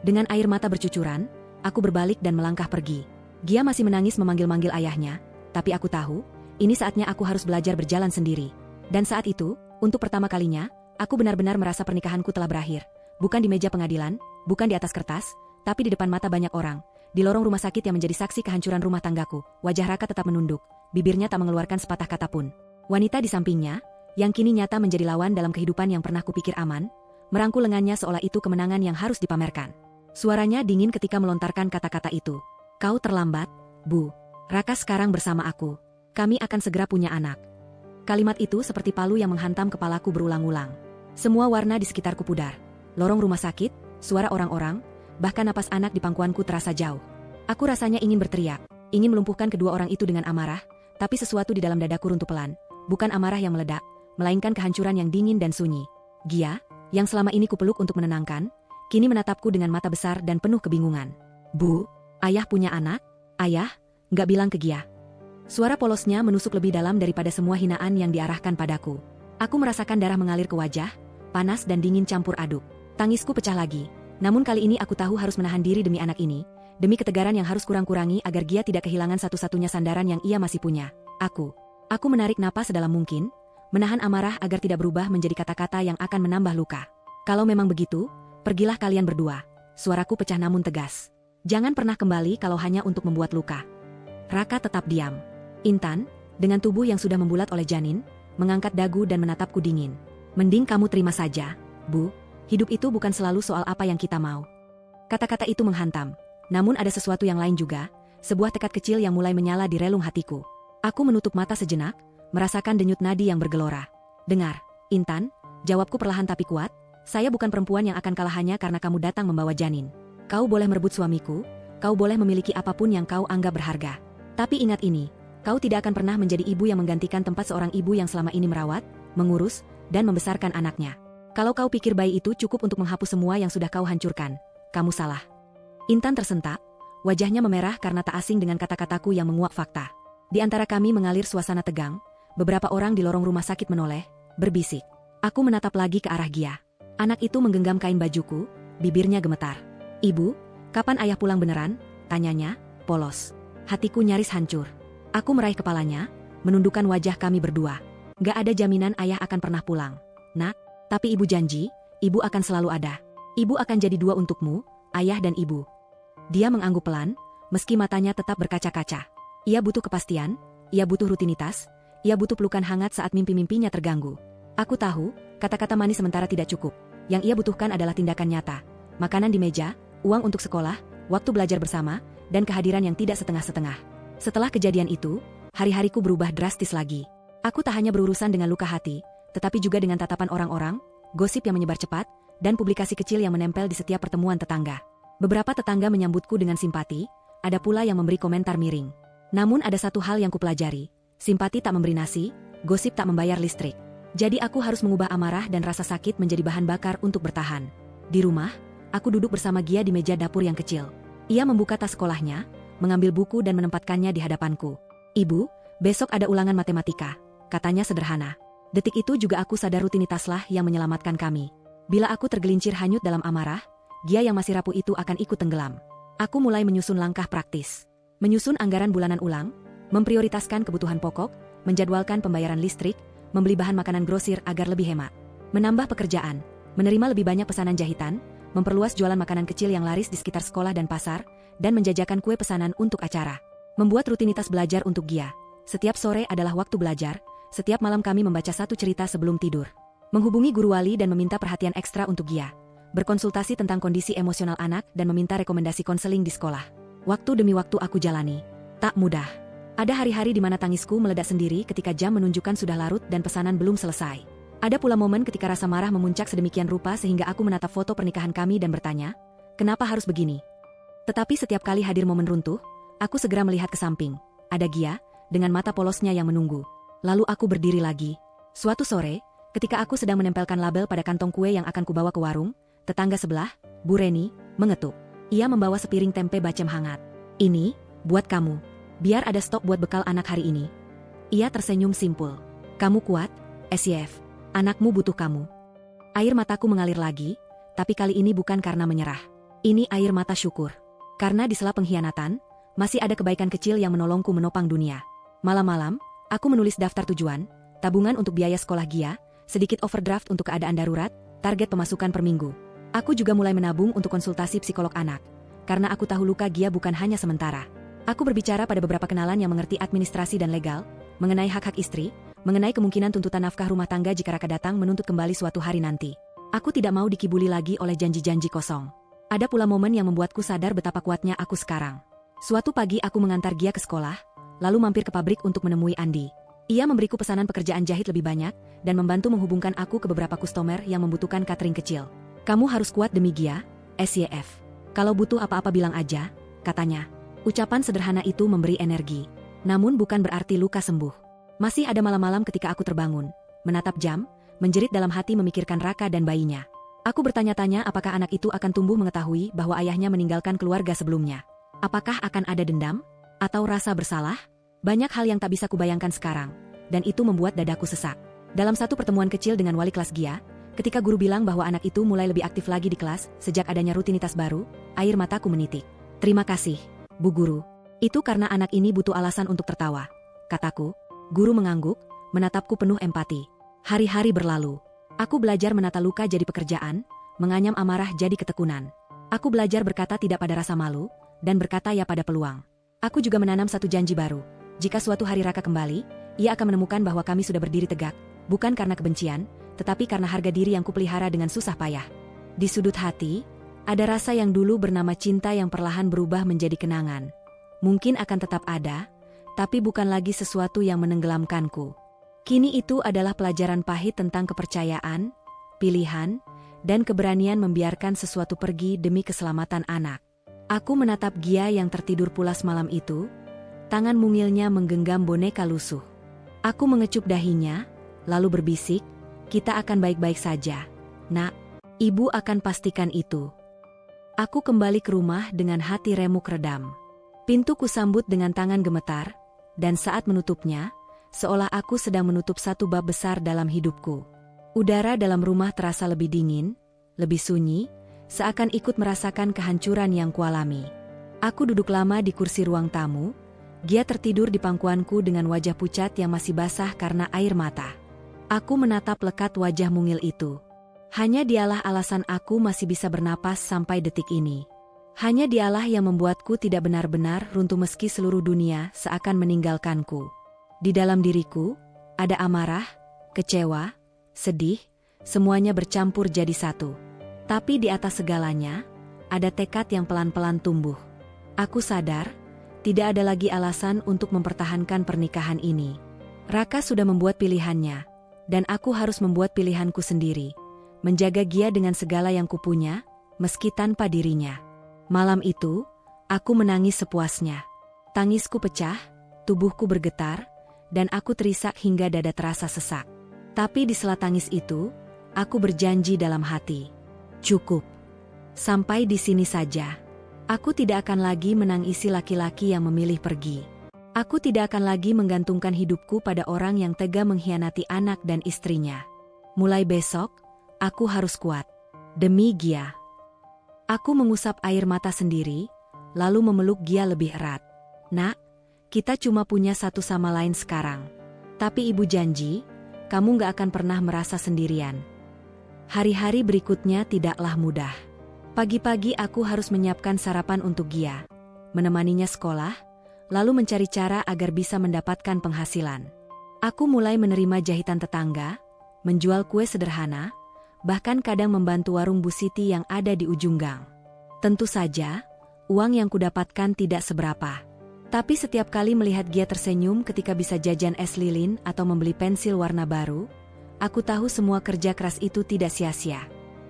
Dengan air mata bercucuran, aku berbalik dan melangkah pergi. Gia masih menangis memanggil-manggil ayahnya, tapi aku tahu, ini saatnya aku harus belajar berjalan sendiri. Dan saat itu, untuk pertama kalinya, aku benar-benar merasa pernikahanku telah berakhir. Bukan di meja pengadilan, bukan di atas kertas, tapi di depan mata banyak orang. Di lorong rumah sakit yang menjadi saksi kehancuran rumah tanggaku, wajah Raka tetap menunduk, bibirnya tak mengeluarkan sepatah kata pun. Wanita di sampingnya, yang kini nyata menjadi lawan dalam kehidupan yang pernah kupikir aman, merangkul lengannya seolah itu kemenangan yang harus dipamerkan. Suaranya dingin ketika melontarkan kata-kata itu. "Kau terlambat, Bu. Raka sekarang bersama aku. Kami akan segera punya anak." Kalimat itu seperti palu yang menghantam kepalaku berulang-ulang. Semua warna di sekitarku pudar. Lorong rumah sakit, suara orang-orang, bahkan napas anak di pangkuanku terasa jauh. Aku rasanya ingin berteriak, ingin melumpuhkan kedua orang itu dengan amarah, tapi sesuatu di dalam dadaku runtuh pelan, bukan amarah yang meledak, melainkan kehancuran yang dingin dan sunyi. Gia, yang selama ini kupeluk untuk menenangkan, kini menatapku dengan mata besar dan penuh kebingungan. Bu, ayah punya anak? Ayah, nggak bilang ke Gia. Suara polosnya menusuk lebih dalam daripada semua hinaan yang diarahkan padaku. Aku merasakan darah mengalir ke wajah, panas dan dingin campur aduk. Tangisku pecah lagi, namun kali ini aku tahu harus menahan diri demi anak ini, demi ketegaran yang harus kurang-kurangi agar Gia tidak kehilangan satu-satunya sandaran yang ia masih punya. Aku menarik napas sedalam mungkin, menahan amarah agar tidak berubah menjadi kata-kata yang akan menambah luka. Kalau memang begitu, pergilah kalian berdua. Suaraku pecah namun tegas. Jangan pernah kembali kalau hanya untuk membuat luka. Raka tetap diam. Intan, dengan tubuh yang sudah membulat oleh janin, mengangkat dagu dan menatapku dingin. Mending kamu terima saja, Bu. Hidup itu bukan selalu soal apa yang kita mau. Kata-kata itu menghantam. Namun ada sesuatu yang lain juga, sebuah tekad kecil yang mulai menyala di relung hatiku. Aku menutup mata sejenak, merasakan denyut nadi yang bergelora. Dengar, Intan, jawabku perlahan tapi kuat, saya bukan perempuan yang akan kalah hanya karena kamu datang membawa janin. Kau boleh merebut suamiku, kau boleh memiliki apapun yang kau anggap berharga. Tapi ingat ini, kau tidak akan pernah menjadi ibu yang menggantikan tempat seorang ibu yang selama ini merawat, mengurus, dan membesarkan anaknya. Kalau kau pikir bayi itu cukup untuk menghapus semua yang sudah kau hancurkan, kamu salah. Intan tersentak, wajahnya memerah karena tak asing dengan kata-kataku yang menguak fakta. Di antara kami mengalir suasana tegang, beberapa orang di lorong rumah sakit menoleh, berbisik. Aku menatap lagi ke arah Gia. Anak itu menggenggam kain bajuku, bibirnya gemetar. Ibu, kapan ayah pulang beneran? Tanyanya, polos. Hatiku nyaris hancur. Aku meraih kepalanya, menundukkan wajah kami berdua. Gak ada jaminan ayah akan pernah pulang. Nak, tapi ibu janji, ibu akan selalu ada. Ibu akan jadi dua untukmu, ayah dan ibu. Dia mengangguk pelan, meski matanya tetap berkaca-kaca. Ia butuh kepastian, ia butuh rutinitas, ia butuh pelukan hangat saat mimpi-mimpinya terganggu. Aku tahu, kata-kata manis sementara tidak cukup. Yang ia butuhkan adalah tindakan nyata. Makanan di meja, uang untuk sekolah, waktu belajar bersama, dan kehadiran yang tidak setengah-setengah. Setelah kejadian itu, hari-hariku berubah drastis lagi. Aku tak hanya berurusan dengan luka hati, tetapi juga dengan tatapan orang-orang, gosip yang menyebar cepat, dan publikasi kecil yang menempel di setiap pertemuan tetangga. Beberapa tetangga menyambutku dengan simpati, ada pula yang memberi komentar miring. Namun ada satu hal yang kupelajari, simpati tak memberi nasi, gosip tak membayar listrik. Jadi aku harus mengubah amarah dan rasa sakit menjadi bahan bakar untuk bertahan. Di rumah, aku duduk bersama Gia di meja dapur yang kecil. Ia membuka tas sekolahnya, mengambil buku dan menempatkannya di hadapanku. Ibu, besok ada ulangan matematika, katanya sederhana. Detik itu juga aku sadar rutinitaslah yang menyelamatkan kami. Bila aku tergelincir hanyut dalam amarah, Gia yang masih rapuh itu akan ikut tenggelam. Aku mulai menyusun langkah praktis. Menyusun anggaran bulanan ulang, memprioritaskan kebutuhan pokok, menjadwalkan pembayaran listrik, membeli bahan makanan grosir agar lebih hemat. Menambah pekerjaan, menerima lebih banyak pesanan jahitan, memperluas jualan makanan kecil yang laris di sekitar sekolah dan pasar, dan menjajakan kue pesanan untuk acara. Membuat rutinitas belajar untuk Gia. Setiap sore adalah waktu belajar, setiap malam kami membaca satu cerita sebelum tidur. Menghubungi guru wali dan meminta perhatian ekstra untuk Gia. Berkonsultasi tentang kondisi emosional anak dan meminta rekomendasi konseling di sekolah. Waktu demi waktu aku jalani. Tak mudah. Ada hari-hari di mana tangisku meledak sendiri ketika jam menunjukkan sudah larut dan pesanan belum selesai. Ada pula momen ketika rasa marah memuncak sedemikian rupa sehingga aku menatap foto pernikahan kami dan bertanya, kenapa harus begini? Tetapi setiap kali hadir momen runtuh, aku segera melihat ke samping. Ada Gia, dengan mata polosnya yang menunggu. Lalu aku berdiri lagi. Suatu sore, ketika aku sedang menempelkan label pada kantong kue yang akan kubawa ke warung, tetangga sebelah, Bu Reni, mengetuk. Ia membawa sepiring tempe bacem hangat. Ini, buat kamu. Biar ada stok buat bekal anak hari ini. Ia tersenyum simpul. Kamu kuat, SYF. Anakmu butuh kamu. Air mataku mengalir lagi, tapi kali ini bukan karena menyerah. Ini air mata syukur. Karena di sela pengkhianatan, masih ada kebaikan kecil yang menolongku menopang dunia. Malam-malam, aku menulis daftar tujuan, tabungan untuk biaya sekolah Gia, sedikit overdraft untuk keadaan darurat, target pemasukan per minggu. Aku juga mulai menabung untuk konsultasi psikolog anak. Karena aku tahu luka Gia bukan hanya sementara. Aku berbicara pada beberapa kenalan yang mengerti administrasi dan legal, mengenai hak-hak istri, mengenai kemungkinan tuntutan nafkah rumah tangga jika Raka datang menuntut kembali suatu hari nanti. Aku tidak mau dikibuli lagi oleh janji-janji kosong. Ada pula momen yang membuatku sadar betapa kuatnya aku sekarang. Suatu pagi aku mengantar Gia ke sekolah, lalu mampir ke pabrik untuk menemui Andi. Ia memberiku pesanan pekerjaan jahit lebih banyak, dan membantu menghubungkan aku ke beberapa kustomer yang membutuhkan catering kecil. Kamu harus kuat demi Gia, SYF. Kalau butuh apa-apa bilang aja, katanya. Ucapan sederhana itu memberi energi. Namun bukan berarti luka sembuh. Masih ada malam-malam ketika aku terbangun, menatap jam, menjerit dalam hati memikirkan Raka dan bayinya. Aku bertanya-tanya apakah anak itu akan tumbuh mengetahui bahwa ayahnya meninggalkan keluarga sebelumnya. Apakah akan ada dendam? Atau rasa bersalah? Banyak hal yang tak bisa kubayangkan sekarang. Dan itu membuat dadaku sesak. Dalam satu pertemuan kecil dengan wali kelas Gia, ketika guru bilang bahwa anak itu mulai lebih aktif lagi di kelas sejak adanya rutinitas baru, air mataku menitik. Terima kasih, Bu Guru. Itu karena anak ini butuh alasan untuk tertawa, kataku. Guru mengangguk, menatapku penuh empati. Hari-hari berlalu. Aku belajar menata luka jadi pekerjaan, menganyam amarah jadi ketekunan. Aku belajar berkata tidak pada rasa malu, dan berkata ya pada peluang. Aku juga menanam satu janji baru. Jika suatu hari Raka kembali, ia akan menemukan bahwa kami sudah berdiri tegak, bukan karena kebencian, tetapi karena harga diri yang kupelihara dengan susah payah. Di sudut hati, ada rasa yang dulu bernama cinta yang perlahan berubah menjadi kenangan. Mungkin akan tetap ada, tapi bukan lagi sesuatu yang menenggelamkanku. Kini itu adalah pelajaran pahit tentang kepercayaan, pilihan, dan keberanian membiarkan sesuatu pergi demi keselamatan anak. Aku menatap Gia yang tertidur pulas malam itu, tangan mungilnya menggenggam boneka lusuh. Aku mengecup dahinya, lalu berbisik, kita akan baik-baik saja. Nak, ibu akan pastikan itu. Aku kembali ke rumah dengan hati remuk redam. Pintu kusambut dengan tangan gemetar, dan saat menutupnya, seolah aku sedang menutup satu bab besar dalam hidupku. Udara dalam rumah terasa lebih dingin, lebih sunyi, seakan ikut merasakan kehancuran yang kualami. Aku duduk lama di kursi ruang tamu, Gia tertidur di pangkuanku dengan wajah pucat yang masih basah karena air mata. Aku menatap lekat wajah mungil itu. Hanya dialah alasan aku masih bisa bernapas sampai detik ini. Hanya dialah yang membuatku tidak benar-benar runtuh meski seluruh dunia seakan meninggalkanku. Di dalam diriku, ada amarah, kecewa, sedih, semuanya bercampur jadi satu. Tapi di atas segalanya, ada tekad yang pelan-pelan tumbuh. Aku sadar, tidak ada lagi alasan untuk mempertahankan pernikahan ini. Raka sudah membuat pilihannya, dan aku harus membuat pilihanku sendiri. Menjaga Gia dengan segala yang kupunya, meski tanpa dirinya. Malam itu, aku menangis sepuasnya. Tangisku pecah, tubuhku bergetar, dan aku terisak hingga dada terasa sesak. Tapi di sela tangis itu, aku berjanji dalam hati. Cukup. Sampai di sini saja. Aku tidak akan lagi menangisi laki-laki yang memilih pergi. Aku tidak akan lagi menggantungkan hidupku pada orang yang tega mengkhianati anak dan istrinya. Mulai besok, aku harus kuat. Demi Gia. Aku mengusap air mata sendiri, lalu memeluk Gia lebih erat. Nak, kita cuma punya satu sama lain sekarang. Tapi ibu janji, kamu gak akan pernah merasa sendirian. Hari-hari berikutnya tidaklah mudah. Pagi-pagi aku harus menyiapkan sarapan untuk Gia, menemaninya sekolah, lalu mencari cara agar bisa mendapatkan penghasilan. Aku mulai menerima jahitan tetangga, menjual kue sederhana, bahkan kadang membantu warung Bu Siti yang ada di ujung gang. Tentu saja, uang yang kudapatkan tidak seberapa. Tapi setiap kali melihat Gia tersenyum ketika bisa jajan es lilin atau membeli pensil warna baru, aku tahu semua kerja keras itu tidak sia-sia.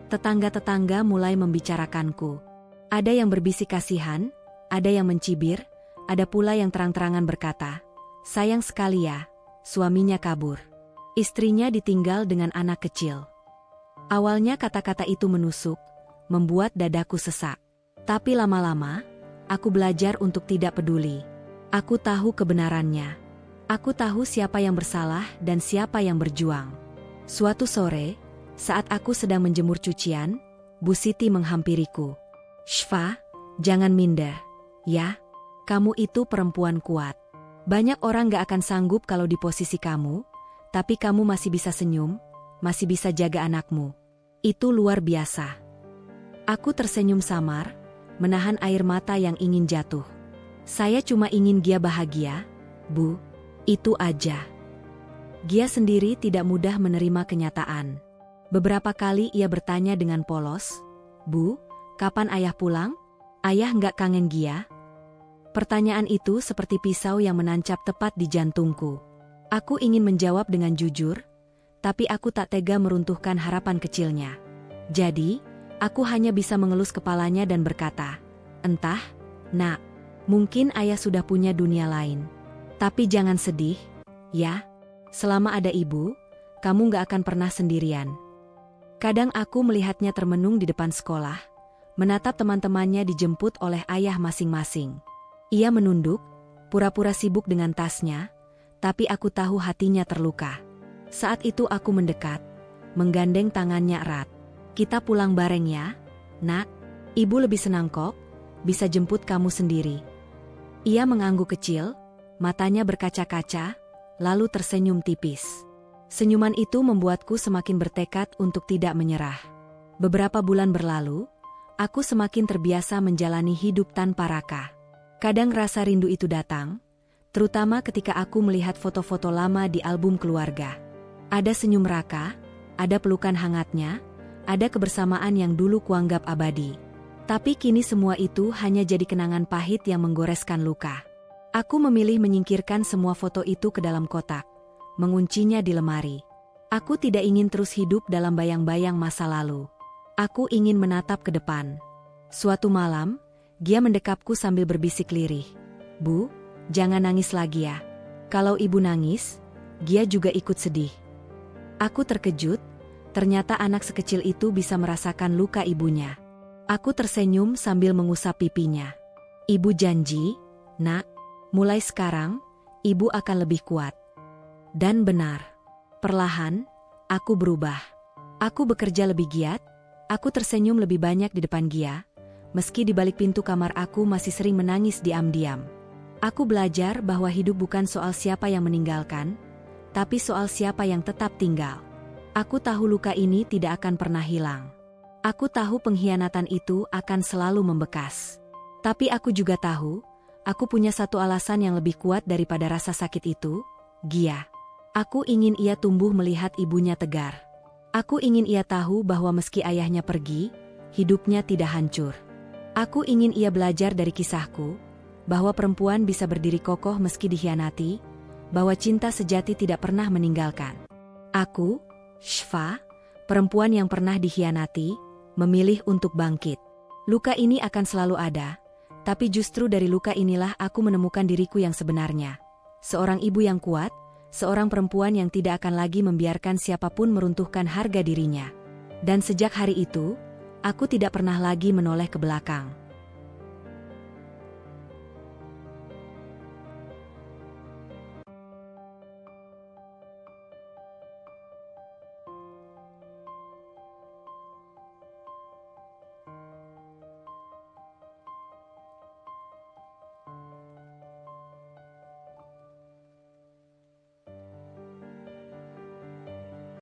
Tetangga-tetangga mulai membicarakanku. Ada yang berbisik kasihan, ada yang mencibir, ada pula yang terang-terangan berkata, sayang sekali ya, suaminya kabur. Istrinya ditinggal dengan anak kecil. Awalnya kata-kata itu menusuk, membuat dadaku sesak. Tapi lama-lama, aku belajar untuk tidak peduli. Aku tahu kebenarannya. Aku tahu siapa yang bersalah dan siapa yang berjuang. Suatu sore, saat aku sedang menjemur cucian, Bu Siti menghampiriku. Syfa, jangan minder. Ya, kamu itu perempuan kuat. Banyak orang gak akan sanggup kalau di posisi kamu, tapi kamu masih bisa senyum, masih bisa jaga anakmu. Itu luar biasa. Aku tersenyum samar, menahan air mata yang ingin jatuh. Saya cuma ingin Gia bahagia, Bu. Itu aja. Gia sendiri tidak mudah menerima kenyataan. Beberapa kali ia bertanya dengan polos, Bu, kapan ayah pulang? Ayah nggak kangen Gia? Pertanyaan itu seperti pisau yang menancap tepat di jantungku. Aku ingin menjawab dengan jujur, tapi aku tak tega meruntuhkan harapan kecilnya. Jadi, aku hanya bisa mengelus kepalanya dan berkata, entah, Nak. Mungkin ayah sudah punya dunia lain. Tapi jangan sedih, ya. Selama ada ibu, kamu gak akan pernah sendirian. Kadang aku melihatnya termenung di depan sekolah, menatap teman-temannya dijemput oleh ayah masing-masing. Ia menunduk, pura-pura sibuk dengan tasnya, tapi aku tahu hatinya terluka. Saat itu aku mendekat, menggandeng tangannya erat. Kita pulang bareng ya, nak. Ibu lebih senang kok, bisa jemput kamu sendiri. Ia mengangguk kecil, matanya berkaca-kaca, lalu tersenyum tipis. Senyuman itu membuatku semakin bertekad untuk tidak menyerah. Beberapa bulan berlalu, aku semakin terbiasa menjalani hidup tanpa Raka. Kadang rasa rindu itu datang, terutama ketika aku melihat foto-foto lama di album keluarga. Ada senyum Raka, ada pelukan hangatnya, ada kebersamaan yang dulu kuanggap abadi. Tapi kini semua itu hanya jadi kenangan pahit yang menggoreskan luka. Aku memilih menyingkirkan semua foto itu ke dalam kotak, menguncinya di lemari. Aku tidak ingin terus hidup dalam bayang-bayang masa lalu. Aku ingin menatap ke depan. Suatu malam, Gia mendekapku sambil berbisik lirih. Bu, jangan nangis lagi ya. Kalau ibu nangis, Gia juga ikut sedih. Aku terkejut, ternyata anak sekecil itu bisa merasakan luka ibunya. Aku tersenyum sambil mengusap pipinya. Ibu janji, nak, mulai sekarang, ibu akan lebih kuat. Dan benar. Perlahan, aku berubah. Aku bekerja lebih giat, aku tersenyum lebih banyak di depan Gia, meski di balik pintu kamar aku masih sering menangis diam-diam. Aku belajar bahwa hidup bukan soal siapa yang meninggalkan, tapi soal siapa yang tetap tinggal. Aku tahu luka ini tidak akan pernah hilang. Aku tahu pengkhianatan itu akan selalu membekas. Tapi aku juga tahu, aku punya satu alasan yang lebih kuat daripada rasa sakit itu, Gia. Aku ingin ia tumbuh melihat ibunya tegar. Aku ingin ia tahu bahwa meski ayahnya pergi, hidupnya tidak hancur. Aku ingin ia belajar dari kisahku, bahwa perempuan bisa berdiri kokoh meski dikhianati, bahwa cinta sejati tidak pernah meninggalkan. Aku, Shfa, perempuan yang pernah dikhianati, memilih untuk bangkit. Luka ini akan selalu ada, tapi justru dari luka inilah aku menemukan diriku yang sebenarnya. Seorang ibu yang kuat, seorang perempuan yang tidak akan lagi membiarkan siapapun meruntuhkan harga dirinya. Dan sejak hari itu, aku tidak pernah lagi menoleh ke belakang.